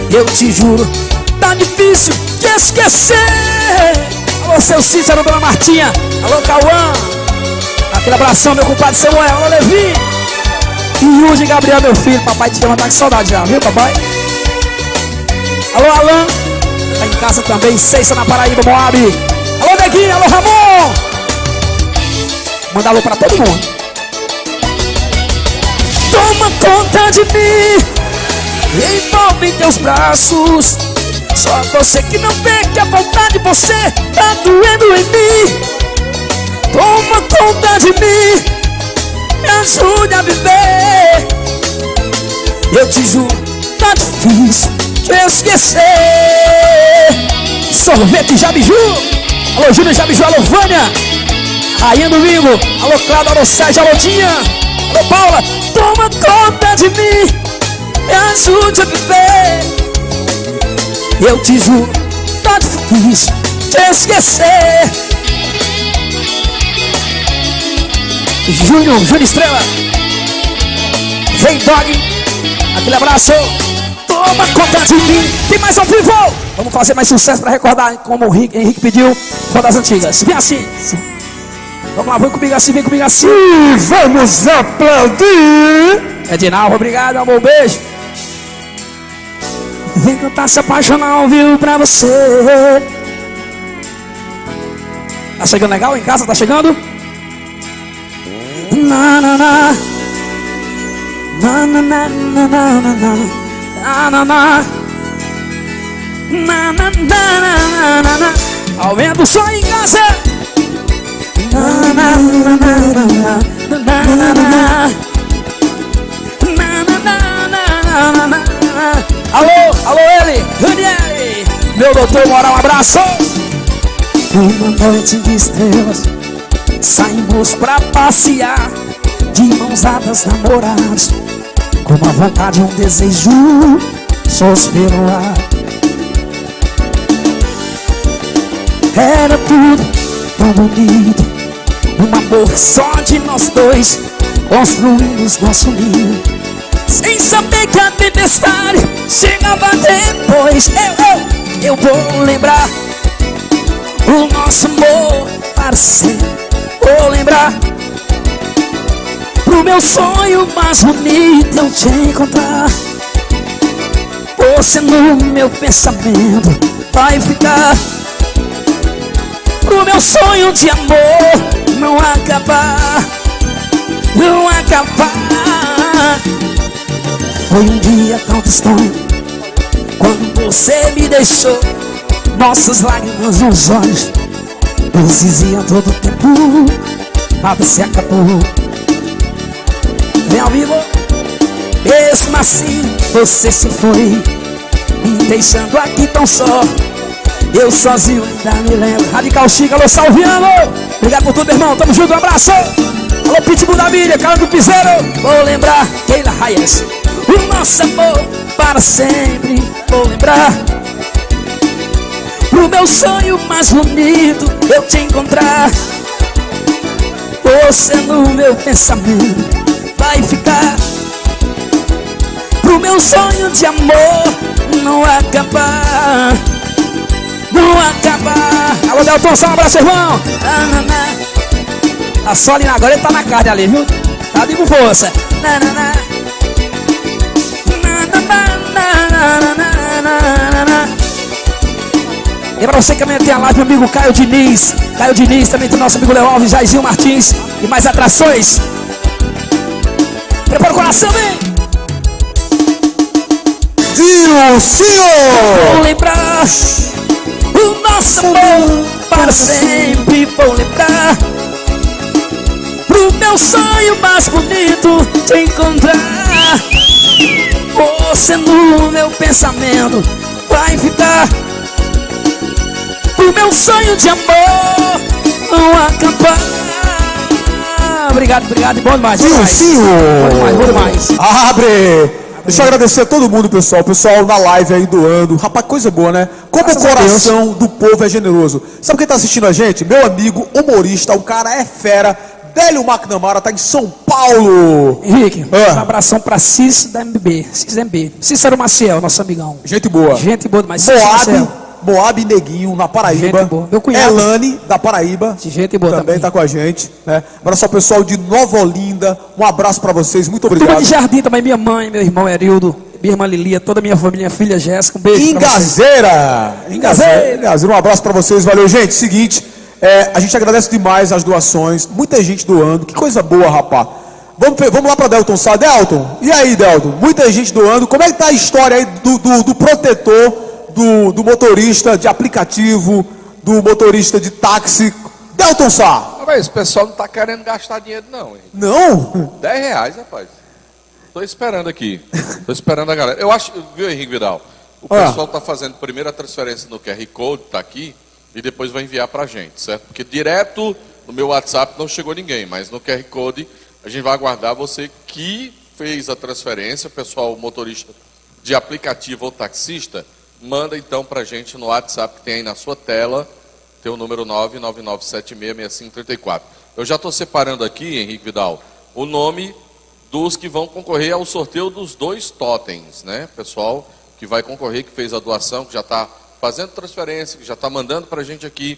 Eu te juro, tá difícil te esquecer. Alô, seu Cícero, dona Martinha. Alô, Cauã. Aquele abração, meu compadre Samuel. Alô, Levi. E Yuri Gabriel, meu filho. Papai te ama, tá com saudade já, viu, papai? Alô, Alan. Tá em casa também, Seiça na Paraíba, Moab. Alô, Neguinho. Alô, Ramon. Manda alô pra todo mundo. Toma conta de mim. Envolve em teus braços. Só você que não perde a vontade de você. Tá doendo em mim. Toma conta de mim. Me ajude a viver. Eu te juro, tá difícil te esquecer. Sorvete Jabiju. Alô, Júnior Jabiju, alô, Vânia. Rainha Domingo. Alô, Cláudio, alô, Sérgio, alô, Tinha. Alô, Paula. Toma conta de mim. Me ajude a viver. Eu te juro, tá difícil te esquecer. Júnior Estrela. Vem, Dog. Aquele abraço. Tô toma conta de mim. Tem mais ao vivo. Vamos fazer mais sucesso pra recordar, como o Henrique pediu, uma das antigas. Vem assim. Vamos lá, vem comigo assim, vem comigo assim. Vamos aplaudir. Edinaldo, obrigado, amor, beijo. Vem cantar, se apaixonar ao vivo pra você. Tá chegando legal em casa? Tá chegando? Na na na na na na na na na na na na na na. Aumenta o som em casa. Na na na na na na na na na. Alô, ele, Daniele, meu doutor moral, um abraço. Uma noite de estrelas, saímos pra passear, de mãos dadas, namorados, com uma vontade, um desejo, sós pelo ar. Era tudo tão bonito, um amor só de nós dois, construímos nosso ninho, sem saber que a tempestade chegava depois. Eu vou lembrar o nosso amor para sempre. Vou lembrar pro meu sonho mais bonito eu te encontrar. Você no meu pensamento vai ficar, pro meu sonho de amor não acabar, não acabar. Foi um dia tão distante quando você me deixou, nossas lágrimas nos olhos nos diziam todo tempo, nada se acabou. Vem ao vivo. Mesmo assim você se foi, me deixando aqui tão só. Eu sozinho ainda me lembro. Radical Chica, alô Salviano, obrigado por tudo, meu irmão, tamo junto, um abraço. Alô Pitbull da Mídia, cara do Piseiro. Vou lembrar, Keila Reyes, o nosso amor para sempre. Vou lembrar pro meu sonho mais bonito eu te encontrar. Você no meu pensamento vai ficar, pro meu sonho de amor não acabar, não acabar. Alô Delton, só um abraço, irmão. A Solina agora ele tá na carne ali, viu? Tá ali com força. E pra você que também tem a live, meu amigo Caio Diniz. Caio Diniz, também tem o nosso amigo Léo Alves, Jairzinho Martins e mais atrações. Prepara o coração, vem! Senhor! Vou lembrar o nosso amor para sempre. Vou lembrar pro meu sonho mais bonito te encontrar. Você no meu pensamento vai ficar, pro meu sonho de amor não acabar. Obrigado, obrigado, e bom demais. Bom demais. Abre! Deixa eu agradecer a todo mundo, pessoal. O pessoal na live aí doando. Rapaz, coisa boa, né? Como o coração do povo é generoso. Sabe quem tá assistindo a gente? Meu amigo humorista, o cara é fera. Délio McNamara, tá em São Paulo. Henrique, um abração pra Cícero da MB. Cícero Maciel, nosso amigão. Gente boa. Gente boa demais. Moab Neguinho, na Paraíba. Gente boa. Meu cunhado. Elane, da Paraíba. Gente boa também tá com a gente, né? Abraço ao pessoal de Nova Olinda. Um abraço pra vocês, muito obrigado. Turma de Jardim também, minha mãe, meu irmão Erildo, minha irmã Lilia, toda a minha família, minha filha Jéssica. Um beijo pra vocês. Engazeira. Um abraço pra vocês, valeu, gente. Seguinte, a gente agradece demais as doações, muita gente doando, que coisa boa, rapaz. Vamos lá para Delton Sá. Delton, e aí, Delton? Muita gente doando. Como é que tá a história aí do protetor, do motorista de aplicativo, do motorista de táxi? Delton Sá. Mas o pessoal não tá querendo gastar dinheiro não, hein? Não? R$10, rapaz. Tô esperando aqui. Tô esperando a galera. Eu acho, viu, Henrique Vidal? O pessoal tá fazendo primeiro a transferência no QR Code, tá aqui, e depois vai enviar pra gente, certo? Porque direto no meu WhatsApp não chegou ninguém, mas no QR Code a gente vai aguardar você que fez a transferência, pessoal, motorista de aplicativo ou taxista, manda então pra gente no WhatsApp que tem aí na sua tela, tem o número 999766534. Eu já estou separando aqui, Henrique Vidal, o nome dos que vão concorrer ao sorteio dos 2 totens, né? Pessoal que vai concorrer, que fez a doação, que já está fazendo transferência, que já está mandando para a gente aqui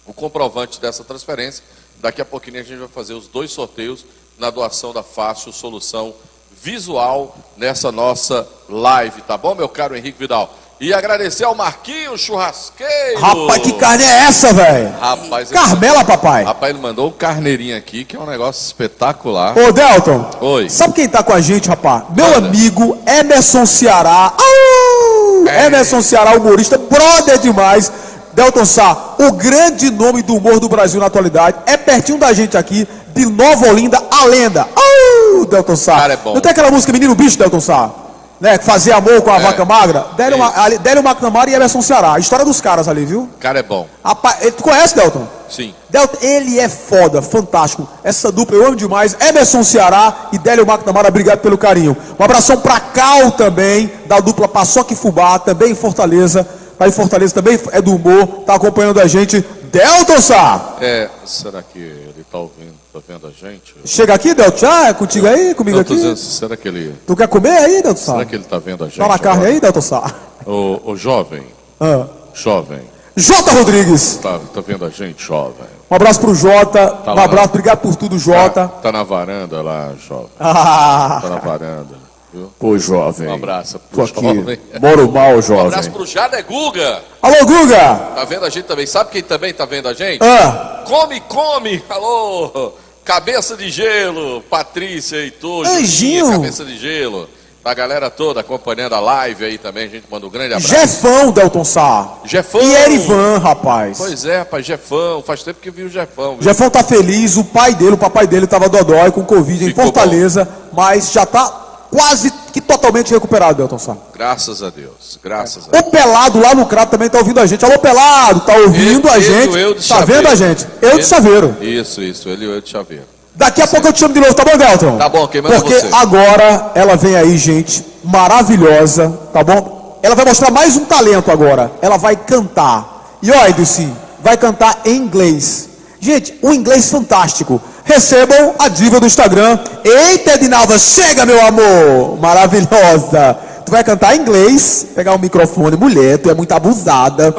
o comprovante dessa transferência. Daqui a pouquinho a gente vai fazer os 2 sorteios na doação da Fácil Solução Visual nessa nossa live, tá bom, meu caro Henrique Vidal? E agradecer ao Marquinhos Churrasqueiro. Rapaz, que carne é essa, velho? Rapaz, Carmela, papai. Rapaz, ele mandou um carneirinho aqui, que é um negócio espetacular. Ô, Delton. Oi. Sabe quem tá com a gente, rapaz? Meu Olha. amigo Emerson Ceará. Emerson Ceará, humorista, brother demais. Delton Sá, o grande nome do humor do Brasil na atualidade. É pertinho da gente aqui, de Nova Olinda, a lenda. Delton Sá. Cara, é bom. Não tem aquela música Menino Bicho, Delton Sá? Né, que fazia amor com a vaca magra? Délio McNamara e Emerson Ceará. A história dos caras ali, viu? Cara, é bom. Rapaz, tu conhece, Delton? Sim. Delton, ele é foda, fantástico. Essa dupla eu amo demais. Emerson Ceará e Délio McNamara, obrigado pelo carinho. Um abração pra Cal também, da dupla Paçoca e Fubá, também em Fortaleza. Tá em Fortaleza, também é do humor, tá acompanhando a gente. Delton Sá! Será que ele tá vendo a gente? Chega aqui, Delton. É contigo aí, comigo Não, tô aqui? dizendo, será que ele... Tu quer comer aí, Delton Sá? Será que ele tá vendo a gente? Tá na carne agora? aí, Delton Sá? Ô, jovem. Jovem. J. Rodrigues. Tá vendo a gente, jovem? Um abraço pro Jota. Tá Um lá. abraço, obrigado por tudo, Jota. Tá na varanda lá, jovem. Ah, Tá na varanda. Viu? pô, jovem. Um abraço Tô pro aqui. jovem. Moro mal, Um jovem. abraço pro Jade Guga. Alô, Guga! Tá vendo a gente também? Sabe quem também tá vendo a gente? Come! Alô! Cabeça de Gelo, Patrícia, Heitor, Anjinho. Julinha, Cabeça de Gelo. A galera toda acompanhando a live aí também, a gente manda um grande abraço. Jefão, Delton Sá. Jefão! E Erivan, rapaz. Pois é, rapaz, Jefão, faz tempo que viu o Jefão. Viu? Jefão tá feliz, o papai dele tava dodói com Covid em Ficou Fortaleza, mas já tá quase que totalmente recuperado, Delton Sá. Graças a Deus, graças a Deus. O Pelado lá no Crato também tá ouvindo a gente. Alô, Pelado, tá ouvindo a gente? Eu de Tá Chaveiro. vendo a gente? Eu de Chaveiro. Isso, ele e eu de Chaveiro. Daqui a pouco eu te chamo de novo, tá bom, Delton? Tá bom, quem manda Porque você? agora ela vem aí, gente, maravilhosa, tá bom? Ela vai mostrar mais um talento agora. Ela vai cantar. E olha, Edilson, vai cantar em inglês. Gente, um inglês fantástico. Recebam a diva do Instagram. Eita, Edinalva, chega, meu amor! Maravilhosa. Tu vai cantar em inglês, pegar o microfone, mulher, tu é muito abusada.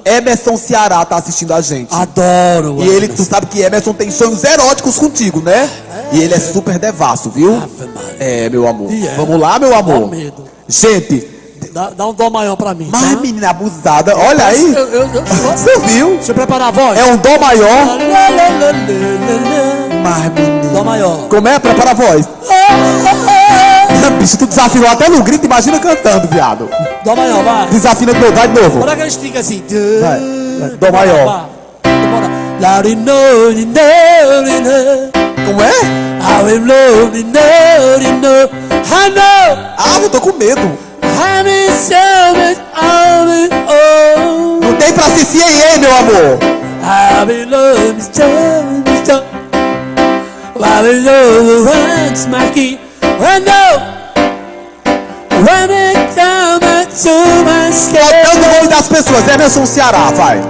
Emerson Ceará tá assistindo a gente. Adoro. E ele, tu sabe que Emerson tem sonhos eróticos contigo, né? E ele é super devasso, viu? Ave Maria. É, meu amor. E é. Vamos lá, meu amor. Dá medo. Gente, Dá um dó maior pra mim. mas tá? menina abusada, olha aí. Você viu? Deixa eu preparar a voz. É um dó maior. Lá, lá, lá, lá, lá, lá. Mas, menina. Dó maior. Como é? Prepara a voz. Bicho, tu desafinou até no grito, imagina cantando, viado. Dó maior, vai. Desafina de novo, vai de novo. Olha que a gente fica assim. Vai. Dó maior. Como é? Ah, eu tô com medo. Não tem pra Cici aí, meu amor. Cantando o nome das pessoas, Emerson Ceará, vai.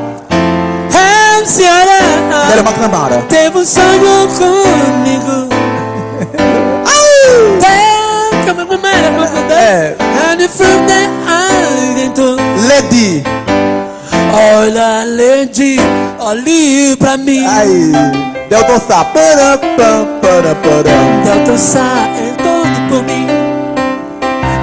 Délio McNamara. Teve um sonho comigo. É, And from there I dentro. Lady. Olha, Lady, olhe pra mim. Ai, Delton Sá. Delton Sá é todo por mim.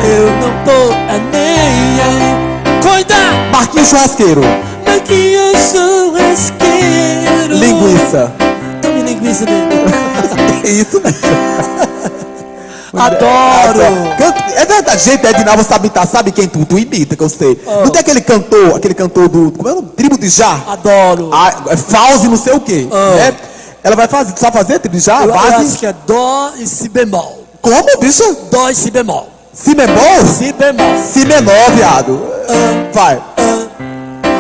Eu não tô nem aí. Cuida, Marquinhos Churrasqueiro. mas que eu sou rasqueiro. Linguiça. Tome linguiça dele. É isso mesmo. Adoro. É verdade, gente, Edinalva sabe imitar, sabe quem tu imita, que eu sei. Não tem aquele cantor do, como é o nome? Tribo de Já? Adoro. É Fauzi não sei o quê. Né? Ela vai fazer, tu sabe fazer Tribo de Já? Eu acho Base? que é Dó e Si bemol. Como, bicho? Dó e Si bemol. Si bemol? Si bemol. Si menor, viado. Vai,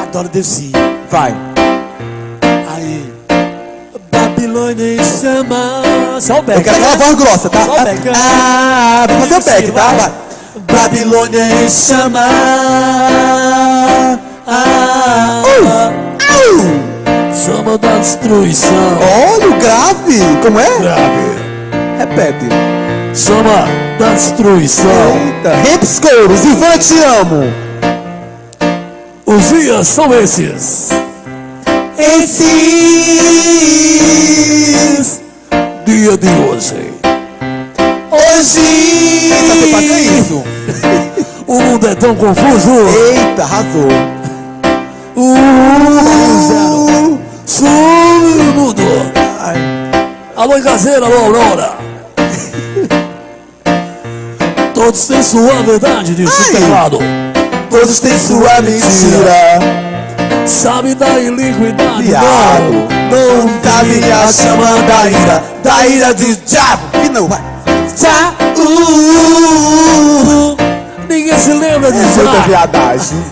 Adoro Deus. vai. Aí. Babilônia em chama. Só o Eu Beck. quero aquela voz grossa, tá? Só o Beck. Vou fazer o back, tá? Vai. Babilônia em chama. Chama da destruição. Olha o grave. Como é? Grave. Repete. Chama da destruição. Eita, Repscouros, Ivan, te amo. Os dias são esses. Esses Dia de hoje. hoje. Eita, você fazer isso? O mundo é tão confuso. Eita, arrasou. Some o mundo. Alô, Caseira, alô, Aurora. Todos têm sua verdade, disse o teclado. Todos têm sua mentira. Sabe da iniquidade, Diabo, não sabe a chama da ira de diabo. E não vai. Ninguém se lembra de Muita já. viadagem.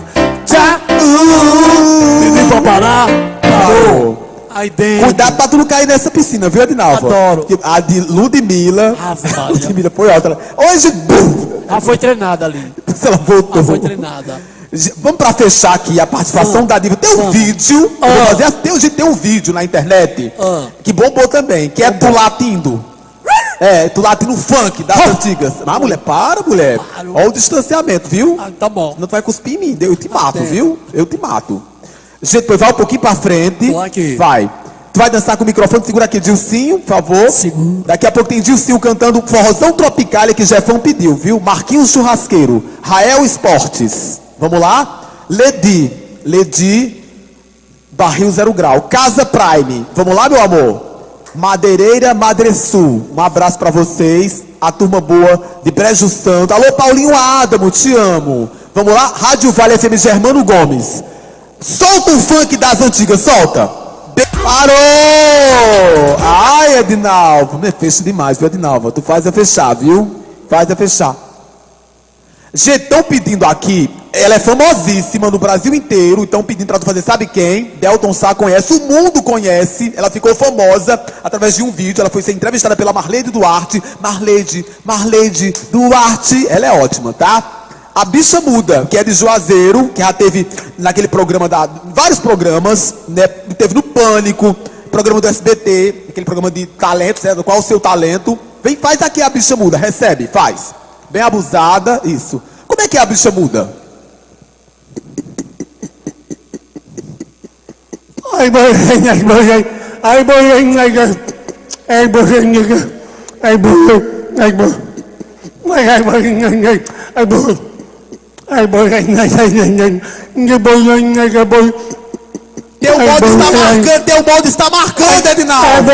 Pedi pra parar. Parou. Aí dentro. Cuidado pra tu não cair nessa piscina, viu, Adinalva? Adoro. Que a de Ludmilla. Ave Maria. Ludmilla foi alta. Hoje, Ela foi treinada ali. ela voltou. Ela foi treinada. Vamos pra fechar aqui a participação da diva. Tem um vídeo, eu vou fazer até hoje tem um vídeo na internet que bombou também, que é tu latindo. É, tu latindo funk das antigas. Ah, mulher, para, mulher. Olha o distanciamento, viu? Ah, tá bom. Não tu vai cuspir em mim, eu te mato, viu? Eu te mato. Gente, pois vai um pouquinho pra frente. Tô aqui. Vai. Tu vai dançar com o microfone, segura aqui, Dilcinho, por favor. Seguro. Daqui a pouco tem Dilcinho cantando Forrozão Tropicália, que Jefão pediu, viu? Marquinhos Churrasqueiro, Rael Esportes. Vamos lá? Ledi, Barril 0 Grau. Casa Prime. Vamos lá, meu amor? Madeireira Madresul. Um abraço pra vocês. A turma boa de Brejo Santo. Alô, Paulinho Adamo, te amo. Vamos lá? Rádio Vale FM Germano Gomes. Solta o funk das antigas, solta. Parou! Ai, Edinalva. Me fecha demais, viu, Edinalva? Tu faz a fechar, viu? Faz a fechar. Gente, estão pedindo aqui, ela é famosíssima no Brasil inteiro, estão pedindo pra tu fazer, sabe quem? Delton Sá conhece, o mundo conhece, ela ficou famosa através de um vídeo, ela foi ser entrevistada pela Marleide Duarte. Marleide Duarte, ela é ótima, tá? A Bicha Muda, que é de Juazeiro, que já teve naquele programa, vários programas, né? Teve no Pânico, programa do SBT, aquele programa de talentos, né? Qual o seu talento? Vem, faz aqui a Bicha Muda, recebe, faz. Bem abusada, isso. Como é que é a Bicha Muda? Ai, Teu molde está marcando, Edinaldo.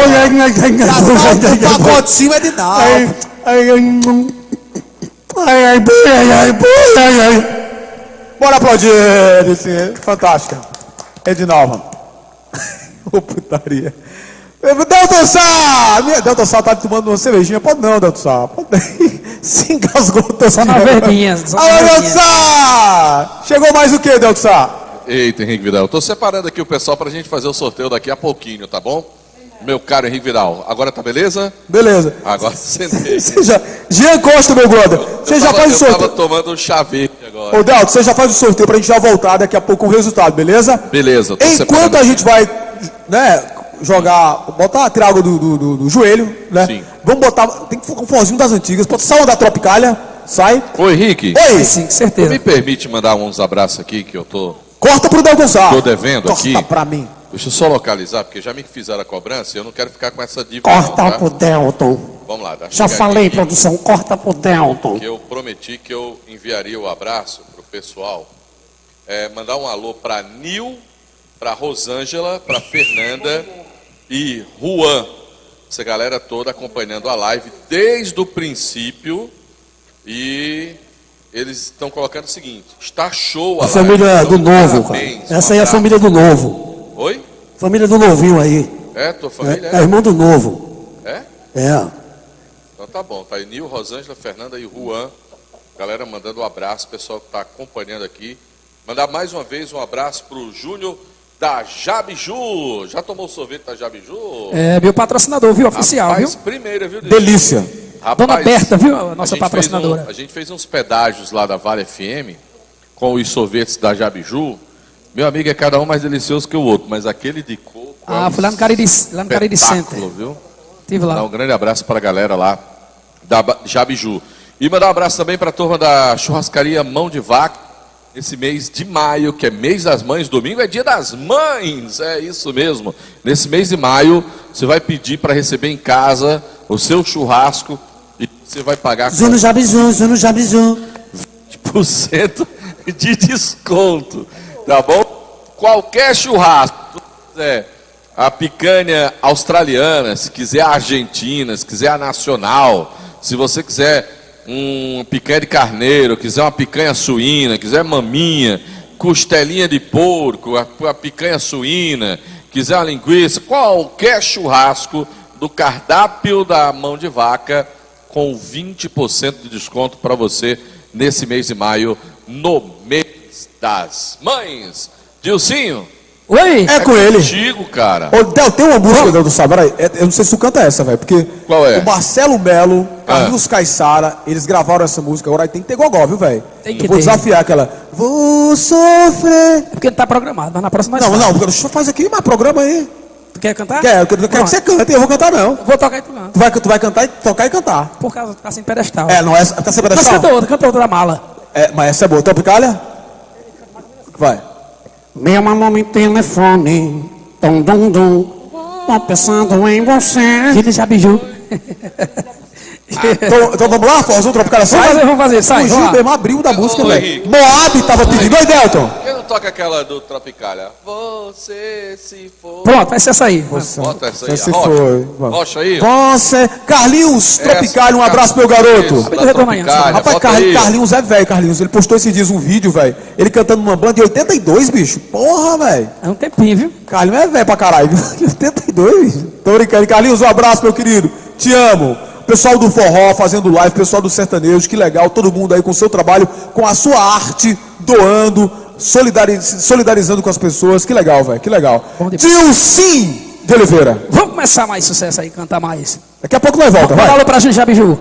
Tá o pacotinho, Edinaldo. Bora aplaudir, sim, fantástica. Edinalva. Ô, putaria. Delton Sá! Delton Sá tá tomando uma cervejinha. Pode não, Delton Sá. Pode nem. Se engasgou, Delton Sá. Só na verdinha. Alô, Delton Sá! Chegou mais o que, Delton Sá? Eita, Henrique Vidal, eu tô separando aqui o pessoal pra gente fazer o sorteio daqui a pouquinho, tá bom? Meu caro Henrique Vidal, agora tá beleza? Beleza. Agora sentei. Jean Costa, meu brother. Você já faz o sorteio. Eu tava tomando um chaveiro agora. Ô, Delton, você já faz o sorteio pra gente já voltar daqui a pouco com o resultado, beleza? Beleza, tô Enquanto separando. a gente vai, né, tirar água do joelho, né? Sim. Vamos botar, tem que focar um forrozinho das antigas. Pode só da Tropicália, sai. Ô, Henrique, Oi, Sim, com tu certeza. me permite mandar uns abraços aqui que eu tô corta pro Delton Sá. Tô devendo corta aqui. pra mim. Deixa eu só localizar, porque já me fizeram a cobrança e eu não quero ficar com essa dívida não, corta tá? pro Delton. Vamos lá, Já chegar falei, aqui produção, corta pro Delton. que eu prometi que eu enviaria o abraço pro pessoal. Mandar um alô pra Nil, pra Rosângela, pra Fernanda e Juan. Essa galera toda acompanhando a live desde o princípio e eles estão colocando o seguinte: está show a A live. família Então, do Novo, cara. parabéns, Essa aí é a um abraço. família do Novo. Oi? Família do Novinho aí. É, tua família? É irmão do Novo. É? É. Então tá bom, tá aí Nil, Rosângela, Fernanda e Juan. Galera mandando um abraço, pessoal que está acompanhando aqui. Mandar mais uma vez um abraço pro Júnior da Jabiju. Já tomou sorvete da Jabiju? É meu patrocinador, viu? Oficial, Rapaz, viu? primeira, viu? Delícia. Rapaz, Dona Berta, viu? A nossa gente patrocinadora. a gente fez uns pedágios lá da Vale FM com os sorvetes da Jabiju. Meu amigo, é cada um mais delicioso que o outro, mas aquele de coco. Ah, fui lá no Cariri Center. Viu? Estive Dá lá. um grande abraço para a galera lá da Jabiju. E mandar um abraço também para a turma da churrascaria Mão de Vaca. Esse mês de maio, que é mês das mães, domingo é dia das mães, é isso mesmo. Nesse mês de maio, você vai pedir para receber em casa o seu churrasco e você vai pagar Zuno já bisou, Zuno já bisou. 20% de desconto, tá bom? Qualquer churrasco, se quiser a picanha australiana, se quiser a argentina, se quiser a nacional, se você quiser picanha de carneiro, quiser uma picanha suína, quiser maminha, costelinha de porco, a picanha suína, quiser uma linguiça, qualquer churrasco do cardápio da Mão de Vaca com 20% de desconto para você nesse mês de maio, no mês das mães. Dilcinho. Oi? É com ele. Contigo, cara. Ô, Del, tem uma música, Del, do Sabra, eu não sei se tu canta essa, velho, porque Qual é? o Marcelo Melo, Carlinhos Caissara, eles gravaram essa música, agora tem que ter gogó, viu, velho? Tem que Eu vou ter. desafiar aquela, vou sofrer. É porque não tá programado, mas na próxima Não, deixa eu fazer aqui, mas programa aí. Tu quer cantar? Eu quero que você cante, eu vou cantar não. Vou tocar e tu canta. Tu vai cantar, tocar e cantar. Por causa que tá sem pedestal. É, não é, tá sempre Mas dessa. canta outra da mala. É, mas essa é boa. Tropicália? Vai. Meu amor, me telefone. Dum, dum, dum. Tô pensando em você. Gília já biju. Então vamos lá, Forrozão, Tropicália, sai? Vamos fazer, sai. O Vamos Gil lá. mesmo abriu da música, Ô, velho. Henrique. Moab tava pedindo. Oi, Delton. Por que não toca aquela do Tropicália? Você se for. Pronto, vai ser essa aí. Bota essa aí. Você a rocha. foi. Vamos. Rocha aí. Você, Carlinhos Tropicália, um abraço, meu Isso, garoto. da Tropicália, Rapaz, bota aí. Carlinhos é velho, Carlinhos. Ele postou esses dias um vídeo, velho. Ele cantando numa banda de 82, bicho. Porra, velho. É um tempinho, viu? Carlinhos é velho pra caralho. 82, bicho. Tô brincando. Carlinhos, um abraço, meu querido. Te amo. Pessoal do forró fazendo live, pessoal do sertanejo, que legal. Todo mundo aí com o seu trabalho, com a sua arte, doando, solidarizando com as pessoas. Que legal, velho. Que legal. Bom demais. Dilcinho de Oliveira. Vamos começar mais sucesso aí, cantar mais. Daqui a pouco nós volta, vai. Fala pra Gília já biju.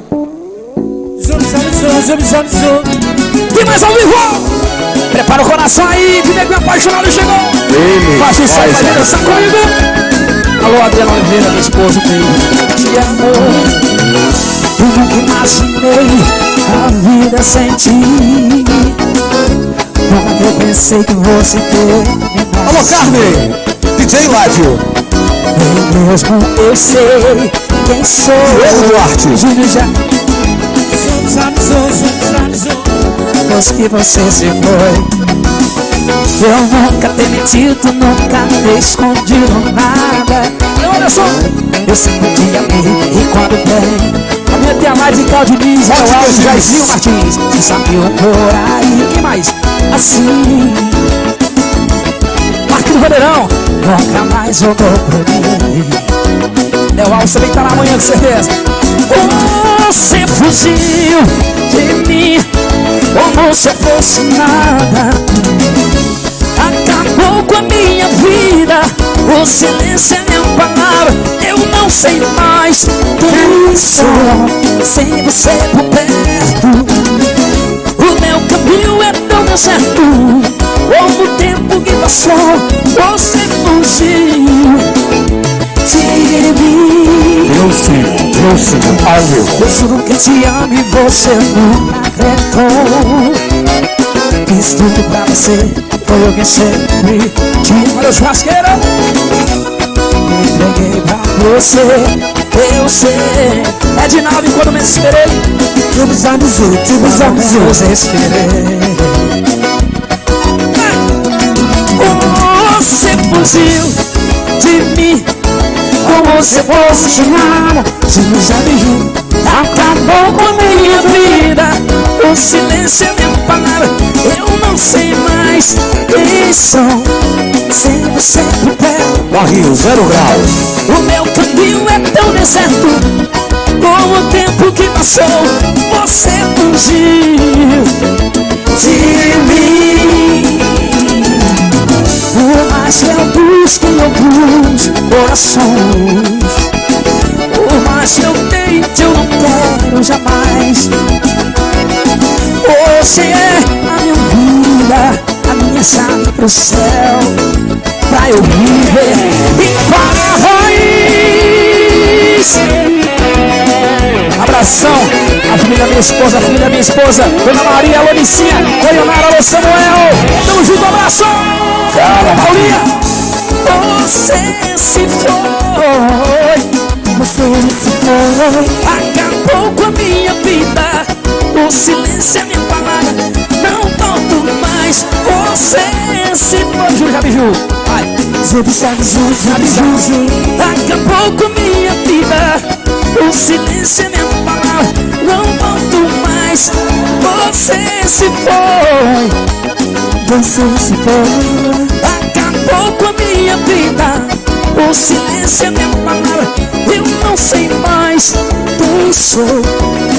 Tem mais ao vivo! Prepara o coração aí, que nego apaixonado chegou! Faz sucesso, vai dançar comigo! Alô, Adriana Oliveira, minha esposa, te amo. Eu nunca imaginei a vida sem ti. Nunca eu pensei que você terminasse. Alô, Carmen. DJ Ládio. Nem mesmo eu sei quem sou. Diego Duarte. Júlio já depois que você se foi. Eu nunca ter mentido, nunca ter escondido nada. E olha só, eu sempre te amei. E quando tem a minha tia mais de Caldiniz, Alves, Jairzinho Martins, se saiu por aí. Quem mais? Assim, Marquinhos do Bandeirão, nunca mais voltou pra mim. Léo Alves também tá na manhã, com certeza. Você fugiu de mim como se fosse nada. Acabou com a minha vida. O silêncio é minha palavra. Eu não sei mais quem sou sem você por perto. O meu caminho é tão deserto. Houve o tempo que passou, você fugiu de mim. Eu sigo, Eu juro que te amo e você nunca acreditou. Fiz tudo pra você, foi eu quem sempre te mandou churrasqueira. Me entreguei pra você, eu sei. É de nave quando me esperei. Tudo Eu esperei. Você fugiu de mim como se fosse nada. Se não já beijou, acabou com a minha vida. O silêncio é minha palavra. Eu não sei mais quem sou sem você por perto. Barril, 0 graus. O meu caminho é tão deserto. Com o tempo que passou, você fugiu de mim. Por mais que eu busque em alguns corações, por mais que eu tente, eu não quero jamais. Você é a minha vida, a minha chave pro céu, pra eu viver em paz. Abração, família da minha esposa, Dona Maria, alô Nicinha, Leonardo, alô Samuel, tamo junto, abraço! Calma, Paulinha! Você se foi, acabou com a minha vida, o silêncio é minha palavra, não volto mais, você se foi. Júlio Jabiju, vai! Acabou com a minha vida, o silêncio é minha palavra, não volto mais, você se foi. Acabou com a minha vida, o silêncio é minha palavra, eu não sei mais quem sou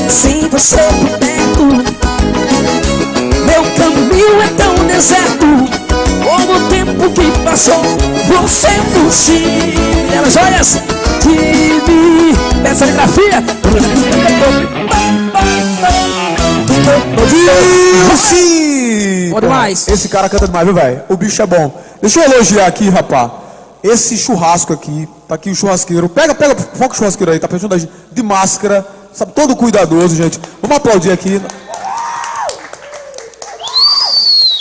sem você por perto. Meu caminho é tão deserto, como o tempo que passou, você fugiu. Elas joias de mim, essa grafia. Sim! Bom demais. Esse cara canta demais, viu, velho? O bicho é bom. Deixa eu elogiar aqui, rapaz. Esse churrasco aqui, tá aqui o churrasqueiro. Pega, foca o churrasqueiro aí, tá pensando de máscara, sabe, todo cuidadoso, gente. Vamos aplaudir aqui.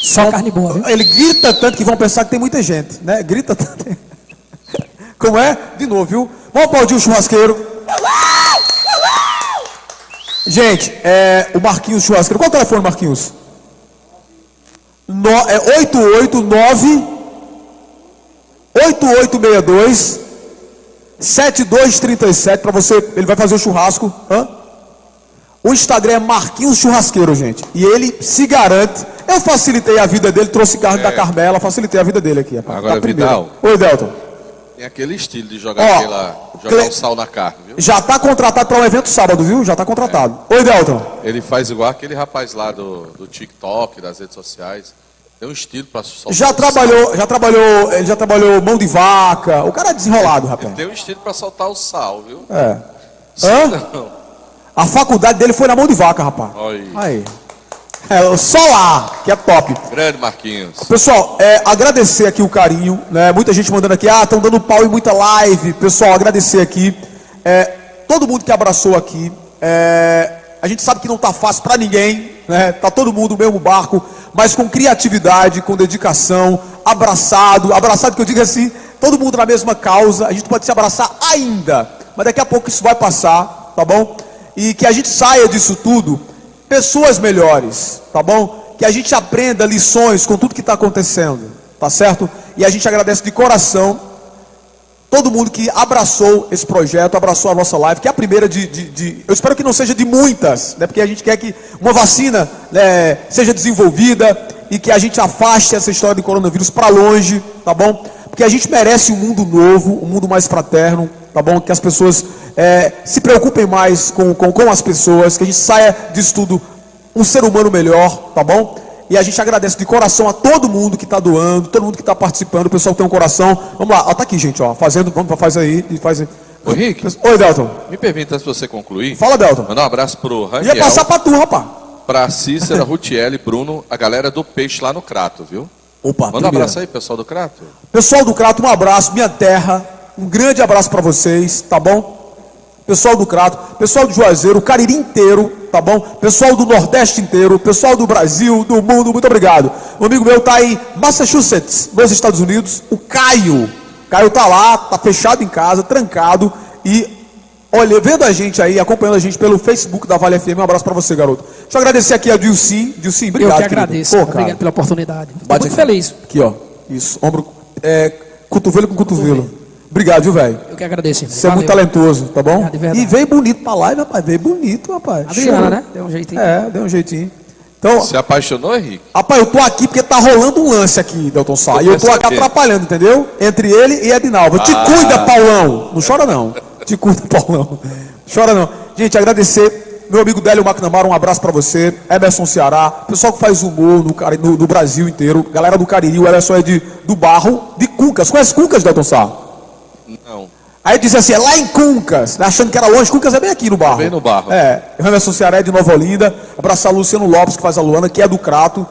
Só carne boa, viu? Ele grita tanto que vão pensar que tem muita gente, né? Grita tanto. Como é? De novo, viu? Vamos aplaudir o churrasqueiro. Gente, o Marquinhos churrasqueiro. Qual é o telefone, Marquinhos? 889 8862 7237 para você, ele vai fazer o churrasco. O Instagram é Marquinhos Churrasqueiro, gente. E ele se garante. Eu facilitei a vida dele, trouxe carne da Carmela, facilitei a vida dele aqui. Agora, Vidal. Oi, Delton. Tem aquele estilo de jogar jogar o sal na carne, viu? Já tá contratado para um evento sábado, viu? Já tá contratado. Oi, Delton. Ele faz igual aquele rapaz lá do TikTok, das redes sociais. Tem um estilo para soltar. Ele já trabalhou mão de vaca. O cara é desenrolado, rapaz. Ele tem um estilo para soltar o sal, viu? Não. A faculdade dele foi na mão de vaca, rapaz. Aí. Só lá, que é top. Grande Marquinhos. Pessoal, agradecer aqui o carinho, né? Muita gente mandando aqui, estão dando pau em muita live. Pessoal, agradecer aqui. Todo mundo que abraçou aqui. A gente sabe que não tá fácil para ninguém, né? Tá todo mundo no mesmo barco, mas com criatividade, com dedicação, abraçado que eu digo assim, todo mundo na mesma causa. A gente pode se abraçar ainda, mas daqui a pouco isso vai passar, tá bom? E que a gente saia disso tudo pessoas melhores, tá bom? Que a gente aprenda lições com tudo que está acontecendo, tá certo? E a gente agradece de coração todo mundo que abraçou esse projeto, abraçou a nossa live, que é a primeira eu espero que não seja de muitas, né? Porque a gente quer que uma vacina, né, seja desenvolvida e que a gente afaste essa história do coronavírus para longe, tá bom? Porque a gente merece um mundo novo, um mundo mais fraterno, tá bom? Que as pessoas se preocupem mais com as pessoas, que a gente saia disso tudo um ser humano melhor, tá bom? E a gente agradece de coração a todo mundo que está doando, todo mundo que está participando, o pessoal que tem um coração. Vamos lá, tá aqui, gente, fazendo, faz aí. Ô, Rick. Oi, Delton. Me permita, antes de você concluir. Fala, Delton. Mandar um abraço pro Raniel. Ia passar pra tu, rapaz. Pra Cícera, Rutiele, Bruno, a galera do Peixe lá no Crato, viu? Opa, manda um abraço aí, pessoal do Crato. Pessoal do Crato, um abraço, minha terra. Um grande abraço para vocês, tá bom? Pessoal do Crato, pessoal do Juazeiro, o Cariri inteiro, tá bom? Pessoal do Nordeste inteiro, pessoal do Brasil, do mundo, muito obrigado. Um amigo meu tá em Massachusetts, nos Estados Unidos, o Caio. Caio tá lá, tá fechado em casa, trancado e olha, vendo a gente aí, acompanhando a gente pelo Facebook da Vale FM. Um abraço para você, garoto. Deixa eu agradecer aqui a Dilcim. Dilcim, obrigado. Eu que agradeço. Obrigado pela oportunidade. Estou muito feliz. Aqui, ó. Isso, ombro, cotovelo com cotovelo. Obrigado, viu, velho? Eu que agradeço, irmão. Você é muito talentoso, tá bom? Obrigado, e veio bonito pra live, rapaz. Veio bonito, rapaz. Adriana, né? Deu um jeitinho. Deu um jeitinho. Então, se apaixonou, Henrique? Rapaz, eu tô aqui porque tá rolando um lance aqui, Delton Sá. E eu tô aqui atrapalhando, entendeu? Entre ele e Edinalva. Te cuida, Paulão. Não chora, não. Te cuida, Paulão. Chora, não. Gente, agradecer. Meu amigo Délio McNamara, um abraço pra você. Emerson Ceará. Pessoal que faz humor no Brasil inteiro. Galera do Cariri. O Emerson é do Barro, de Cuncas. Conhece Cuncas, Delton Sá? Não. Aí disse assim, é lá em Cuncas, achando que era longe. Cuncas é bem aqui no Barro. Bem no Barro. O Emerson Ceará é de Nova Olinda. Abraçar o Luciano Lopes, que faz a Luana, que é do Crato.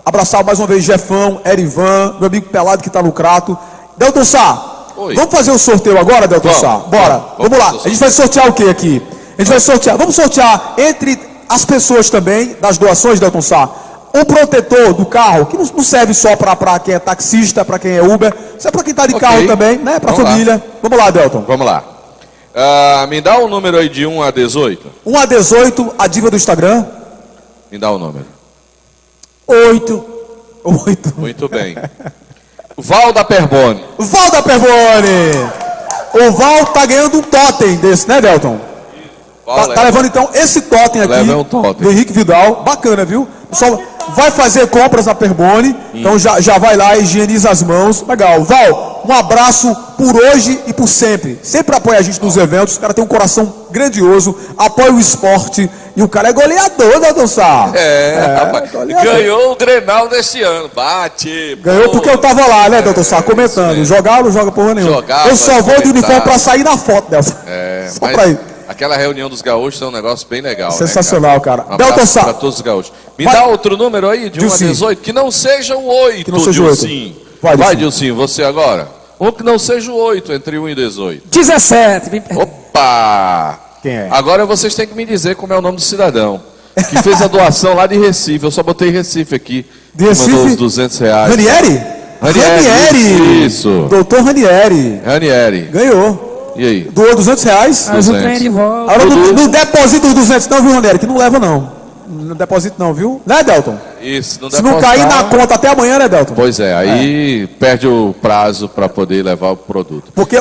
Abraçar mais uma vez Jefão, Erivan, meu amigo Pelado, que está no Crato. Delton Sá, vamos fazer o sorteio agora, Delton Sá? Bora, vamos lá. A gente vai sortear o que aqui? A gente vai sortear, vamos sortear entre as pessoas também, das doações, Delton Sá, o protetor do carro, que não serve só para quem é taxista, para quem é Uber, isso é para quem está de carro também, né? Para a família. Vamos lá, Delton. Vamos lá. Me dá um número aí de 1 a 18. 1 a 18, a diva do Instagram. Me dá o número. 8. Muito bem. Val da Perbone. Val da Perbone. O Val tá ganhando um totem desse, né, Delton? Tá levando então esse totem aqui do Henrique Vidal. Bacana, viu? Pessoal, vai fazer compras na Perbone, então já vai lá, higieniza as mãos. Legal. Val, um abraço por hoje e por sempre. Sempre apoia a gente nos eventos. O cara tem um coração grandioso, apoia o esporte. E o cara é goleador, né, Sá? Rapaz, ganhou o Grenal desse ano. Bate. Ganhou porque eu tava lá, né, Doutor Sá? Comentando. Jogar ou não joga porra nenhuma? Eu só vou de uniforme pra sair na foto, Delson. Só mas pra ir. Aquela reunião dos gaúchos é um negócio bem legal. Sensacional, cara. Um Delton abraço Sá. pra todos os gaúchos. Me dá outro número aí, de 1 a 18, que não seja o 8, Que não seja o 8. Dilcinho. Vai, Dilcinho, você agora. Um que não seja o 8, entre 1 e 18. 17. Opa! Quem é? Agora vocês têm que me dizer como é o nome do cidadão que fez a doação lá de Recife. Eu só botei Recife aqui. De Recife? Mandou os R$200. Ranieri? Ranieri. Isso. Doutor Ranieri. Ranieri. Ganhou. E aí? Doou R$200. Mas o trem de volta. Agora não deposita os 200 não, viu, Ranieri? Que não leva não. Não deposita não, viu? Né, Delton? Isso. Se não cair na conta até amanhã, né, Delton? Pois é, aí perde o prazo para poder levar o produto. Porque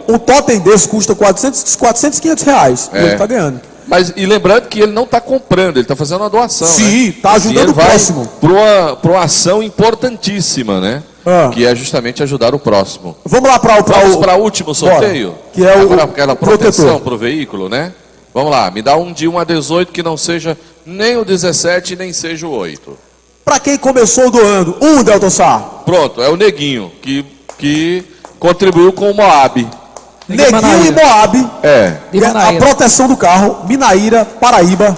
um totem desse custa 400, 500 reais. E ele tá ganhando. Mas, e lembrando que ele não está comprando, ele está fazendo uma doação. Sim, né? tá ajudando o próximo. Para uma ação importantíssima, né? Que é justamente ajudar o próximo. Vamos lá para o último sorteio? Bora, que é agora aquela proteção protetor para o veículo, né? Vamos lá, me dá um de 1 a 18 que não seja nem o 17 nem seja o 8. Para quem começou doando, Delton Sá. Pronto, é o Neguinho, que contribuiu com o Moab. Neguinho e Moab. A proteção do carro, Minaíra, Paraíba.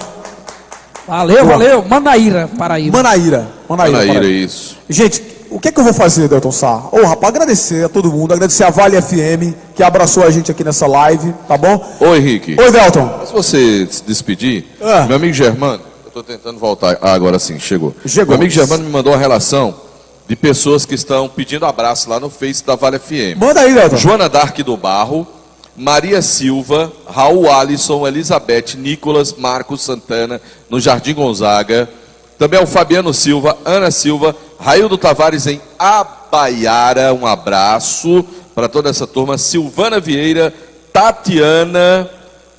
Valeu. Manaíra, Paraíba. Manaíra, isso. Gente, o que é que eu vou fazer, Delton Sá? Rapaz, agradecer a todo mundo, agradecer a Vale FM, que abraçou a gente aqui nessa live, tá bom? Oi, Henrique. Oi, Delton. Se você se despedir, meu amigo Germano, eu estou tentando voltar, agora sim, chegou. Meu amigo Germano me mandou uma relação de pessoas que estão pedindo abraço lá no Face da Vale FM. Manda aí, Delton. Joana Dark do Barro, Maria Silva, Raul Alisson, Elizabeth, Nicolas, Marcos Santana, no Jardim Gonzaga. Também é o Fabiano Silva, Ana Silva, Raildo Tavares em Abaiara, um abraço para toda essa turma. Silvana Vieira, Tatiana,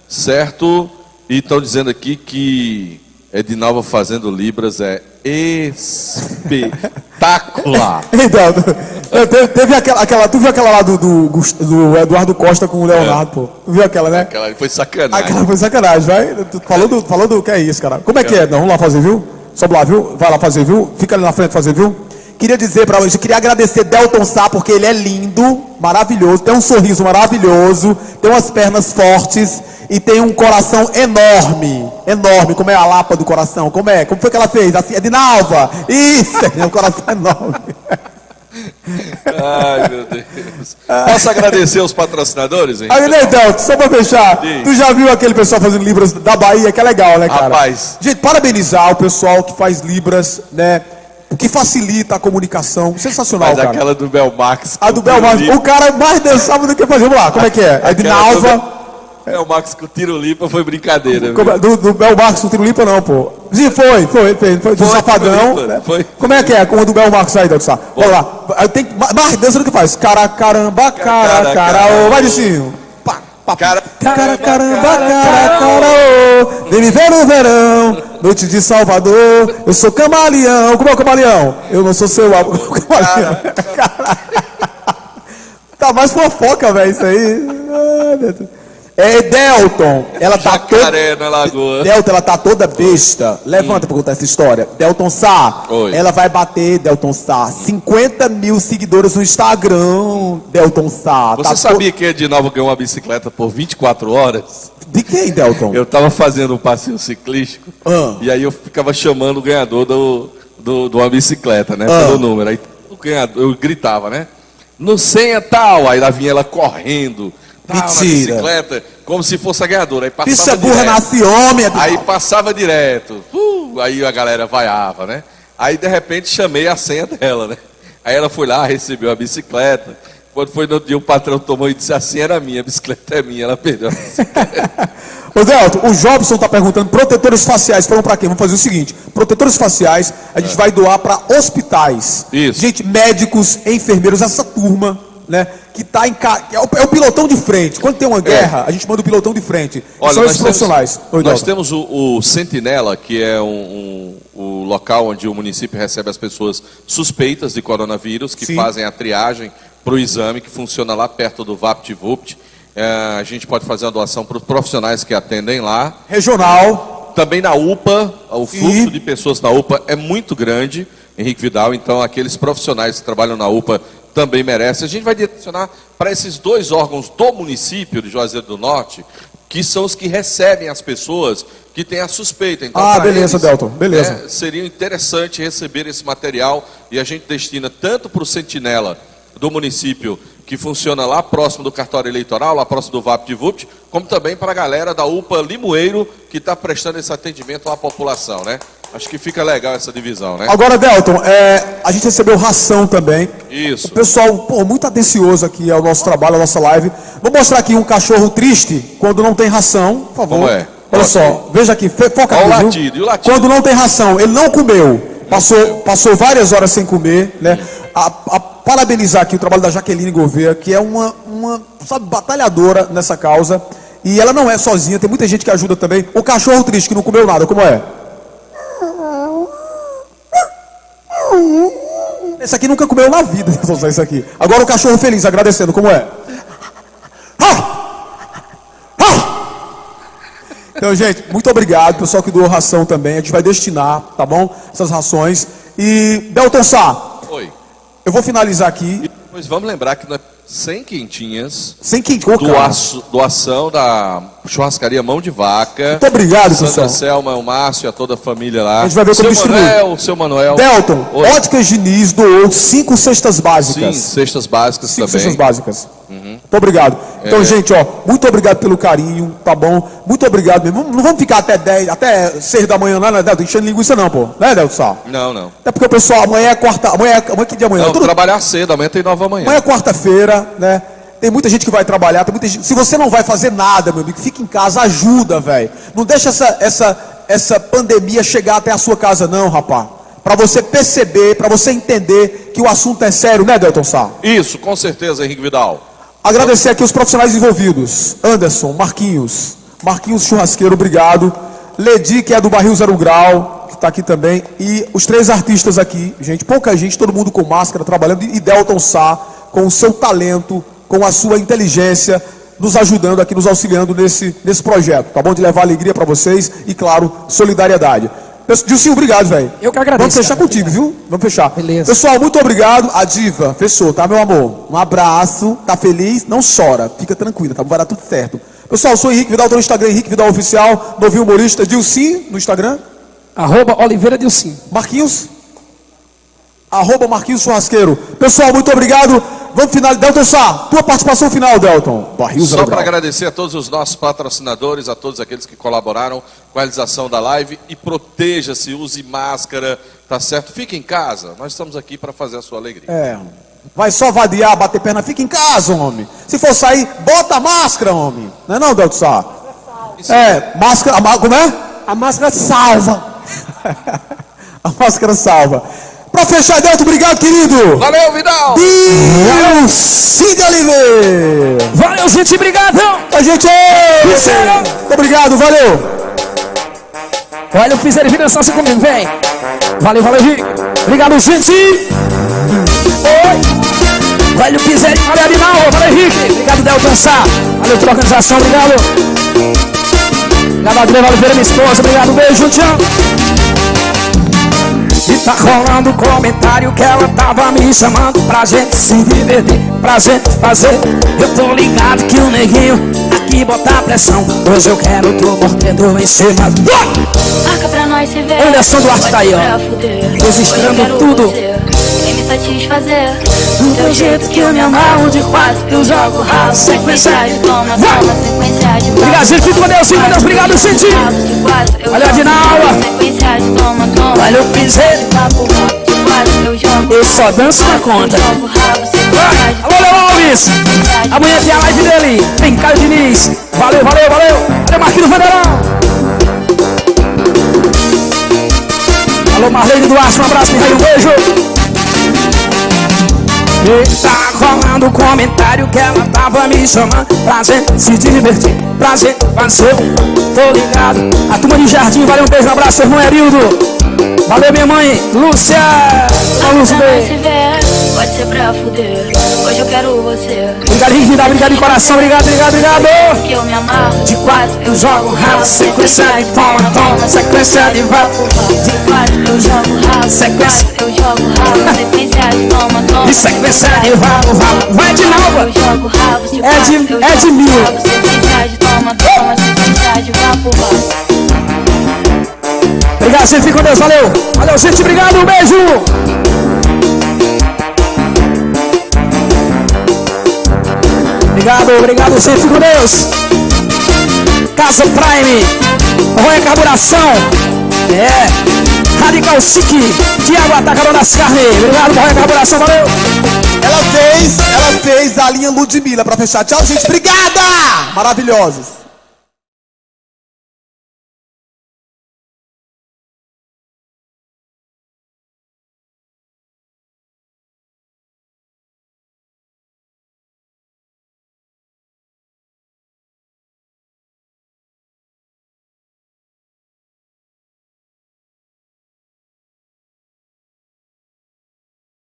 certo? E estão dizendo aqui que Edinalva fazendo Libras é espetacular. Então, teve aquela, tu viu aquela lá do Eduardo Costa com o Leonardo, pô? Tu viu aquela, né? Aquela foi sacanagem. Aquela foi sacanagem, vai? Falou do que é isso, cara. Como é que é? Não, vamos lá fazer, viu? Sobe lá, viu? Vai lá fazer, viu? Fica ali na frente fazer, viu? Queria dizer pra vocês, queria agradecer Delton Sá, porque ele é lindo, maravilhoso, tem um sorriso maravilhoso, tem umas pernas fortes e tem um coração enorme, como é a lapa do coração, como foi que ela fez? Assim, Edinalva, isso, é um coração enorme. Ai, meu Deus. Posso agradecer os patrocinadores, hein? Aí, Delton, só pra fechar, tu já viu aquele pessoal fazendo Libras da Bahia, que é legal, né, cara? Rapaz. Gente, parabenizar o pessoal que faz Libras, né? O que facilita a comunicação. Sensacional, Mas cara. aquela do Belmax. A do Belmax. O cara mais dançava do que fazer. Vamos lá, como é que é? Edinalva. Belmax com tiro limpa foi brincadeira. Do Belmax com tiro limpa não, pô. Sim, foi. Do Safadão. Né? Como é que é? Como a do Belmax aí, Delton Sá? Vamos lá. Tem mais dança do que faz. Caramba, cara. Vai de cima. Caramba, vem me ver no verão, noite de Salvador, eu sou camaleão. Como é o camaleão? Eu não sou seu camaleão. Tá mais fofoca, velho, isso aí. Delton, ela tá Jacaré na lagoa. Delton, ela tá toda besta. Levanta pra contar essa história. Delton Sá, ela vai bater, Delton Sá, 50 mil seguidores no Instagram, Delton Sá. Você sabia que Edinalva ganhou uma bicicleta por 24 horas? De quem, Delton? Eu tava fazendo um passeio ciclístico e aí eu ficava chamando o ganhador de uma bicicleta, né? Pelo número. Aí o ganhador, eu gritava, né? No senha tal, aí lá vinha ela correndo tal, na Mentira. bicicleta, como se fosse a ganhadora. Aí passava Isso é burra, nasce homem. Aí passava direto. Aí a galera vaiava, né? Aí de repente chamei a senha dela, né? Aí ela foi lá, recebeu a bicicleta. Quando foi no dia, o patrão tomou e disse: a senha era minha, a bicicleta é minha. Ela perdeu a bicicleta. Ô Delton, o Jobson está perguntando, protetores faciais foram para quê? Vamos fazer o seguinte, protetores faciais a gente vai doar para hospitais. Isso. Gente, médicos, enfermeiros, essa turma, né, que tá é o pilotão de frente. Quando tem uma guerra, a gente manda o pilotão de frente. Olha, são esses profissionais. Oi, nós Delton. temos o Sentinela, que é o local onde o município recebe as pessoas suspeitas de coronavírus, que Sim. fazem a triagem para o exame, que funciona lá perto do VaptVupt. A gente pode fazer uma doação para os profissionais que atendem lá. Regional. Também na UPA, o Sim. fluxo de pessoas na UPA é muito grande, Henrique Vidal, então aqueles profissionais que trabalham na UPA também merecem. A gente vai direcionar para esses dois órgãos do município de Juazeiro do Norte, que são os que recebem as pessoas que têm a suspeita. Então, para beleza, eles, Delton, beleza. seria interessante receber esse material e a gente destina tanto para o Sentinela do município, que funciona lá próximo do cartório eleitoral, lá próximo do VaptVupt, como também para a galera da UPA Limoeiro, que está prestando esse atendimento à população, né? Acho que fica legal essa divisão, né? Agora, Delton, a gente recebeu ração também. Isso. O pessoal, muito atencioso aqui ao nosso trabalho, à nossa live. Vou mostrar aqui um cachorro triste quando não tem ração, por favor. Como é? Olha só, veja aqui, foca Olha aqui, o viu? latido, e o latido? Quando não tem ração, ele não comeu. Passou várias horas sem comer, né? Parabenizar aqui o trabalho da Jaqueline Gouveia, que é uma sabe, batalhadora nessa causa. E ela não é sozinha, tem muita gente que ajuda também. O cachorro triste que não comeu nada, como é? Esse aqui nunca comeu na vida, isso aqui. Agora o cachorro feliz, agradecendo, como é? Então, gente, muito obrigado, pessoal que doou ração também. A gente vai destinar, tá bom? Essas rações. E, Delton Sá, Oi. eu vou finalizar aqui. Pois vamos lembrar que nós 100 quentinhas, Sem quem doação da churrascaria Mão de Vaca. Muito obrigado, Sandra pessoal. Selma, o Márcio e a toda a família lá. A gente vai ver como distribuir. Seu Manuel. Delton, Oi. Óticas Diniz doou 5 cestas Sim, básicas. cestas básicas 5 também. cestas básicas. Muito obrigado. Então, gente, ó, muito obrigado pelo carinho, tá bom? Muito obrigado mesmo. Não vamos ficar até 6 da manhã lá, né, Delton? Enchendo linguiça não, pô. Né, Delton Sá? Não. Até porque o pessoal, amanhã é quarta. Amanhã que dia amanhã? Não, trabalhar cedo, amanhã tem nova manhã. Amanhã é quarta-feira, né? Tem muita gente que vai trabalhar, tem muita gente... Se você não vai fazer nada, meu amigo, fica em casa, ajuda, velho. Não deixa essa pandemia chegar até a sua casa, não, rapaz. Para você perceber, para você entender que o assunto é sério, né, Delton Sá? Isso, com certeza, Henrique Vidal. Agradecer aqui os profissionais envolvidos. Anderson, Marquinhos Churrasqueiro, obrigado. Ledi, que é do Barril 0 Grau, que está aqui também. E os 3 artistas aqui, gente, pouca gente, todo mundo com máscara, trabalhando. E Delton Sá, com o seu talento, com a sua inteligência, nos ajudando aqui, nos auxiliando nesse projeto, tá bom? De levar alegria para vocês e, claro, solidariedade. Dilcinho, obrigado, velho. Eu que agradeço. Vamos fechar cara, contigo, obrigado. viu? Vamos fechar. Beleza. Pessoal, muito obrigado. A diva, fechou, tá, meu amor? Um abraço, tá feliz? Não chora, fica tranquila, tá? Vai dar tudo certo. Pessoal, eu sou Henrique Vidal, tô no Instagram, Henrique Vidal Oficial, novinho humorista, Dilcinho no Instagram. @Oliveira Dilcinho. Marquinhos, @Marquinhos Churrasqueiro. Pessoal, muito obrigado. Vamos finalizar. Delton Sá, tua participação final, Delton. Barril Só 0 para Grau. agradecer a todos os nossos patrocinadores, a todos aqueles que colaboraram com a realização da live. E proteja-se, use máscara, tá certo? Fique em casa, nós estamos aqui para fazer a sua alegria. Vai só vadiar, bater perna, fica em casa, homem. Se for sair, bota a máscara, homem. Não é não, Delton Sá? Máscara, como é? A máscara salva. A máscara salva. Pra fechar, Delton, obrigado, querido. Valeu, Vidal! Dilcinho Oliveira. Valeu, gente, obrigado. A gente Muito obrigado, valeu. Olha o Piseiro de dançar comigo, vem. Valeu, Rick. Obrigado, gente. Oi. Valeu, Piseiro. Valeu, Animal. Valeu, Henrique. Obrigado, Delton Sá. Valeu pela organização, obrigado. Obrigado, Adriana Oliveira, minha esposa. Obrigado, beijo, tchau. E tá rolando um comentário que ela tava me chamando pra gente se divertir, pra gente fazer. Eu tô ligado que o neguinho aqui botar pressão. Hoje eu quero tô mordendo em cima. Marca pra nós se ver. Anderson Duarte tá aí, ó. Pra fuder. Registrando Hoje eu quero tudo. você. Quem me satisfazer. Do teu jeito que eu me amarro de quatro, eu jogo rabo. Sequência de toma, toma, sequência de Obrigado, gente. Fique com Deus, fique com Deus. Obrigado, gente. Valeu, Dinaula. Sequência de toma, toma. Valeu, Piseiro. Eu só danço na conta. Alô, Léo Alves. Amanhã tem a live dele. Vem, Caio Diniz. Valeu, valeu, valeu. Valeu, Marquinhos Vanderão. Alô, Marlene Duarte. Um abraço, Mihail. Um beijo. Tá rolando um comentário que ela tava me chamando. Prazer se divertir, prazer fazer. Tô ligado. A turma de Jardim, valeu, um beijo, um abraço, irmão Erildo. Valeu, minha mãe, Lúcia. Lúcia, pode ser pra fuder. Hoje eu quero você. Obrigado, Henrique, obrigado de coração, obrigado, obrigado, obrigado. Que eu me amarro de quatro, eu jogo rabo. Sequência de toma, toma. Sequência de vapo. De quatro, eu jogo rabo. Sequência, eu jogo rabo. Sequência de toma, toma. E sequência de vapo, vapo. Vai de novo. Eu jogo rabo. É de mil. Sequência de toma, toma. Sequência de vapo, vapo. Obrigado, gente, fique com Deus, valeu. Valeu, gente, obrigado, um beijo. Obrigado, obrigado, gente, fique com Deus. Casa Prime, Roia Carburação, Radical Chic, Tiago Atacador das Carnes. Obrigado, Roia Carburação, valeu. Ela fez a linha Ludmilla pra fechar. Tchau, gente, obrigada! Maravilhosos.